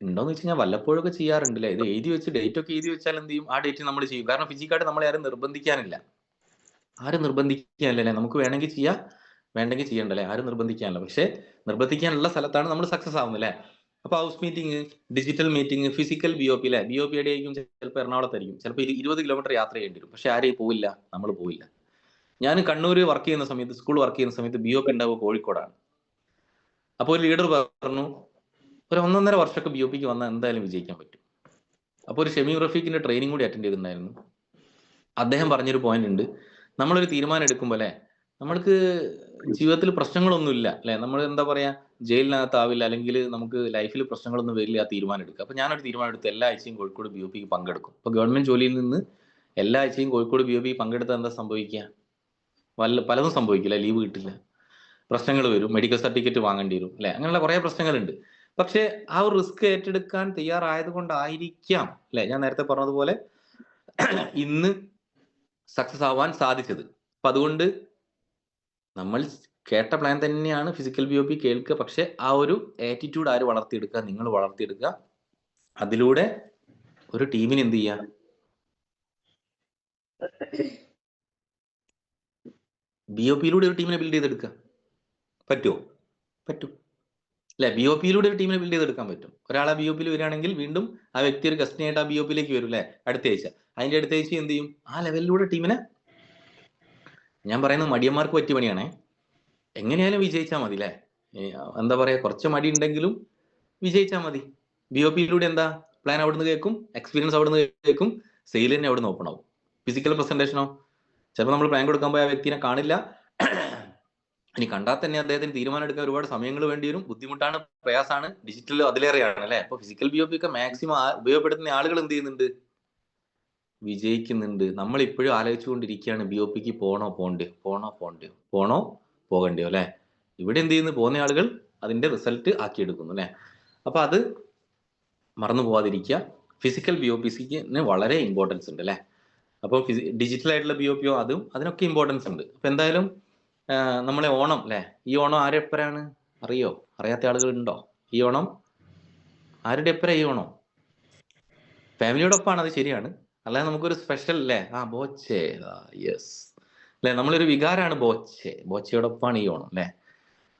ഉണ്ടോന്ന് വെച്ച് കഴിഞ്ഞാൽ വല്ലപ്പോഴൊക്കെ ചെയ്യാറുണ്ട് അല്ലേ. ഇത് എഴുതി വെച്ച് ഡേറ്റ് ഒക്കെ എഴുതി വെച്ചാൽ എന്ത് ചെയ്യും, ആ ഡേറ്റ് നമ്മൾ ചെയ്യും. കാരണം ഫിസിക്കായിട്ട് നമ്മളെ ആരും നിർബന്ധിക്കാനില്ല, ആരും നിർബന്ധിക്കാനല്ലേ. നമുക്ക് വേണമെങ്കിൽ ചെയ്യാം, വേണ്ടെങ്കിൽ ചെയ്യണ്ടല്ലേ, ആരും നിർബന്ധിക്കാനല്ല. പക്ഷെ നിർബന്ധിക്കാനുള്ള സ്ഥലത്താണ് നമ്മൾ സക്സസ് ആവുന്നത് അല്ലേ. അപ്പൊ house meeting, digital meeting, physical BOP അല്ലെ, BOP എവിടെ ആയിരിക്കും, ചിലപ്പോൾ എറണാകുളത്തായിരിക്കും, ചിലപ്പോൾ 20 കിലോമീറ്റർ യാത്ര ചെയ്യേണ്ടി വരും. പക്ഷെ ആരെയും പോവില്ല, നമ്മൾ പോവില്ല. ഞാൻ കണ്ണൂർ വർക്ക് ചെയ്യുന്ന സമയത്ത്, സ്കൂൾ വർക്ക് ചെയ്യുന്ന സമയത്ത് BOP ഉണ്ടാവുക കോഴിക്കോടാണ്. അപ്പോൾ ഒരു ലീഡർ പറഞ്ഞു, ഒരു 1.5 വർഷമൊക്കെ BOPക്ക് വന്നാൽ എന്തായാലും വിജയിക്കാൻ പറ്റും. അപ്പോൾ ഒരു ഷമീം റഫീഖിന്റെ ട്രെയിനിങ് കൂടി അറ്റൻഡ് ചെയ്തിട്ടുണ്ടായിരുന്നു. അദ്ദേഹം പറഞ്ഞൊരു പോയിന്റ് ഉണ്ട്, നമ്മളൊരു തീരുമാനം എടുക്കുമ്പോൾ അല്ലെ, നമ്മൾക്ക് ജീവിതത്തിൽ പ്രശ്നങ്ങളൊന്നുമില്ല അല്ലെ, നമ്മൾ എന്താ പറയാ, ജയിലിനകത്താവില്ല, അല്ലെങ്കിൽ നമുക്ക് ലൈഫിൽ പ്രശ്നങ്ങളൊന്നും വരില്ല ആ തീരുമാനം എടുക്കുക. അപ്പൊ ഞാനൊരു തീരുമാനം എടുത്ത് എല്ലാ ആഴ്ചയും കോഴിക്കോട് BOPക്ക് പങ്കെടുക്കും. അപ്പൊ ഗവൺമെന്റ് ജോലിയിൽ നിന്ന് എല്ലാ ആഴ്ചയും കോഴിക്കോട് BOP പങ്കെടുത്താൽ എന്താ സംഭവിക്കുക, പലതും സംഭവിക്കില്ല, ലീവ് കിട്ടില്ല, പ്രശ്നങ്ങൾ വരും, മെഡിക്കൽ സർട്ടിഫിക്കറ്റ് വാങ്ങേണ്ടി വരും അല്ലെ, അങ്ങനെയുള്ള കുറെ പ്രശ്നങ്ങളുണ്ട്. പക്ഷെ ആ ഒരു റിസ്ക് ഏറ്റെടുക്കാൻ തയ്യാറായത് കൊണ്ടായിരിക്കാം അല്ലെ, ഞാൻ നേരത്തെ പറഞ്ഞതുപോലെ ഇന്ന് സക്സസ് ആവാൻ സാധിച്ചത്. അപ്പൊ അതുകൊണ്ട് നമ്മൾ കേട്ട പ്ലാൻ തന്നെയാണ് ഫിസിക്കൽ BOP കേൾക്കുക. പക്ഷെ ആ ഒരു ആറ്റിറ്റ്യൂഡ് ആര് വളർത്തിയെടുക്കുക, നിങ്ങൾ വളർത്തിയെടുക്കുക. അതിലൂടെ ഒരു ടീമിന് എന്ത് ചെയ്യാം, BOPയിലൂടെ ഒരു ടീമിനെ ബിൽഡ് ചെയ്തെടുക്കുക പറ്റുമോ? പറ്റും അല്ലെ. BOPയിലൂടെ ഒരു ടീമിനെ ബിൽഡ് ചെയ്തെടുക്കാൻ പറ്റും. ഒരാളെ BOPയിൽ വരികയാണെങ്കിൽ വീണ്ടും ആ വ്യക്തി ഒരു ഗസ്റ്റിനായിട്ട് ആ BOPയിലേക്ക് വരും അല്ലെ, അടുത്ത ആഴ്ച. അതിന്റെ അടുത്ത ആഴ്ച എന്ത് ചെയ്യും, ആ ലെവലിലൂടെ ടീമിനെ. ഞാൻ പറയുന്നത് മടിയന്മാർക്ക് പറ്റിയ പണിയാണേ. എങ്ങനെയാലും വിജയിച്ചാൽ മതി അല്ലെ. എന്താ പറയാ, കുറച്ച് മടി ഉണ്ടെങ്കിലും വിജയിച്ചാൽ മതി. BOPയിലൂടെ എന്താ പ്ലാൻ അവിടുന്ന് കേൾക്കും, എക്സ്പീരിയൻസ് അവിടുന്ന് കേൾക്കും, സെയിൽ തന്നെ അവിടുന്ന് ഓപ്പൺ ആവും. ഫിസിക്കൽ പ്രസന്റേഷനോ, ചിലപ്പോൾ നമ്മൾ പ്ലാൻ കൊടുക്കാൻ പോയ ആ വ്യക്തിനെ കാണില്ല, ഇനി കണ്ടാൽ തന്നെ അദ്ദേഹത്തിന് തീരുമാനം എടുക്കാൻ ഒരുപാട് സമയങ്ങൾ വേണ്ടി വരും, ബുദ്ധിമുട്ടാണ്, പ്രയാസമാണ്. ഡിജിറ്റൽ അതിലേറെയാണ് അല്ലെ. അപ്പൊ ഫിസിക്കൽ BOP ഒക്കെ മാക്സിമം ഉപയോഗപ്പെടുത്തുന്ന ആളുകൾ എന്ത് ചെയ്യുന്നുണ്ട്, വിജയിക്കുന്നുണ്ട്. നമ്മൾ ഇപ്പോഴും ആലോചിച്ചുകൊണ്ടിരിക്കുകയാണ് BOPക്ക് പോണോ പോകണ്ടയോ അല്ലെ. ഇവിടെ എന്ത് ചെയ്യുന്നു, പോകുന്ന ആളുകൾ അതിന്റെ റിസൾട്ട് ആക്കിയെടുക്കുന്നു അല്ലെ. അപ്പൊ അത് മറന്നു പോവാതിരിക്കുക. ഫിസിക്കൽ BOPക്ക് വളരെ ഇമ്പോർട്ടൻസ് ഉണ്ട് അല്ലെ. അപ്പോൾ ഡിജിറ്റൽ ആയിട്ടുള്ള BOPയോ അതും അതിനൊക്കെ ഇമ്പോർട്ടൻസ് ഉണ്ട്. അപ്പൊ എന്തായാലും നമ്മളെ ഓണം അല്ലെ, ഈ ഓണം ആരെപ്പരാണ് അറിയോ, അറിയാത്ത ആളുകൾ ഉണ്ടോ? ഈ ഓണം ആരുടെ എപ്പര? ഈ ഓണം ഫാമിലിയോടൊപ്പമാണ്, അത് ശരിയാണ്. അല്ലാതെ നമുക്കൊരു സ്പെഷ്യൽ അല്ലേ, ബോച്ചെ, യെസ് അല്ലെ, നമ്മളൊരു വികാരമാണ് ബോച്ചയോടൊപ്പമാണ് ഈ ഓണം അല്ലെ.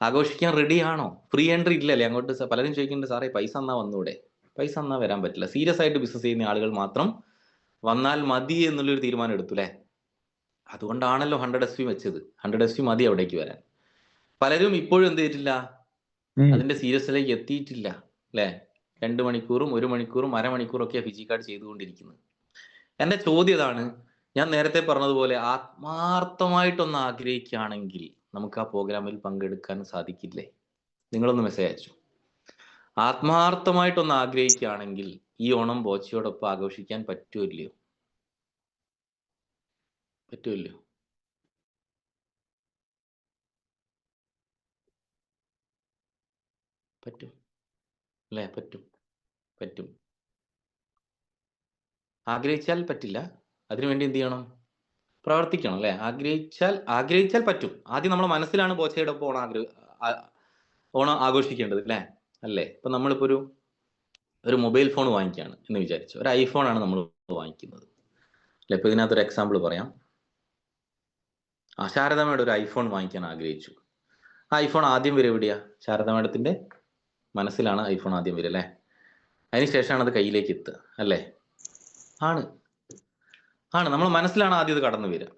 ആഘോഷിക്കാൻ റെഡി ആണോ? ഫ്രീ എൻട്രി ഇല്ലല്ലേ അങ്ങോട്ട്. പലരും ചോദിക്കുന്നുണ്ട്, സാറേ പൈസ എന്നാ വന്നൂടെ? പൈസ എന്നാ വരാൻ പറ്റില്ല. സീരിയസ് ആയിട്ട് ബിസിനസ് ചെയ്യുന്ന ആളുകൾ മാത്രം വന്നാൽ മതി എന്നുള്ളൊരു തീരുമാനം എടുത്തു അല്ലെ. അതുകൊണ്ടാണല്ലോ 100 SP വെച്ചത്. 100 SP മതി അവിടേക്ക് വരാൻ. പലരും ഇപ്പോഴും എന്ത് ചെയ്തിട്ടില്ല, അതിന്റെ സീരിയസിലേക്ക് എത്തിയിട്ടില്ല അല്ലെ. 2 മണിക്കൂറും 1 മണിക്കൂറും അരമണിക്കൂറും ഒക്കെ ഫിസിക്കാർഡ് ചെയ്തുകൊണ്ടിരിക്കുന്നത്. എന്റെ ചോദ്യം ഇതാണ്, ഞാൻ നേരത്തെ പറഞ്ഞതുപോലെ ആത്മാർത്ഥമായിട്ടൊന്ന് ആഗ്രഹിക്കുകയാണെങ്കിൽ നമുക്ക് ആ പ്രോഗ്രാമിൽ പങ്കെടുക്കാൻ സാധിക്കില്ലേ? നിങ്ങളൊന്ന് മെസ്സേജ് അയച്ചു. ആത്മാർത്ഥമായിട്ടൊന്ന് ആഗ്രഹിക്കുകയാണെങ്കിൽ ഈ ഓണം ബോച്ചയോടൊപ്പം ആഘോഷിക്കാൻ പറ്റുമോ ഇല്ലയോ? പറ്റുമോ ഇല്ലയോ? പറ്റും അല്ലേ? പറ്റും, പറ്റും. ആഗ്രഹിച്ചാൽ പറ്റില്ല. അതിനുവേണ്ടി എന്ത് ചെയ്യണം? പ്രവർത്തിക്കണം അല്ലേ? ആഗ്രഹിച്ചാൽ പറ്റും. ആദ്യം നമ്മുടെ മനസ്സിലാണ് ബോച്ചയോടൊപ്പം ഓണം ആഘോഷിക്കേണ്ടത് അല്ലേ? അല്ലേ? ഇപ്പൊ നമ്മളിപ്പോ ഒരു മൊബൈൽ ഫോൺ വാങ്ങിക്കുകയാണ് എന്ന് വിചാരിച്ചു. ഒരു ഐഫോൺ ആണ് നമ്മൾ വാങ്ങിക്കുന്നത് അല്ലെ? ഇപ്പൊ ഇതിനകത്തൊരു എക്സാമ്പിൾ പറയാം. ശാരദാമ്മയുടെ ഒരു ഐഫോൺ വാങ്ങിക്കാൻ ആഗ്രഹിച്ചു. ആ ഐഫോൺ ആദ്യം വരും എവിടെയാ? ശാരദ മാഡത്തിന്റെ മനസ്സിലാണ് ഐഫോൺ ആദ്യം വരും അല്ലേ? അതിനുശേഷമാണ് അത് കയ്യിലേക്ക് എത്തുക അല്ലേ? ആണ് ആണ് നമ്മൾ മനസ്സിലാണ് ആദ്യം ഇത് കടന്നു വരിക.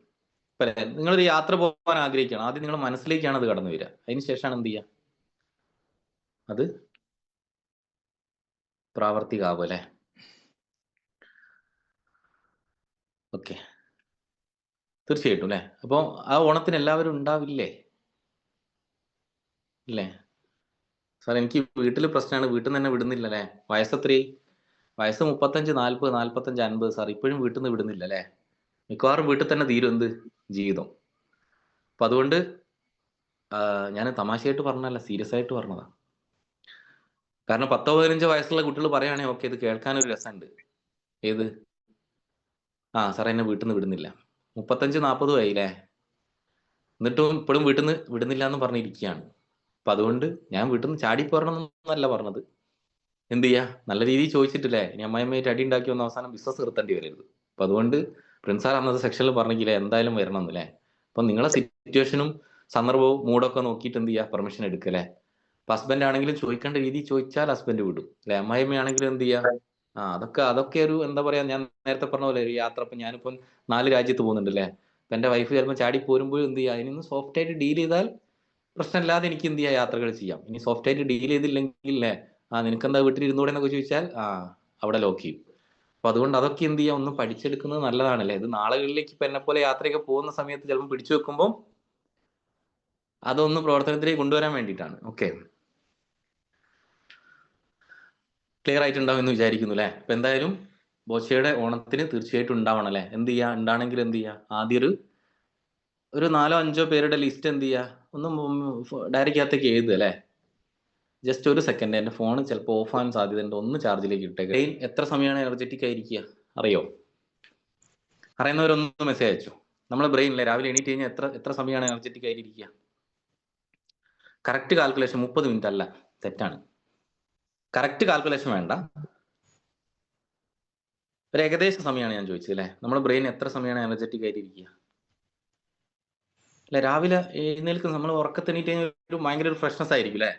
നിങ്ങളൊരു യാത്ര പോകാൻ ആഗ്രഹിക്കുകയാണ്, ആദ്യം നിങ്ങളുടെ മനസ്സിലേക്കാണ് അത് കടന്നു വരിക. അതിനുശേഷമാണ് എന്ത് ചെയ്യുക? അത് പ്രാവർത്തികാവും അല്ലേ? ഓക്കെ, തീർച്ചയായിട്ടും അല്ലേ? അപ്പോൾ ആ ഓണത്തിന് എല്ലാവരും ഉണ്ടാവില്ലേ? ഇല്ലേ? സാർ എനിക്ക് വീട്ടിൽ പ്രശ്നമാണ്, വീട്ടിൽ നിന്ന് തന്നെ വിടുന്നില്ല അല്ലേ? വയസ്സെത്രയായി? വയസ്സ് 35, 40, 45, 50 സാർ. ഇപ്പോഴും വീട്ടിൽ നിന്ന് വിടുന്നില്ല അല്ലേ? മിക്കവാറും വീട്ടിൽ തന്നെ തീരും എന്ത് ജീവിതം. അപ്പൊ അതുകൊണ്ട് ഞാൻ തമാശയായിട്ട് പറഞ്ഞല്ല, സീരിയസ് ആയിട്ട് പറഞ്ഞതാ. കാരണം 10, 15 വയസ്സുള്ള കുട്ടികൾ പറയുകയാണെങ്കിൽ ഓക്കെ, ഇത് കേൾക്കാൻ ഒരു രസമുണ്ട്. ഏത്? സാർ എന്നെ വീട്ടിൽ നിന്ന് വിടുന്നില്ല. 35, 40 ആയില്ലേ? എന്നിട്ടും ഇപ്പോഴും വീട്ടിൽ നിന്ന് വിടുന്നില്ല എന്ന് പറഞ്ഞിരിക്കുകയാണ്. അപ്പൊ അതുകൊണ്ട് ഞാൻ വീട്ടിൽ നിന്ന് ചാടി പോരണം എന്നല്ല പറഞ്ഞത്. എന്ത് ചെയ്യാ? നല്ല രീതിയിൽ ചോദിച്ചിട്ടില്ലേ? ഇനി അമ്മായിമ്മയായിട്ട് അടി ഉണ്ടാക്കി വന്ന അവസാനം ബിസിനസ് നിർത്തേണ്ടി വരരുത്. അപ്പൊ അതുകൊണ്ട് പ്രിൻസ് സാർ അന്നത്തെ സെക്ഷനിൽ പറഞ്ഞില്ലേ എന്തായാലും വരണം എന്നല്ലേ? അപ്പൊ നിങ്ങളെ സിറ്റുവേഷനും സന്ദർഭവും മൂഡൊക്കെ നോക്കിയിട്ട് എന്ത് ചെയ്യുക? പെർമിഷൻ എടുക്കല്ലേ? അപ്പൊ ഹസ്ബൻഡ് ആണെങ്കിലും ചോദിക്കേണ്ട രീതി ചോദിച്ചാൽ ഹസ്ബൻഡ് വിടും അല്ലെ? അമ്മായിമ്മയാണെങ്കിലും എന്ത് ചെയ്യാ? അതൊക്കെ ഒരു എന്താ പറയാ, ഞാൻ നേരത്തെ പറഞ്ഞ പോലെ ഒരു യാത്ര. ഇപ്പൊ ഞാനിപ്പം 4 രാജ്യത്ത് പോകുന്നുണ്ട് അല്ലേ? അപ്പൊ എന്റെ വൈഫ് ചിലപ്പോൾ ചാടി പോരുമ്പോഴും എന്ത് ചെയ്യുക? അതിനൊന്ന് സോഫ്റ്റ് ആയിട്ട് ഡീൽ ചെയ്താൽ പ്രശ്നമില്ലാതെ എനിക്ക് എന്ത് ചെയ്യാം? യാത്രകൾ ചെയ്യാം. ഇനി സോഫ്റ്റ് ആയിട്ട് ഡീൽ ചെയ്തില്ലെങ്കിൽ നിനക്കെന്താ വീട്ടിൽ ഇരുന്നൂടെ എന്നൊക്കെ ചോദിച്ചാൽ അവിടെ ലോക്ക് ചെയ്യും. അപ്പൊ അതുകൊണ്ട് അതൊക്കെ എന്ത് ചെയ്യാം? ഒന്ന് പഠിച്ചെടുക്കുന്നത് നല്ലതാണല്ലേ? ഇത് നാളുകളിലേക്ക് ഇപ്പൊ എന്നെ പോലെ യാത്രയൊക്കെ പോകുന്ന സമയത്ത് ചിലപ്പോൾ പിടിച്ചു വെക്കുമ്പോൾ അതൊന്ന് പ്രവർത്തനത്തിലേക്ക് കൊണ്ടുവരാൻ വേണ്ടിയിട്ടാണ്. ഓക്കെ, ക്ലിയർ ആയിട്ടുണ്ടാവും എന്ന് വിചാരിക്കുന്നു അല്ലെ? അപ്പൊ എന്തായാലും ബോച്ചയുടെ ഓണത്തിന് തീർച്ചയായിട്ടും ഉണ്ടാവണം അല്ലെ? എന്ത് ചെയ്യാ? ഉണ്ടാണെങ്കിൽ എന്ത് ചെയ്യാ? ആദ്യം ഒരു 4, 5 പേരുടെ ലിസ്റ്റ് എന്ത് ചെയ്യാ? ഒന്ന് ഡയറിക്കകത്തേക്ക് എഴുതുക അല്ലെ? ജസ്റ്റ് ഒരു സെക്കൻഡ്, എന്റെ ഫോൺ ചിലപ്പോൾ ഓഫ് ആവാൻ സാധ്യതയുണ്ട്. ഒന്ന് ചാർജിലേക്ക് ഇട്ടേക്ക്. എത്ര സമയമാണ് എനർജറ്റിക് ആയിരിക്കുക അറിയോ? അറിയുന്നവരൊന്ന് മെസ്സേജ് അയച്ചു. നമ്മളെ ബ്രെയിനിലെ രാവിലെ എണീറ്റ് കഴിഞ്ഞാൽ എത്ര സമയമാണ് എനർജറ്റിക് ആയിരിക്കുക? കറക്റ്റ് കാൽക്കുലേഷൻ 30 മിനിറ്റ് അല്ല, തെറ്റാണ്. കറക്റ്റ് കാൽക്കുലേഷൻ വേണ്ട, ഒരു ഏകദേശ സമയമാണ് ഞാൻ ചോദിച്ചത് അല്ലെ? നമ്മുടെ ബ്രെയിൻ എത്ര സമയമാണ് എനർജറ്റിക് ആയിട്ടിരിക്കുക അല്ലെ? രാവിലെ എഴുന്നേൽക്കുന്ന നമ്മൾ ഉറക്കത്തെണീറ്റ് ഒരു ഭയങ്കര ഒരു ഫ്രഷ്നെസ് ആയിരിക്കും അല്ലെ?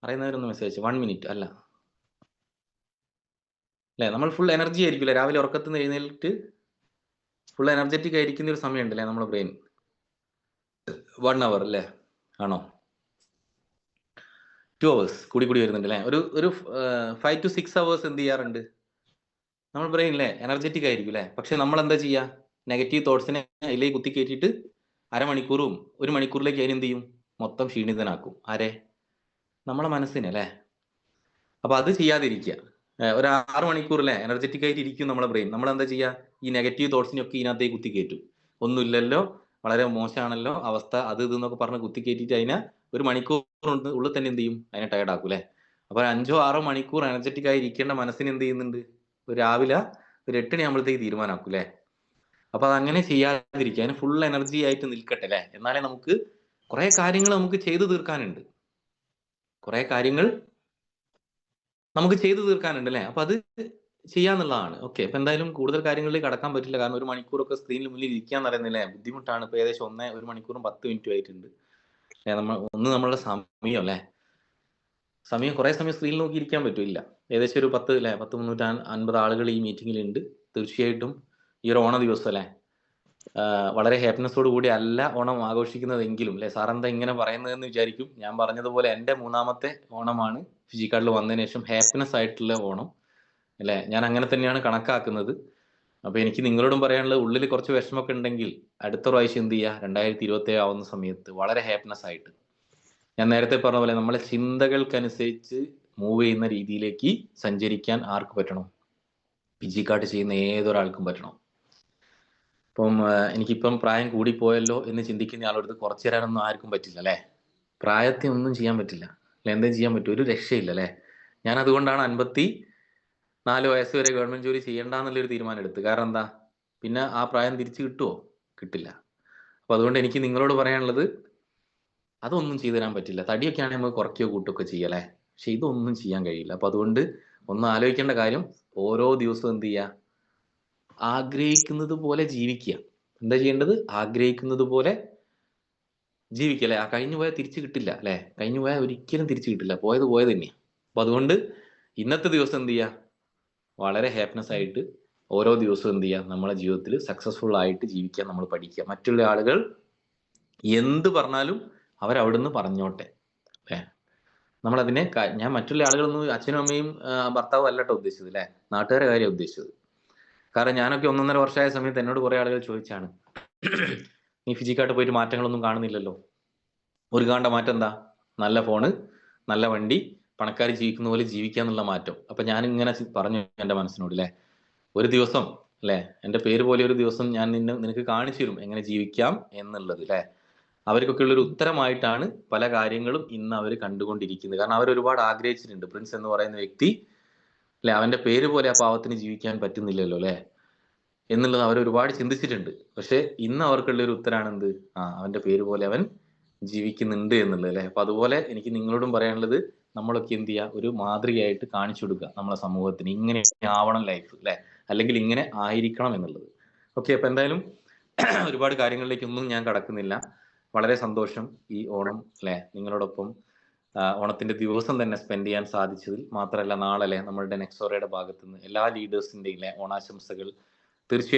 അറിയുന്നവരൊന്ന് മെസ്സേജ് 1 മിനിറ്റ് അല്ല അല്ലെ? നമ്മൾ ഫുൾ എനർജി ആയിരിക്കില്ല രാവിലെ ഉറക്കത്തിൽ നിന്ന് എഴുന്നേൽറ്റ് ഫുൾ എനർജറ്റിക് ആയിരിക്കുന്ന ഒരു സമയം ഉണ്ടല്ലേ നമ്മുടെ ബ്രെയിൻ? 1 അവർ അല്ലേ? ആണോ? 2 hours കൂടി വരുന്നുണ്ട് അല്ലേ? ഒരു 5 to 6 hours എന്ത് ചെയ്യാറുണ്ട് നമ്മൾ ബ്രെയിനിലെ? എനർജറ്റിക് ആയിരിക്കും അല്ലേ? പക്ഷെ നമ്മൾ എന്താ ചെയ്യുക? നെഗറ്റീവ് തോട്ട്സിനെ അതിലേക്ക് കുത്തി കയറ്റിയിട്ട് അരമണിക്കൂറും 1 മണിക്കൂറിലേക്ക് അതിനെന്ത് ചെയ്യും? മൊത്തം ക്ഷീണിതനാക്കും. ആരെ? നമ്മളെ മനസ്സിനെ അല്ലേ? അപ്പൊ അത് ചെയ്യാതിരിക്കുക. ഒരു 6 മണിക്കൂർ അല്ലേ എനർജറ്റിക് ആയിട്ട് ഇരിക്കും നമ്മളെ ബ്രെയിൻ. നമ്മൾ എന്താ ചെയ്യുക? ഈ നെഗറ്റീവ് തോട്ട്സിനൊക്കെ ഇതിനകത്തേക്ക് കുത്തി കയറ്റും. ഒന്നുമില്ലല്ലോ, വളരെ മോശമാണല്ലോ അവസ്ഥ, അത് ഇതെന്നൊക്കെ പറഞ്ഞ് കുത്തി കയറ്റിയിട്ട് അതിനെ 1 മണിക്കൂർ ഉള്ളിൽ തന്നെ എന്ത് ചെയ്യും? അതിനെ ടയർഡ് ആക്കും അല്ലേ? അപ്പൊ 5, 6 മണിക്കൂർ എനർജറ്റിക് ആയി ഇരിക്കേണ്ട മനസ്സിന് എന്ത് ചെയ്യുന്നുണ്ട്? രാവിലെ ഒരു 8 മണി ആകുമ്പോഴത്തേക്ക് തീരുമാനമാക്കും അല്ലേ? അപ്പൊ അതങ്ങനെ ചെയ്യാതിരിക്കുക, അതിന് ഫുൾ എനർജി ആയിട്ട് നിൽക്കട്ടെ അല്ലേ? എന്നാലേ നമുക്ക് കുറെ കാര്യങ്ങൾ നമുക്ക് ചെയ്തു തീർക്കാനുണ്ട്. കുറെ കാര്യങ്ങൾ നമുക്ക് ചെയ്തു തീർക്കാനുണ്ട് അല്ലേ? അപ്പൊ അത് ചെയ്യാന്നുള്ളതാണ്. ഓക്കെ, അപ്പൊ എന്തായാലും കൂടുതൽ കാര്യങ്ങളിലേക്ക് കടക്കാൻ പറ്റില്ല. കാരണം 1 മണിക്കൂറൊക്കെ സ്ക്രീനിന് മുന്നിൽ ഇരിക്കാന്ന് പറയുന്നില്ലേ ബുദ്ധിമുട്ടാണ്. ഇപ്പൊ ഏകദേശം 1 മണിക്കൂറും 10 മിനിറ്റും ആയിട്ടുണ്ട്. നമ്മളുടെ സമയം അല്ലേ? സമയം കുറെ സമയം സ്ക്രീനിൽ നോക്കി ഇരിക്കാൻ പറ്റില്ല. ഏകദേശം ഒരു 10 അല്ലെ 350 ആളുകൾ ഈ മീറ്റിംഗിൽ ഉണ്ട്. തീർച്ചയായിട്ടും ഈ ഒരു ഓണ ദിവസം അല്ലെ വളരെ ഹാപ്പിനെസ്സോട് കൂടി അല്ല ഓണം ആഘോഷിക്കുന്നതെങ്കിലും അല്ലെ സാർ എന്താ ഇങ്ങനെ പറയുന്നതെന്ന് വിചാരിക്കും. ഞാൻ പറഞ്ഞതുപോലെ എൻ്റെ 3ാമത്തെ ഓണമാണ് ഫിജിക്കാർഡിൽ വന്നതിന് ശേഷം ഹാപ്പിനെസ് ആയിട്ടുള്ള ഓണം. അല്ലെ? ഞാൻ അങ്ങനെ തന്നെയാണ് കണക്കാക്കുന്നത്. അപ്പൊ എനിക്ക് നിങ്ങളോടും പറയാനുള്ളത്, ഉള്ളിൽ കുറച്ച് വിഷമമൊക്കെ ഉണ്ടെങ്കിൽ അടുത്ത പ്രാവശ്യം എന്ത് ചെയ്യുക, 2027 ആവുന്ന സമയത്ത് വളരെ ഹാപ്പിനെസ് ആയിട്ട്, ഞാൻ നേരത്തെ പറഞ്ഞ പോലെ നമ്മളെ ചിന്തകൾക്കനുസരിച്ച് മൂവ് ചെയ്യുന്ന രീതിയിലേക്ക് സഞ്ചരിക്കാൻ ആർക്ക് പറ്റണം? പിജി കാർഡ് ചെയ്യുന്ന ഏതൊരാൾക്കും പറ്റണം. ഇപ്പം എനിക്കിപ്പം പ്രായം കൂടിപ്പോയല്ലോ എന്ന് ചിന്തിക്കുന്ന ആളെടുത്ത് കുറച്ചു തരാനൊന്നും ആർക്കും പറ്റില്ല അല്ലേ? പ്രായത്തിൽ ഒന്നും ചെയ്യാൻ പറ്റില്ല അല്ലെ? എന്തും ചെയ്യാൻ പറ്റും? ഒരു രക്ഷയില്ല അല്ലേ? ഞാൻ അതുകൊണ്ടാണ് 54 വയസ്സ് വരെ ഗവൺമെന്റ് ജോലി ചെയ്യണ്ടെന്നുള്ളൊരു തീരുമാനം എടുത്തത്. കാരണം എന്താ? പിന്നെ ആ പ്രായം തിരിച്ചു കിട്ടുമോ? കിട്ടില്ല. അപ്പൊ അതുകൊണ്ട് എനിക്ക് നിങ്ങളോട് പറയാനുള്ളത്, അതൊന്നും ചെയ്തു തരാൻ പറ്റില്ല. തടിയൊക്കെ ആണെങ്കിൽ നമുക്ക് കുറയ്ക്കുകയോ കൂട്ടുകയൊക്കെ ചെയ്യാം അല്ലേ? പക്ഷെ ഇതൊന്നും ചെയ്യാൻ കഴിയില്ല. അപ്പൊ അതുകൊണ്ട് ഒന്ന് ആലോചിക്കേണ്ട കാര്യം, ഓരോ ദിവസവും എന്ത് ചെയ്യുക, ആഗ്രഹിക്കുന്നത് പോലെ ജീവിക്കുക. എന്താ ചെയ്യേണ്ടത്? ആഗ്രഹിക്കുന്നത് പോലെ ജീവിക്കുക അല്ലെ? ആ കഴിഞ്ഞു പോയാൽ തിരിച്ചു കിട്ടില്ല അല്ലെ? കഴിഞ്ഞു പോയാൽ ഒരിക്കലും തിരിച്ചു കിട്ടില്ല. പോയത് പോയത് തന്നെയാണ്. അപ്പൊ അതുകൊണ്ട് ഇന്നത്തെ ദിവസം എന്ത് ചെയ്യുക, വളരെ ഹാപ്പിനെസ് ആയിട്ട് ഓരോ ദിവസവും എന്ത് ചെയ്യുക, നമ്മളെ ജീവിതത്തിൽ സക്സസ്ഫുൾ ആയിട്ട് ജീവിക്കാൻ നമ്മൾ പഠിക്കുക. മറ്റുള്ള ആളുകൾ എന്ത് പറഞ്ഞാലും അവരവിടുന്ന് പറഞ്ഞോട്ടെ അല്ലേ? നമ്മളതിനെ ഞാൻ മറ്റുള്ള ആളുകളൊന്നും, അച്ഛനും അമ്മയും ഭർത്താവും അല്ലട്ടോ ഉദ്ദേശിച്ചത് അല്ലേ? നാട്ടുകാരെ കാര്യം ഉദ്ദേശിച്ചത്. കാരണം ഞാനൊക്കെ 1.5 വർഷമായ സമയത്ത് എന്നോട് കുറെ ആളുകൾ ചോദിച്ചാണ്, നീ ഫിജിക്കായിട്ട് പോയിട്ട് മാറ്റങ്ങളൊന്നും കാണുന്നില്ലല്ലോ. ഒരു കാണേണ്ട മാറ്റം എന്താ? നല്ല ഫോണ്, നല്ല വണ്ടി, പണക്കാർ ജീവിക്കുന്ന പോലെ ജീവിക്കാന്നുള്ള മാറ്റം. അപ്പൊ ഞാൻ ഇങ്ങനെ പറഞ്ഞു എന്റെ മനസ്സിനോട് അല്ലെ, ഒരു ദിവസം അല്ലെ, എന്റെ പേര് പോലെ ഒരു ദിവസം ഞാൻ നിനക്ക് കാണിച്ചു തരും എങ്ങനെ ജീവിക്കാം എന്നുള്ളത് അല്ലെ. അവർക്കൊക്കെ ഉള്ളൊരു ഉത്തരമായിട്ടാണ് പല കാര്യങ്ങളും ഇന്ന് അവർ കണ്ടുകൊണ്ടിരിക്കുന്നത്. കാരണം അവർ ഒരുപാട് ആഗ്രഹിച്ചിട്ടുണ്ട്. പ്രിൻസ് എന്ന് പറയുന്ന വ്യക്തി അല്ലെ, അവന്റെ പേര് പോലെ ആ പാവത്തിന് ജീവിക്കാൻ പറ്റുന്നില്ലല്ലോ അല്ലെ എന്നുള്ളത് അവർ ഒരുപാട് ചിന്തിച്ചിട്ടുണ്ട്. പക്ഷെ ഇന്ന് അവർക്കുള്ള ഒരു ഉത്തരാണ് എന്ത്? അവന്റെ പേര് പോലെ അവൻ ജീവിക്കുന്നുണ്ട് എന്നുള്ളത് അല്ലെ. അപ്പൊ അതുപോലെ എനിക്ക് നിങ്ങളോടും പറയാനുള്ളത്, നമ്മളൊക്കെ എന്ത് ചെയ്യുക, ഒരു മാതൃകയായിട്ട് കാണിച്ചു കൊടുക്കുക നമ്മളെ സമൂഹത്തിന്, ഇങ്ങനെ ആവണം ലൈഫ് അല്ലെ, അല്ലെങ്കിൽ ഇങ്ങനെ ആയിരിക്കണം എന്നുള്ളത്. ഓക്കെ, അപ്പൊ എന്തായാലും ഒരുപാട് കാര്യങ്ങളിലേക്കൊന്നും ഞാൻ കടക്കുന്നില്ല. വളരെ സന്തോഷം ഈ ഓണം അല്ലെ നിങ്ങളോടൊപ്പം ഓണത്തിന്റെ ദിവസം തന്നെ സ്പെൻഡ് ചെയ്യാൻ സാധിച്ചതിൽ. മാത്രമല്ല നാളെ നമ്മളുടെ നെക്സോറയുടെ ഭാഗത്തുനിന്ന് എല്ലാ ലീഡേഴ്സിന്റെയും ഓണാശംസകൾ തീർച്ചയായും